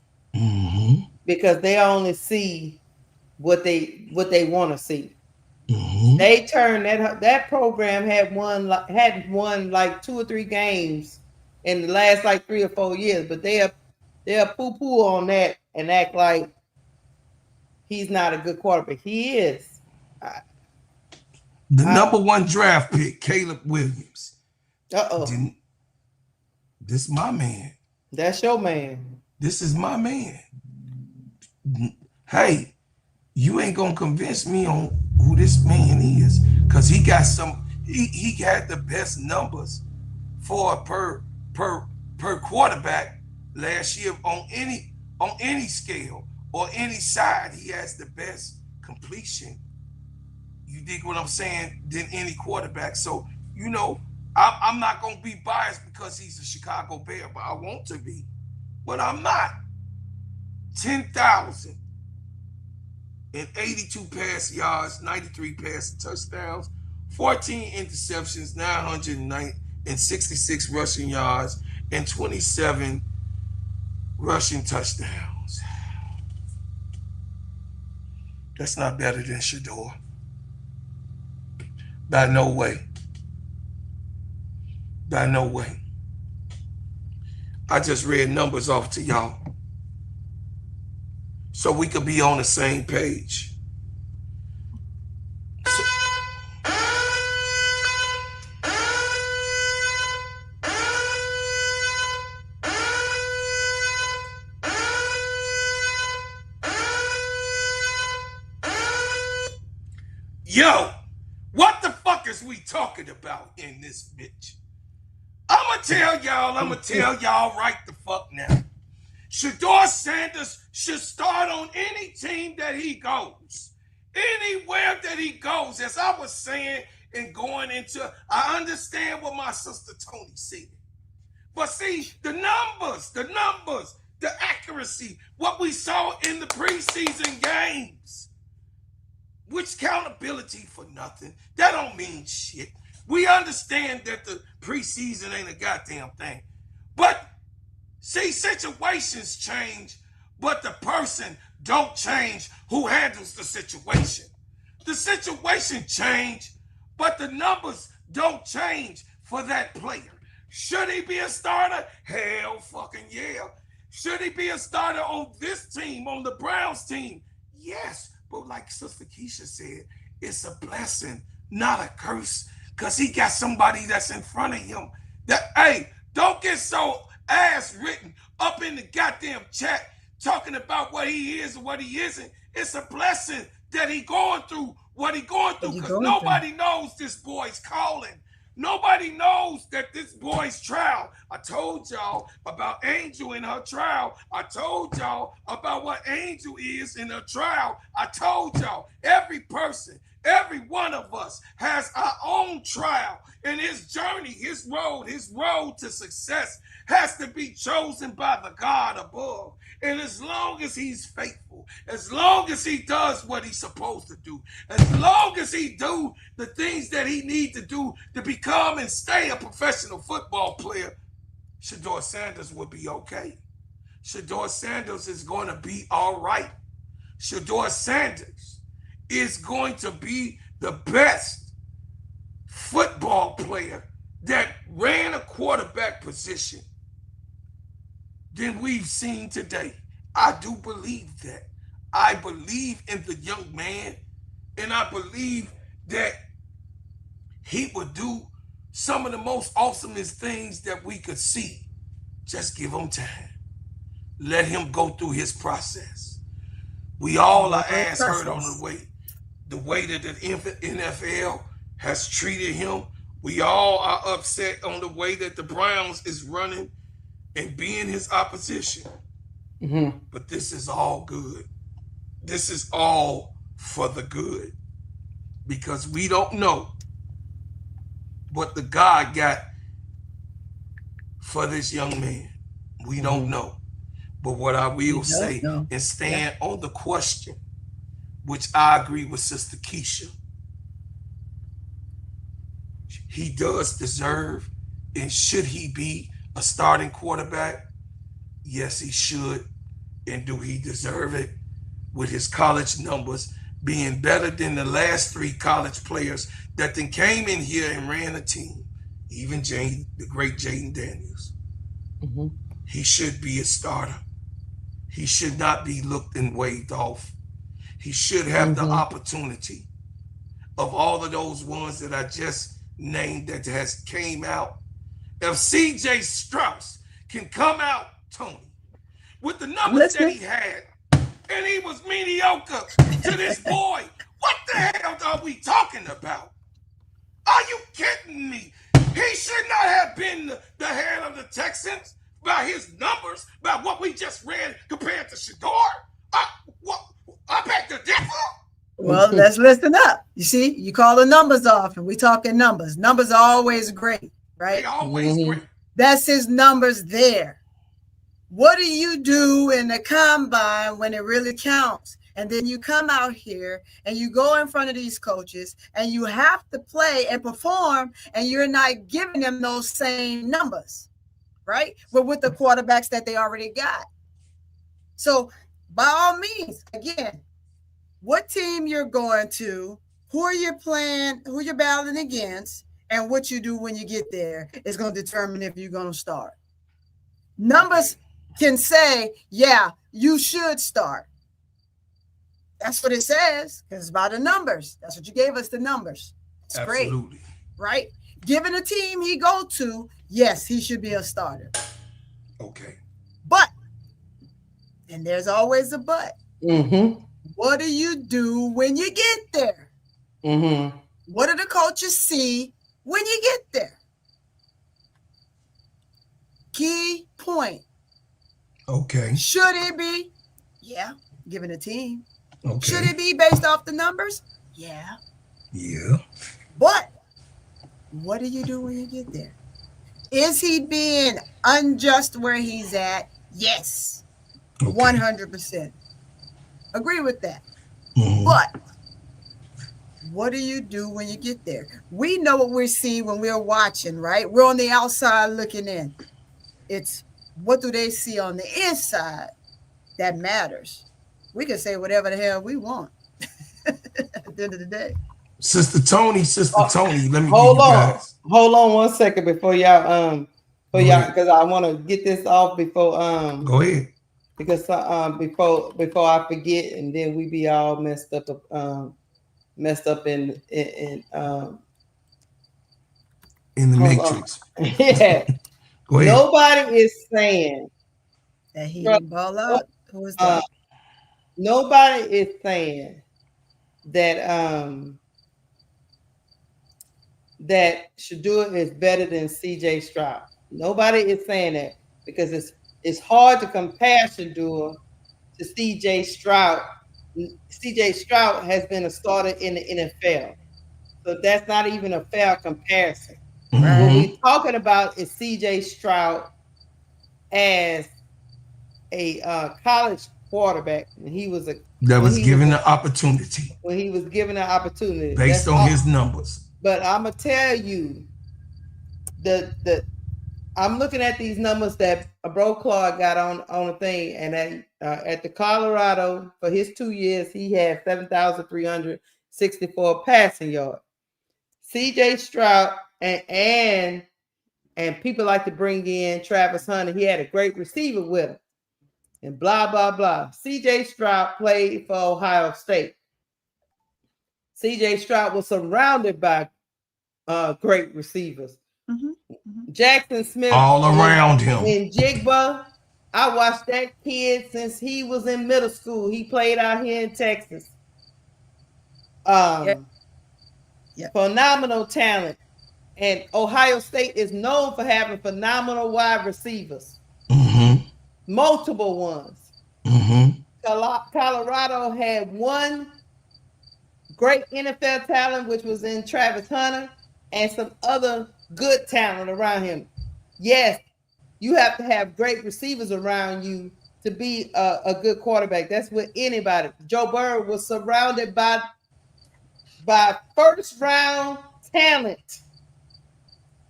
because they only see what they want to see. They turned that program had won like 2 or 3 games in the last like 3 or 4 years, but they'll poo-poo on that and act like he's not a good quarterback. He is. The number 1 draft pick, Caleb Williams. This my man. That's your man. This is my man. Hey, you ain't gonna convince me on who this man is, because he got he had the best numbers for per quarterback last year on any scale or any side. He has the best completion, you dig what I'm saying, than any quarterback. So I'm not gonna be biased because he's a Chicago Bear, but I want to be, but I'm not. 10,082 pass yards, 93 passing touchdowns, 14 interceptions, 966 rushing yards, and 27 rushing touchdowns. That's not better than Shedeur. By no way. By no way. I just read numbers off to y'all so we could be on the same page. Yo, what the fuck is we talking about in this bitch? I'ma tell y'all right the fuck now. Shedeur Sanders should start on any team that he goes. Anywhere that he goes. As I was saying and going into, I understand what my sister Tony said. But see, the numbers, the accuracy, what we saw in the preseason games. Which accountability for nothing. That don't mean shit. We understand that the preseason ain't a goddamn thing. But see, situations change, but the person don't change who handles the situation. The situation change, but the numbers don't change for that player. Should he be a starter? Hell fucking yeah. Should he be a starter on this team, on the Browns team? Yes, but like Sister Keisha said, it's a blessing, not a curse, because he got somebody that's in front of him. That, hey, don't get so ass written up in the goddamn chat talking about what he is and what he isn't. It's a blessing that he going through what he going through, because nobody knows this boy's calling. Nobody knows that this boy's trial. I told y'all about Angel in her trial. I told y'all about what Angel is in her trial. I told y'all every person, every one of us has our own trial, and his journey, his road to success has to be chosen by the God above. And as long as he's faithful, as long as he does what he's supposed to do, as long as he do the things that he needs to do to become and stay a professional football player, Shedeur Sanders will be okay. Shedeur Sanders is going to be all right. Shedeur Sanders is going to be the best football player that ran a quarterback position than we've seen today. I do believe that. I believe in the young man, and I believe that he would do some of the most awesomest things that we could see. Just give him time. Let him go through his process. We all are ass hurt on the way that the NFL has treated him. We all are upset on the way that the Browns is running and being his opposition. Mm-hmm. But this is all good. This is all for the good, because we don't know what the God got for this young man. We don't know. But what I will say and stand on the question, which I agree with Sister Keisha, he does deserve, and should he be a starting quarterback? Yes, he should. And do he deserve it? With his college numbers being better than the last 3 college players that then came in here and ran a team, even the great Jaden Daniels. Mm-hmm. He should be a starter. He should not be looked and waved off. He should have the opportunity of all of those ones that I just named that has came out. If CJ Strauss can come out, Tony, with the numbers that he had, and he was mediocre to this boy, what the hell are we talking about? Are you kidding me? He should not have been the head of the Texans by his numbers, by what we just read compared to Shedeur. I beg to differ. Well, let's listen up. You see, you call the numbers off, and we talking numbers. Numbers are always great, right? They always great. That's his numbers there. What do you do in the combine when it really counts? And then you come out here and you go in front of these coaches and you have to play and perform, and you're not giving them those same numbers, right? But with the quarterbacks that they already got. So by all means, again, what team you're going to, who are you playing, who you're battling against, and what you do when you get there is going to determine if you're going to start. Numbers can say, yeah, you should start. That's what it says, because it's by the numbers. That's what you gave us, the numbers. It's Absolutely great, right? Given a team he go to, yes, he should be a starter. Okay. But, and there's always a but. Mm-hmm. What do you do when you get there? Mm-hmm. What do the coaches see when you get there? Key point. Okay. Should it be? Yeah, given a team. Okay. Should it be based off the numbers? Yeah. Yeah. But what do you do when you get there? Is he being unjust where he's at? Yes. Okay. 100%. Agree with that. Mm-hmm. But what do you do when you get there? We know what we see when we're watching, right? We're on the outside looking in. It's what do they see on the inside that matters. We can say whatever the hell we want at the end of the day. Sister Tony, let me hold on 1 second before y'all But y'all, because I want to get this off before Go ahead. Because before I forget, and then we be all messed up in the matrix. Yeah. Go ahead. Nobody is saying that he didn't ball out. Who is that? Nobody is saying that that Shedeur is better than CJ Stroud. Nobody is saying that because it's hard to compare Shedeur to CJ Stroud. CJ Stroud has been a starter in the NFL. So that's not even a fair comparison. Mm-hmm. What we're talking about is CJ Stroud as a college quarterback. When he was given the opportunity. When he was given the opportunity. Based on his numbers. But I'm going to tell you, I'm looking at these numbers that Bro Clark got on the thing, and at the Colorado, for his 2 years, he had 7,364 passing yards. CJ Stroud and people like to bring in Travis Hunter. He had a great receiver with him, and blah blah blah. CJ Stroud played for Ohio State. CJ Stroud was surrounded by great receivers. Mm-hmm. Jackson Smith all around him. In Jigba, I watched that kid since he was in middle school. He played out here in Texas. Phenomenal talent. And Ohio State is known for having phenomenal wide receivers. Mm-hmm. Multiple ones. Mm-hmm. Colorado had one great NFL talent, which was in Travis Hunter, and some other good talent around him. Yes, you have to have great receivers around you to be a good quarterback. That's with anybody. Joe Burrow was surrounded by first round talent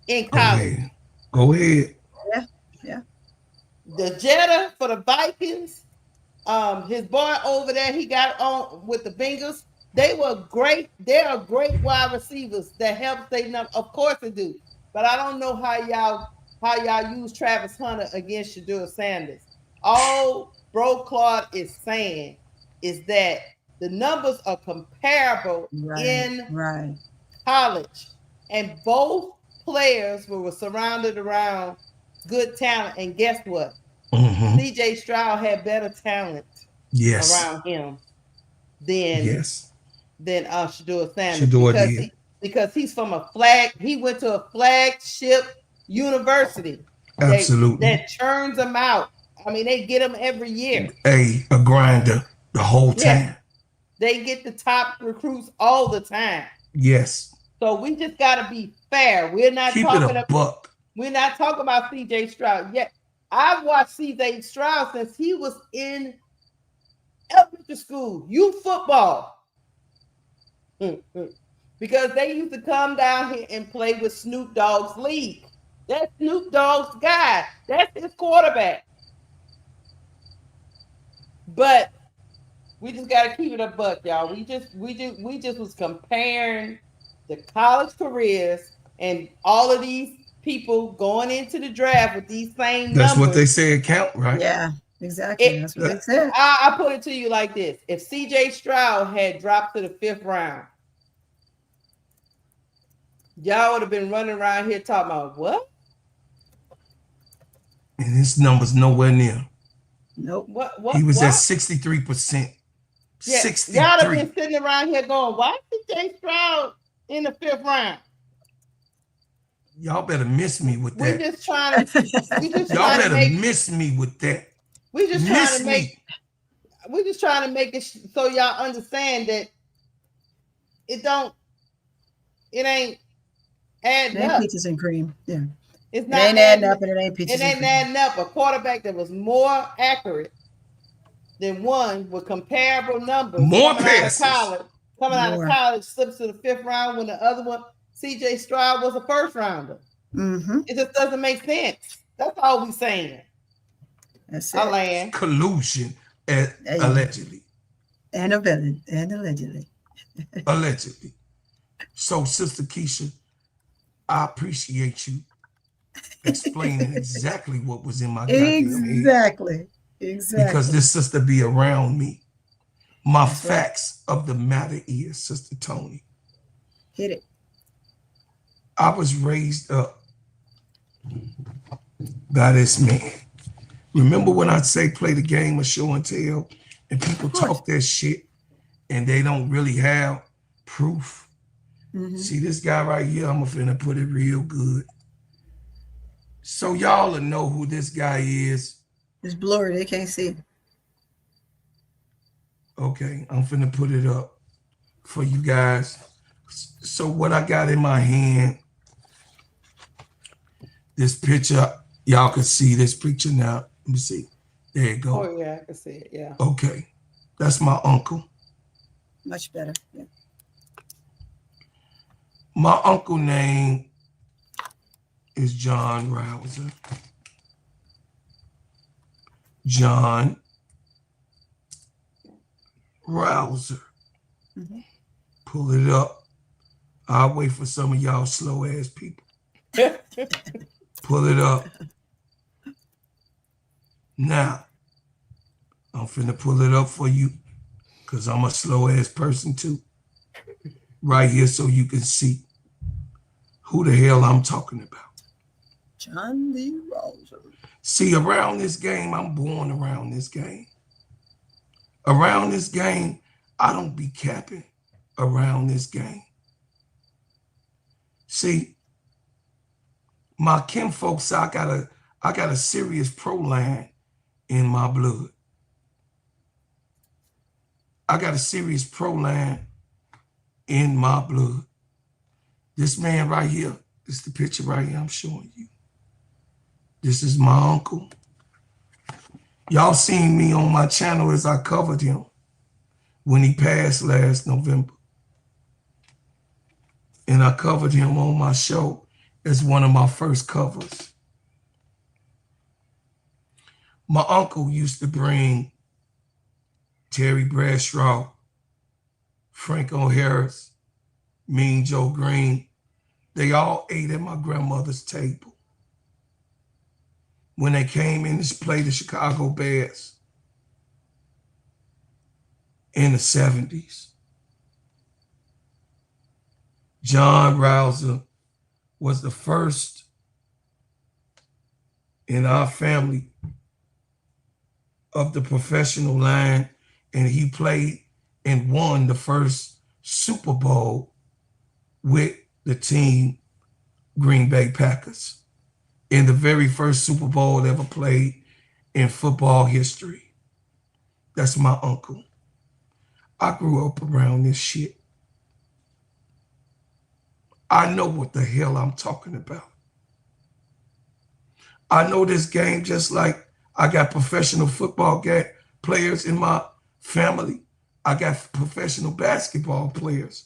in college. Go ahead. Yeah. The Jetta for the Vikings, his boy over there, he got on with the Bengals. They were great. They are great wide receivers that help they number. Of course they do. But I don't know how y'all use Travis Hunter against Shedeur Sanders. All Bro Claude is saying is that the numbers are comparable in college. And both players were surrounded around good talent. And guess what? Mm-hmm. CJ Stroud had better talent around him than Shedeur Sanders. Because he's from he went to a flagship university. Absolutely. That churns them out. I mean, they get them every year. A grinder the whole time. They get the top recruits all the time. Yes. So we just got to be fair. We're not Keep talking it a buck. We're not talking about CJ Stroud yet. I've watched CJ Stroud since he was in elementary school, youth football. Because they used to come down here and play with Snoop Dogg's league. That's Snoop Dogg's guy. That's his quarterback. But we just gotta keep it a buck, y'all. We just was comparing the college careers and all of these people going into the draft with these same numbers. That's what they say count, right? Yeah, exactly. That's what they said. I put it to you like this: if CJ Stroud had dropped to the 5th round, y'all would have been running around here talking about what? And his number's nowhere near. Nope. What? He was at 63%. Yeah, 63. y'all have been sitting around here going, why CJ Stroud in the 5th round? Y'all better miss me with that. We're just trying to. Y'all better miss me with that. We're just trying to make it so y'all understand that it ain't adding up. Peaches and cream. Yeah. It's not adding up, and it ain't peaches. It ain't adding up. A quarterback that was more accurate than one with comparable numbers. More passes. Coming out of college, slips to the 5th round when the other one, CJ Stroud, was a 1st rounder. Mm-hmm. It just doesn't make sense. That's all we're saying. That's it. Collusion, allegedly. And allegedly. Allegedly. So, Sister Keisha, I appreciate you explaining exactly what was in my goddamn head. Exactly. Because this sister be around me. My That's right. facts of the matter is, Sister Tony, Hit it. I was raised up by this man. Remember when I say play the game of show and tell, and people talk that shit and they don't really have proof? Mm-hmm. See this guy right here, I'm finna put it real good. So y'all will know who this guy is. It's blurry, they can't see it. Okay, I'm finna put it up for you guys. So what I got in my hand, this picture, y'all can see this picture now. Let me see. There you go. Oh yeah, I can see it. Yeah. Okay, that's my uncle. Much better. Yeah. My uncle name is John Rouser. John Rouser. Mm-hmm. Pull it up. I'll wait for some of y'all slow ass people. Pull it up. Now, I'm finna pull it up for you because I'm a slow ass person too. Right here so you can see who the hell I'm talking about. John Lee Rouser. See, around this game, I'm born around this game. Around this game, I don't be capping around this game. See, my kinfolks, I got a serious pro line in my blood. I got a serious pro line in my blood. This man right here, this is the picture right here I'm showing you. This is my uncle. Y'all seen me on my channel as I covered him when he passed last November. And I covered him on my show as one of my first covers. My uncle used to bring Terry Bradshaw, Franco Harris, Mean Joe Green. They all ate at my grandmother's table when they came in to play the Chicago Bears in the 70s. John Rouser was the first in our family of the professional line, and he played and won the first Super Bowl with the team Green Bay Packers in the very first Super Bowl ever played in football history. That's my uncle. I grew up around this shit. I know what the hell I'm talking about. I know this game just like I got professional football players in my family. I got professional basketball players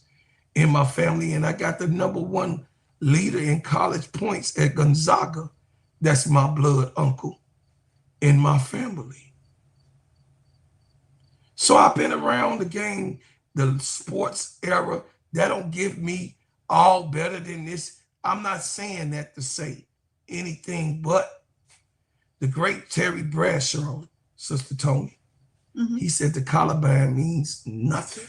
in my family, and I got the #1 leader in college points at Gonzaga. That's my blood uncle in my family. So I've been around the game, the sports era. That don't give me all better than this. I'm not saying that to say anything but the great Terry Bradshaw, Sister Tony. Mm-hmm. He said the Columbine means nothing.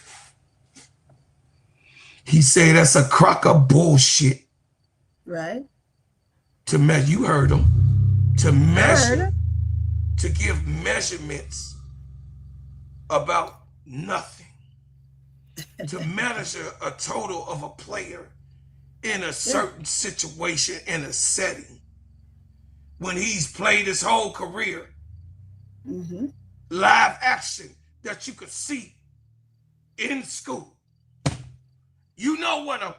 He said that's a crock of bullshit. Right. To measure, you heard him. To measure, to give measurements about nothing. To measure a total of a player in a certain situation, in a setting, when he's played his whole career. Mm-hmm. Live action that you could see in school. You know what a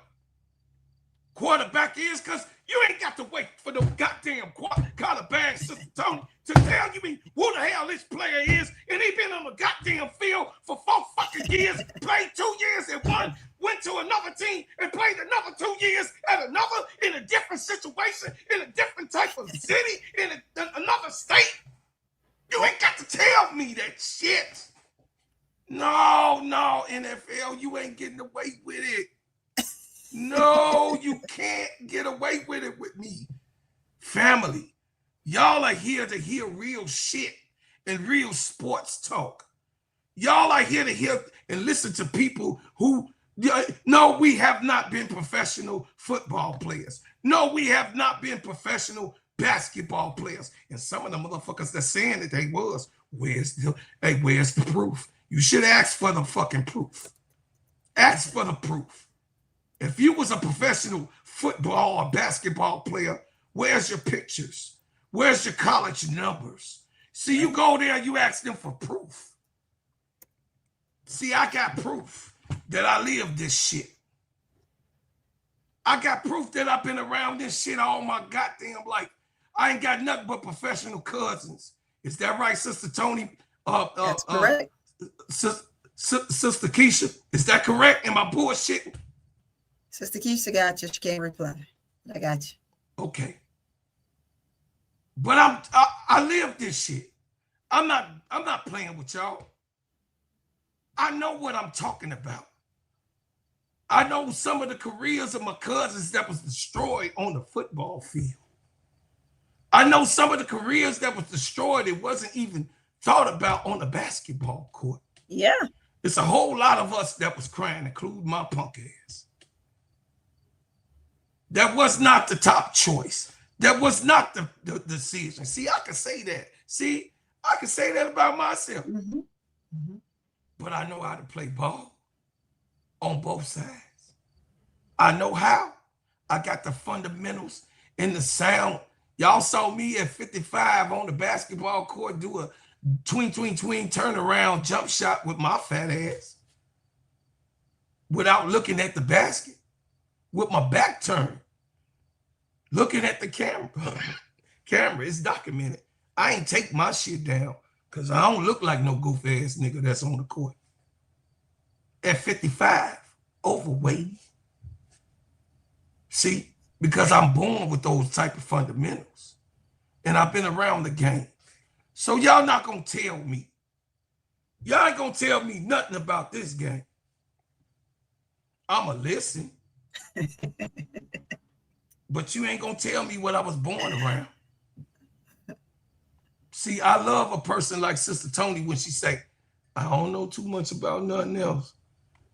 quarterback is, because you ain't got to wait for no goddamn quarterback, Sister Tony, to tell you me who the hell this player is, and he been on the goddamn field for 4 fucking years, played 2 years and went to another team and played another 2 years at another, in a different situation, in a different type of city, in another state. You ain't got to tell me that shit. No, NFL, you ain't getting away with it. No, you can't get away with it with me. family, y'all are here to hear real shit and real sports talk. Y'all are here to hear and listen to people who, no, we have not been professional football players. No, we have not been professional basketball players. And some of the motherfuckers that saying that they was, where's the proof? You should ask for the fucking proof. Ask for the proof. If you was a professional football or basketball player, where's your pictures? Where's your college numbers? See, you go there, you ask them for proof. See, I got proof that I live this shit. I got proof that I've been around this shit all my goddamn life. I ain't got nothing but professional cousins. Is that right, Sister Tony? That's correct. Sister Keisha, is that correct? Am I bullshitting? Sister Keisha got you. She can't reply. I got you. Okay. But I live this shit. I'm not playing with y'all. I know what I'm talking about. I know some of the careers of my cousins that was destroyed on the football field. I know some of the careers that was destroyed, it wasn't even thought about on the basketball court. Yeah. It's a whole lot of us that was crying, including my punk ass. That was not the top choice. That was not the decision. See, I can say that. See, I can say that about myself. Mm-hmm. Mm-hmm. But I know how to play ball on both sides. I know how. I got the fundamentals and the sound. Y'all saw me at 55 on the basketball court do a tween turnaround jump shot with my fat ass without looking at the basket, with my back turned, looking at the camera. Camera is documented. I ain't take my shit down because I don't look like no goof ass nigga that's on the court. At 55, overweight. See, because I'm born with those type of fundamentals and I've been around the game. So y'all not gonna tell me. Y'all ain't gonna tell me nothing about this game. I'ma listen. But you ain't gonna tell me what I was born around. See, I love a person like Sister Tony when she say, I don't know too much about nothing else,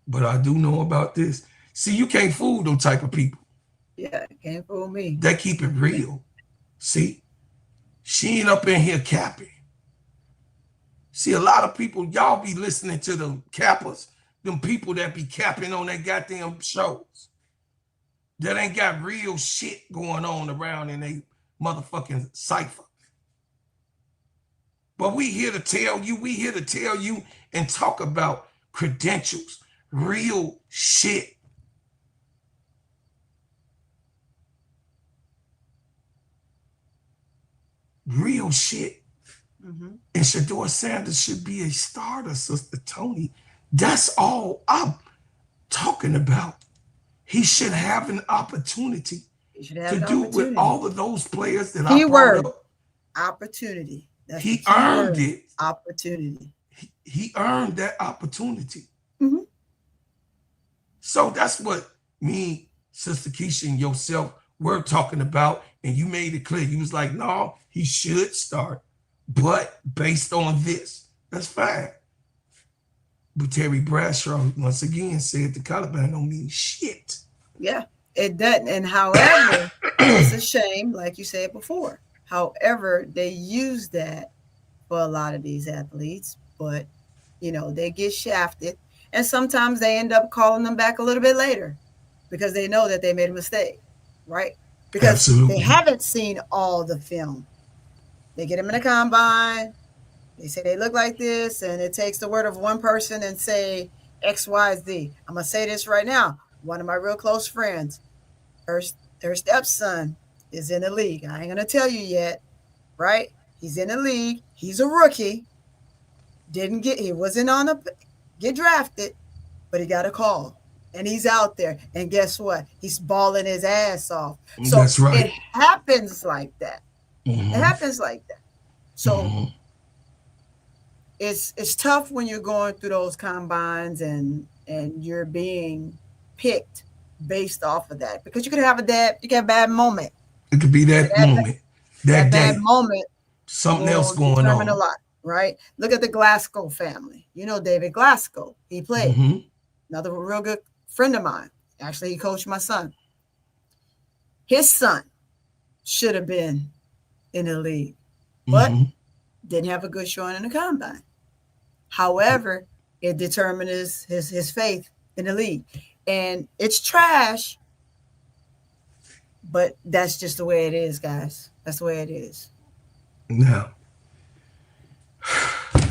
but I do know about this. See, you can't fool them type of people. Yeah, can't fool me. They keep it real. See, she ain't up in here capping. See, a lot of people, y'all be listening to the cappers, them people that be capping on their goddamn shows that ain't got real shit going on around in they motherfucking cipher. But we here to tell you and talk about credentials, real shit. Real shit. Mm-hmm. And Shedeur Sanders should be a starter, Sister Tony. That's all I'm talking about. He should have an opportunity to do with all of those players that I brought up. Opportunity. That's he earned it. Opportunity. He earned that opportunity. Mm-hmm. So that's what me, Sister Keisha, and yourself were talking about. And you made it clear. You was like, no, he should start. But based on this, that's fine. But Terry Bradshaw, once again, said the Caliban don't mean shit. Yeah, it doesn't. And however, it's a shame, like you said before. However, they use that for a lot of these athletes, but, you know, they get shafted. And sometimes they end up calling them back a little bit later because they know that they made a mistake, right? Because Absolutely. They haven't seen all the film. They get them in a combine. They say they look like this, and it takes the word of one person and say X, Y, Z. I'm going to say this right now. One of my real close friends, her stepson is in the league. I ain't going to tell you yet, right? He's in the league. He's a rookie. He wasn't on get drafted, but he got a call. And he's out there. And guess what? He's balling his ass off. So that's right. It happens like that. Mm-hmm. It happens like that. So mm-hmm. It's tough when you're going through those combines and you're being picked based off of that, because you could have a bad moment. It could be that moment. That bad day, moment something else will going determine a on. lot, right? Look at the Glasgow family. You know David Glasgow. He played. Another real good friend of mine. Actually, he coached my son. His son should have been in the league, but didn't have a good showing in the combine. However, it determined his faith in the league. And it's trash, but that's just the way it is, guys. That's the way it is. Now,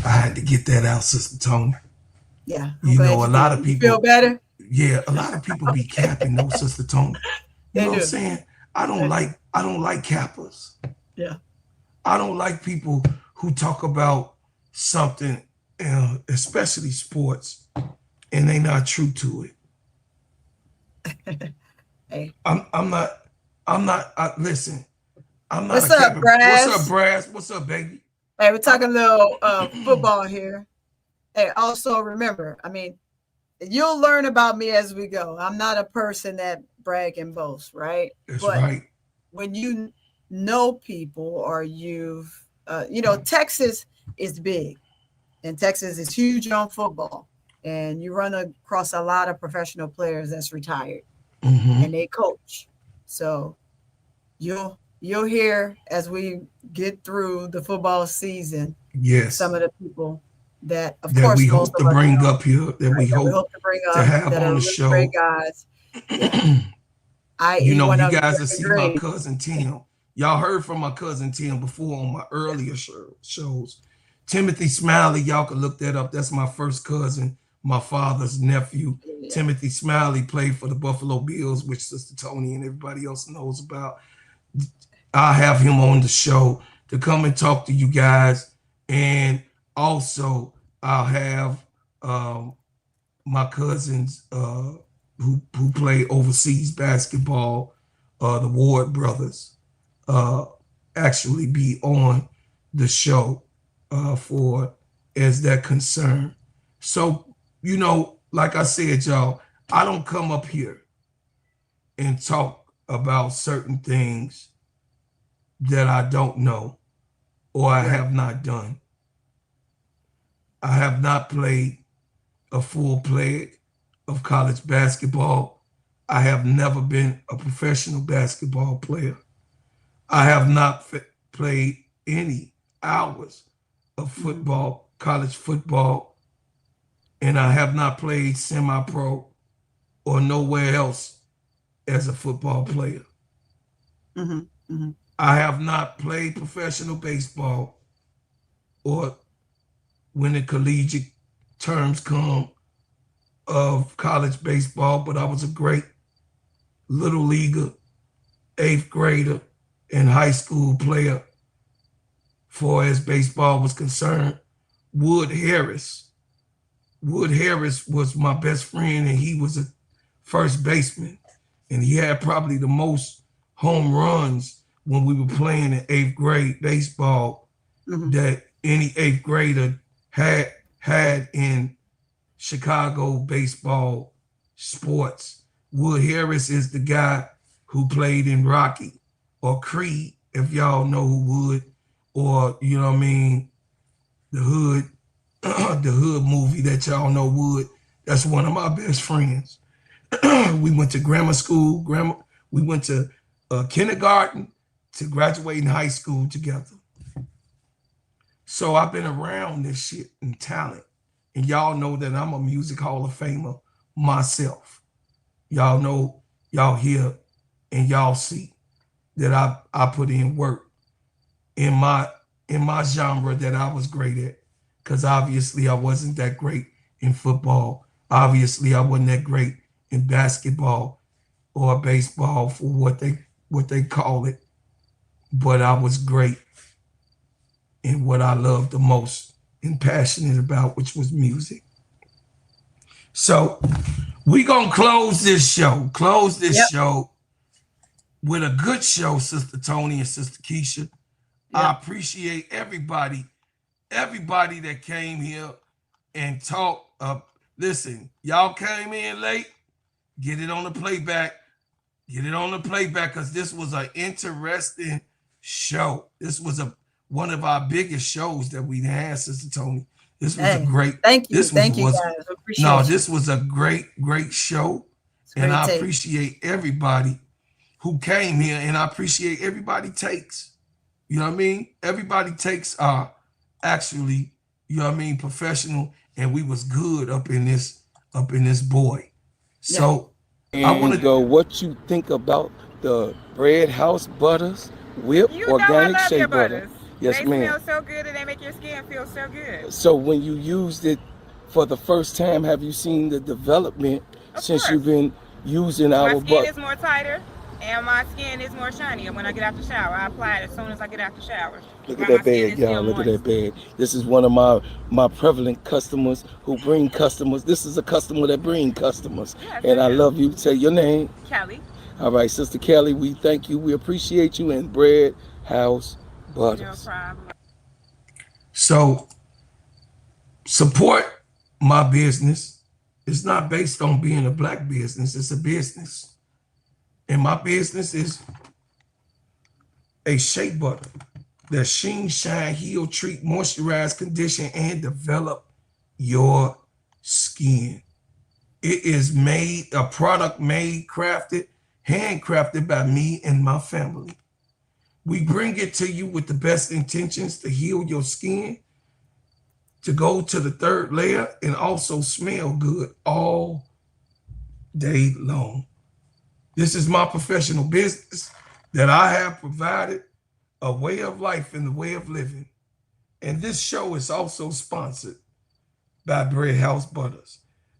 I had to get that out, Sister Tony. Yeah, I'm You glad know, a you lot did. of You feel people, better? yeah, a lot of people be capping, no, Sister Tony. You They know what I'm do. saying? I don't like cappers. Yeah. I don't like people who talk about something, especially sports, and they not true to it. Hey. I'm not, listen, I'm not What's a up, capper. What's up, Brass? Brass? What's up, baby? Hey, we're talking a little football here. Hey, also remember, I mean, you'll learn about me as we go. I'm not a person that brag and boast, right? That's but right. When you know people or Texas is big and Texas is huge on football, and you run across a lot of professional players that's retired and they coach. So you'll hear as we get through the football season, yes, some of the people that, of that course, we most hope to of us bring know, up here, that right, we that we hope hope to bring to up have that on are the really great show. guys. Yeah. You I.e. know, one you of them, guys have Jeffrey seen my Green. cousin Tim. Y'all heard from my cousin Tim before on my earlier shows. Timothy Smiley, y'all can look that up. That's my first cousin, my father's nephew. Yeah. Timothy Smiley played for the Buffalo Bills, which Sister Tony and everybody else knows about. I'll have him on the show to come and talk to you guys. And also, I'll have my cousins who play overseas basketball, the Ward brothers, actually be on the show for as that concern. So, you know, like I said, y'all, I don't come up here and talk about certain things that I don't know or I have not done. I have not played a full play of college basketball. I have never been a professional basketball player. I have not played any hours of football, college football, and I have not played semi-pro or nowhere else as a football player. I have not played professional baseball or when the collegiate terms come of college baseball, but I was a great little leaguer, 8th grader, and high school player far as baseball was concerned. Wood Harris was my best friend, and he was a first baseman, and he had probably the most home runs when we were playing in 8th grade baseball that any 8th grader had in Chicago baseball sports. Wood Harris is the guy who played in Rocky or Creed, if y'all know who Wood, or you know what I mean, the Hood, the Hood movie that y'all know Wood. That's one of my best friends. We went to grammar school. We went to kindergarten to graduating high school together. So I've been around this shit and talent. And y'all know that I'm a Music Hall of Famer myself. Y'all know, y'all hear, and y'all see that I put in work in my genre that I was great at. Because obviously I wasn't that great in football. Obviously I wasn't that great in basketball or baseball for what they call it. But I was great in what I loved the most and passionate about, which was music. So we gonna close this show with a good show, Sister Tony and Sister Keisha. Yep. I appreciate everybody that came here and talked up. Listen, y'all came in late. Get it on the playback. Get it on the playback because this was an interesting show. This was one of our biggest shows that we had, Sister Tony. This was a Hey, great. thank you. This Thank you was guys. no. Appreciate you. This was a great show, It's a and great I take. appreciate everybody who came here, and I appreciate everybody takes. You know what I mean? Everybody takes are actually, you know what I mean, professional, and we was good up in this boy. So I want to go what you think about the Bread House Butters Whip You know I Organic love Shea your Butter. butters. Yes, They ma'am. smell so good and they make your skin feel so good. So when you used it for the first time, have you seen the development Of since course. you've been using My our skin butt? is more tighter and my skin is more shiny. And when I get out the shower, I apply it as soon as I get out the shower. Look While at my that skin bag, is y'all. still Look at moist. that bag. This is one of my prevalent customers who bring customers. This is a customer that bring customers. Yes, And I it is. love you. Say your name. Kelly. All right, Sister Kelly, we thank you. We appreciate you. And Bread House No Butters. problem. so support my business. It's not based on being a black business. It's a business, and my business is a shea butter that sheen, shine, heal, treat, moisturize, condition, and develop your skin. It is made, a product made, crafted, handcrafted by me and my family. We bring it to you with the best intentions to heal your skin, to go to the third layer, and also smell good all day long. This is my professional business that I have provided a way of life and the way of living. And this show is also sponsored by Bread House Butters.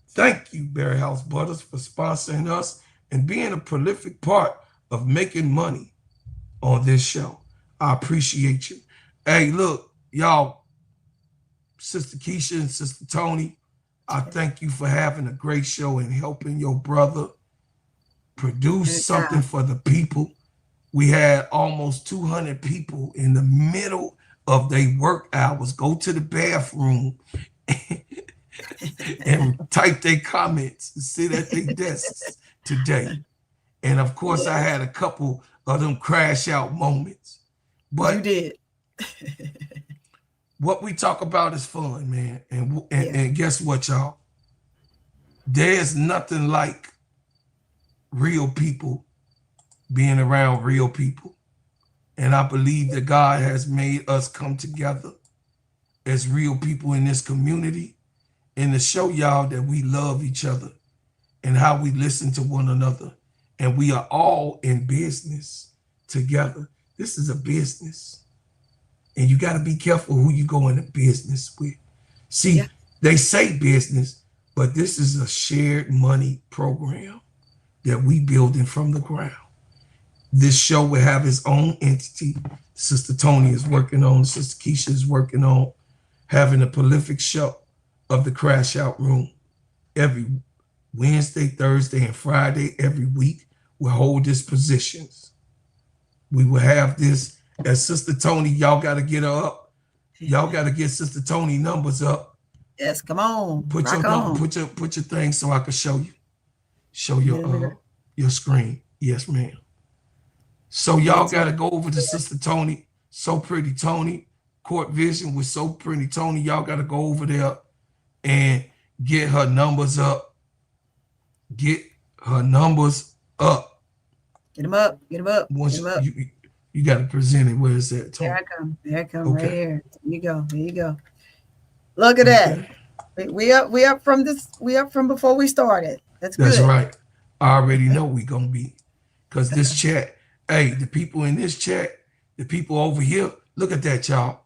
Thank you, Bread House Butters, for sponsoring us and being a prolific part of making money on this show. I appreciate you. Hey, look, y'all, Sister Keisha and Sister Tony, I thank you for having a great show and helping your brother produce something for the people. We had almost 200 people in the middle of their work hours go to the bathroom and type their comments and sit at their desks today. And of course, I had a couple of them crash out moments. But you did. What we talk about is fun, man. And guess what, y'all? There's nothing like real people being around real people. And I believe that God has made us come together as real people in this community and to show y'all that we love each other and how we listen to one another. And we are all in business together. This is a business. And you got to be careful who you go into business with. See, they say business, but this is a shared money program that we building from the ground. This show will have its own entity. Sister Tony is working on, Sister Keisha is working on having a prolific show of the Crash Out Room every Wednesday, Thursday, and Friday every week. We'll hold these positions. We will have this as Sister Tony. Y'all got to get her up. Y'all got to get Sister Tony numbers up. Yes, come on. Put your number, put your thing so I can show you. Show your screen. Yes, ma'am. So y'all got to go over to Sister Tony, So Pretty Tony, Court Vision with So Pretty Tony. Y'all got to go over there and get her numbers up. Get her numbers up. Get them up. Get them up. Once Get them up. you got to present it. Where is that, Tony? There I come. There I come. Okay. Right here. There you go. There you go. Look at that. We up from this. We up from before we started. That's good. That's right. I already know we gonna be, because this chat. Hey, the people in this chat, the people over here. Look at that, y'all.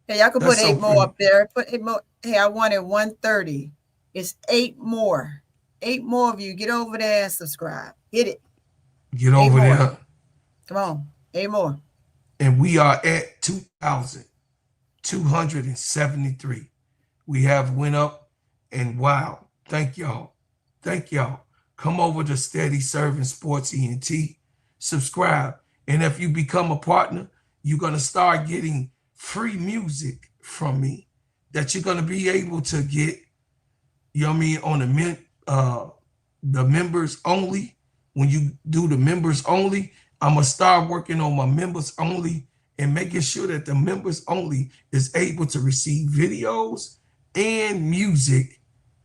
Hey, y'all can That's put so 8 more pretty. up there. Put 8 more. Hey, I wanted 130. It's 8 more. 8 more of you. Get over there and subscribe. Hit it. Get over more. there. Come on. 8 more. And we are at 2,273. We have went up, and wow, thank y'all. Thank y'all. Come over to Steady Serving Sports ENT, subscribe. And if you become a partner, you're going to start getting free music from me that you're going to be able to get, you know what I mean, on the members only. When you do the members only, I'm going to start working on my members only and making sure that the members only is able to receive videos and music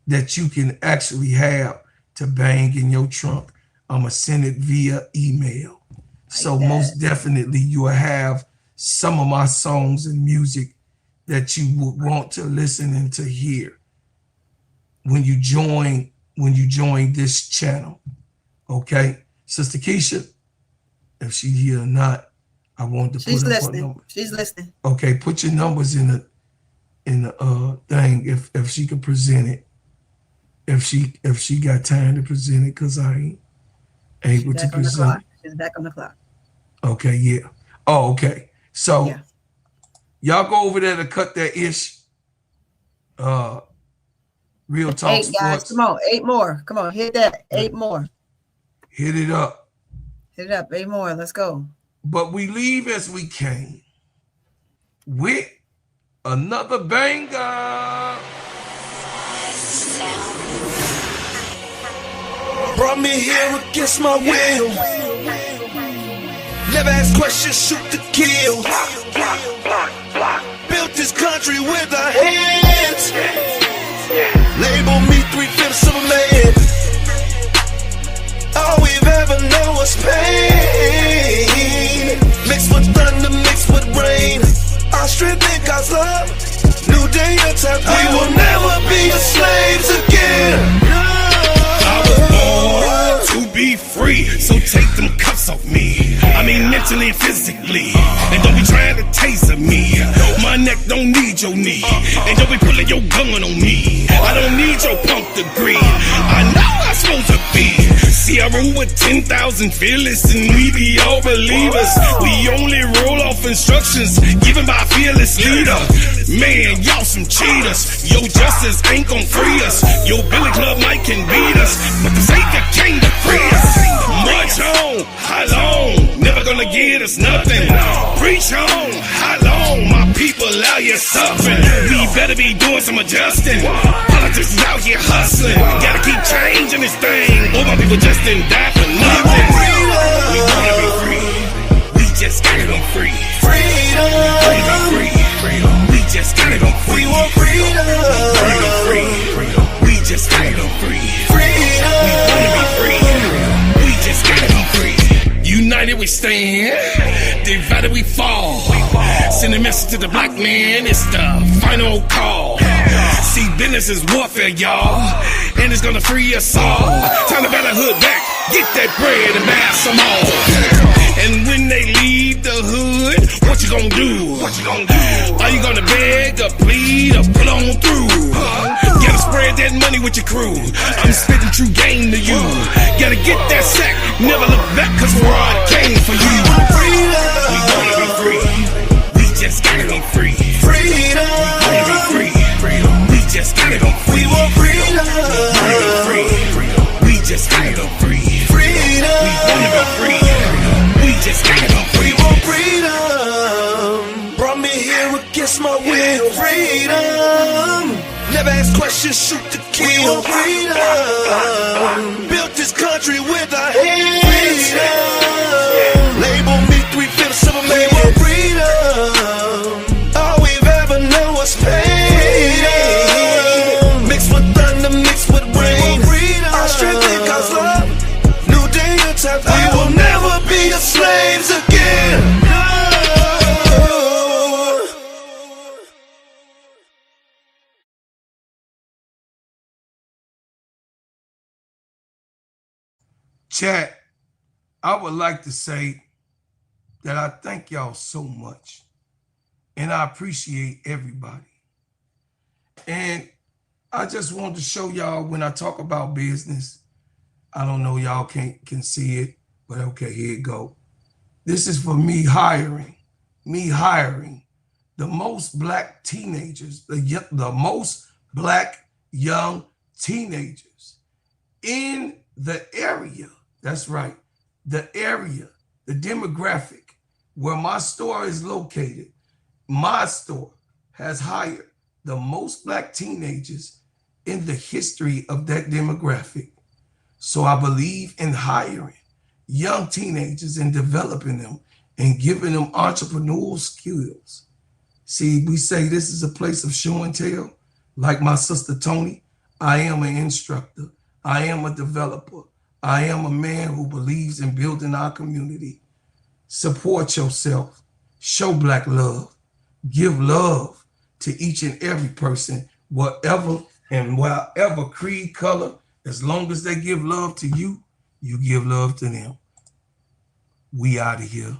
that you can actually have to bang in your trunk. I'm going to send it via email. So most definitely you will have some of my songs and music that you would want to listen and to hear when you join this channel. Okay, Sister Keisha, if she here or not, I want to put up her number. She's listening. Okay, put your numbers in the thing if she could present it. If she got time to present it, because I ain't able to present it. She's back on the clock. Okay, yeah. Oh, okay. So y'all go over there to cut that ish. Real Talk 8 Sports. guys, come on, 8 more. Come on, hit that. 8 more. Hit it up. Hit it up. 8 more. Let's go. But we leave as we came with another banger. Brought me here against my will. Never ask questions, shoot to kill. Built this country with our hands. Label me 3/5 of a man. All we've ever known was pain. Mixed with thunder, mixed with rain. Our strength in God's love. New day and time. We will never be slaves again. I was born to be free, so take them cuffs off me. I mean mentally and physically. And don't be trying to taser me. My neck don't need your knee. And don't be pulling your gun on me. I don't need your punk degree. I know I'm supposed to be. See, I rule with 10,000 fearless, and we be all believers. We only roll off instructions given by a fearless leader. Man, y'all some cheaters. Your justice ain't gon' free us. Your Billy Club might can beat us, but the Savior came to free us. March on, how long? Never gonna get us nothing. Preach on, how long? My people out here suffering. We better be doing some adjusting. Politics is out here hustling. Gotta keep changing this thing, or my people just didn't die for nothing. We wanna be free. We just gotta be free. Freedom. Free. We just gotta go free. We want freedom. We just gotta go free. Freedom. We wanna be free. We just gotta be free. United we stand, divided we fall. Send a message to the black man, it's the final call. See, business is warfare, y'all, and it's gonna free us all. Time to better hood back, get that bread and mash some more. And when they leave the hood, what you gonna do? Are you gonna beg or plead or pull on through? Gotta spread that money with your crew. I'm spitting true game to you. Gotta get that sack, never look back, cause we're all came for you. We wanna be free. We just gotta be free. Freedom. We wanna be free. We just gotta go free. We want freedom. We wanna be free. We just gotta go free. Freedom. We wanna be free. We just gotta go free. We want freedom. Brought me here against my will. Freedom. Never ask questions, shoot to kill. We want freedom. Built this country with our hands. Freedom. Label me 3/5 of a man. We want freedom. All we've ever known was pain. Mixed with thunder, mixed with rain. Our strength in God's love. New day and time. We will never be slaves again. Chat, I would like to say that I thank y'all so much, and I appreciate everybody. And I just want to show y'all when I talk about business, I don't know, y'all can see it, but okay, here it go. This is for me hiring the most black teenagers, the most black young teenagers in the area. That's right, the area, the demographic where my store is located. My store has hired the most black teenagers in the history of that demographic. So I believe in hiring young teenagers and developing them and giving them entrepreneurial skills. See, we say this is a place of show and tell. Like my sister Tony, I am an instructor. I am a developer. I am a man who believes in building our community. Support yourself. Show Black love. Give love to each and every person, whatever and whatever creed, color. As long as they give love to you, you give love to them. We out of here.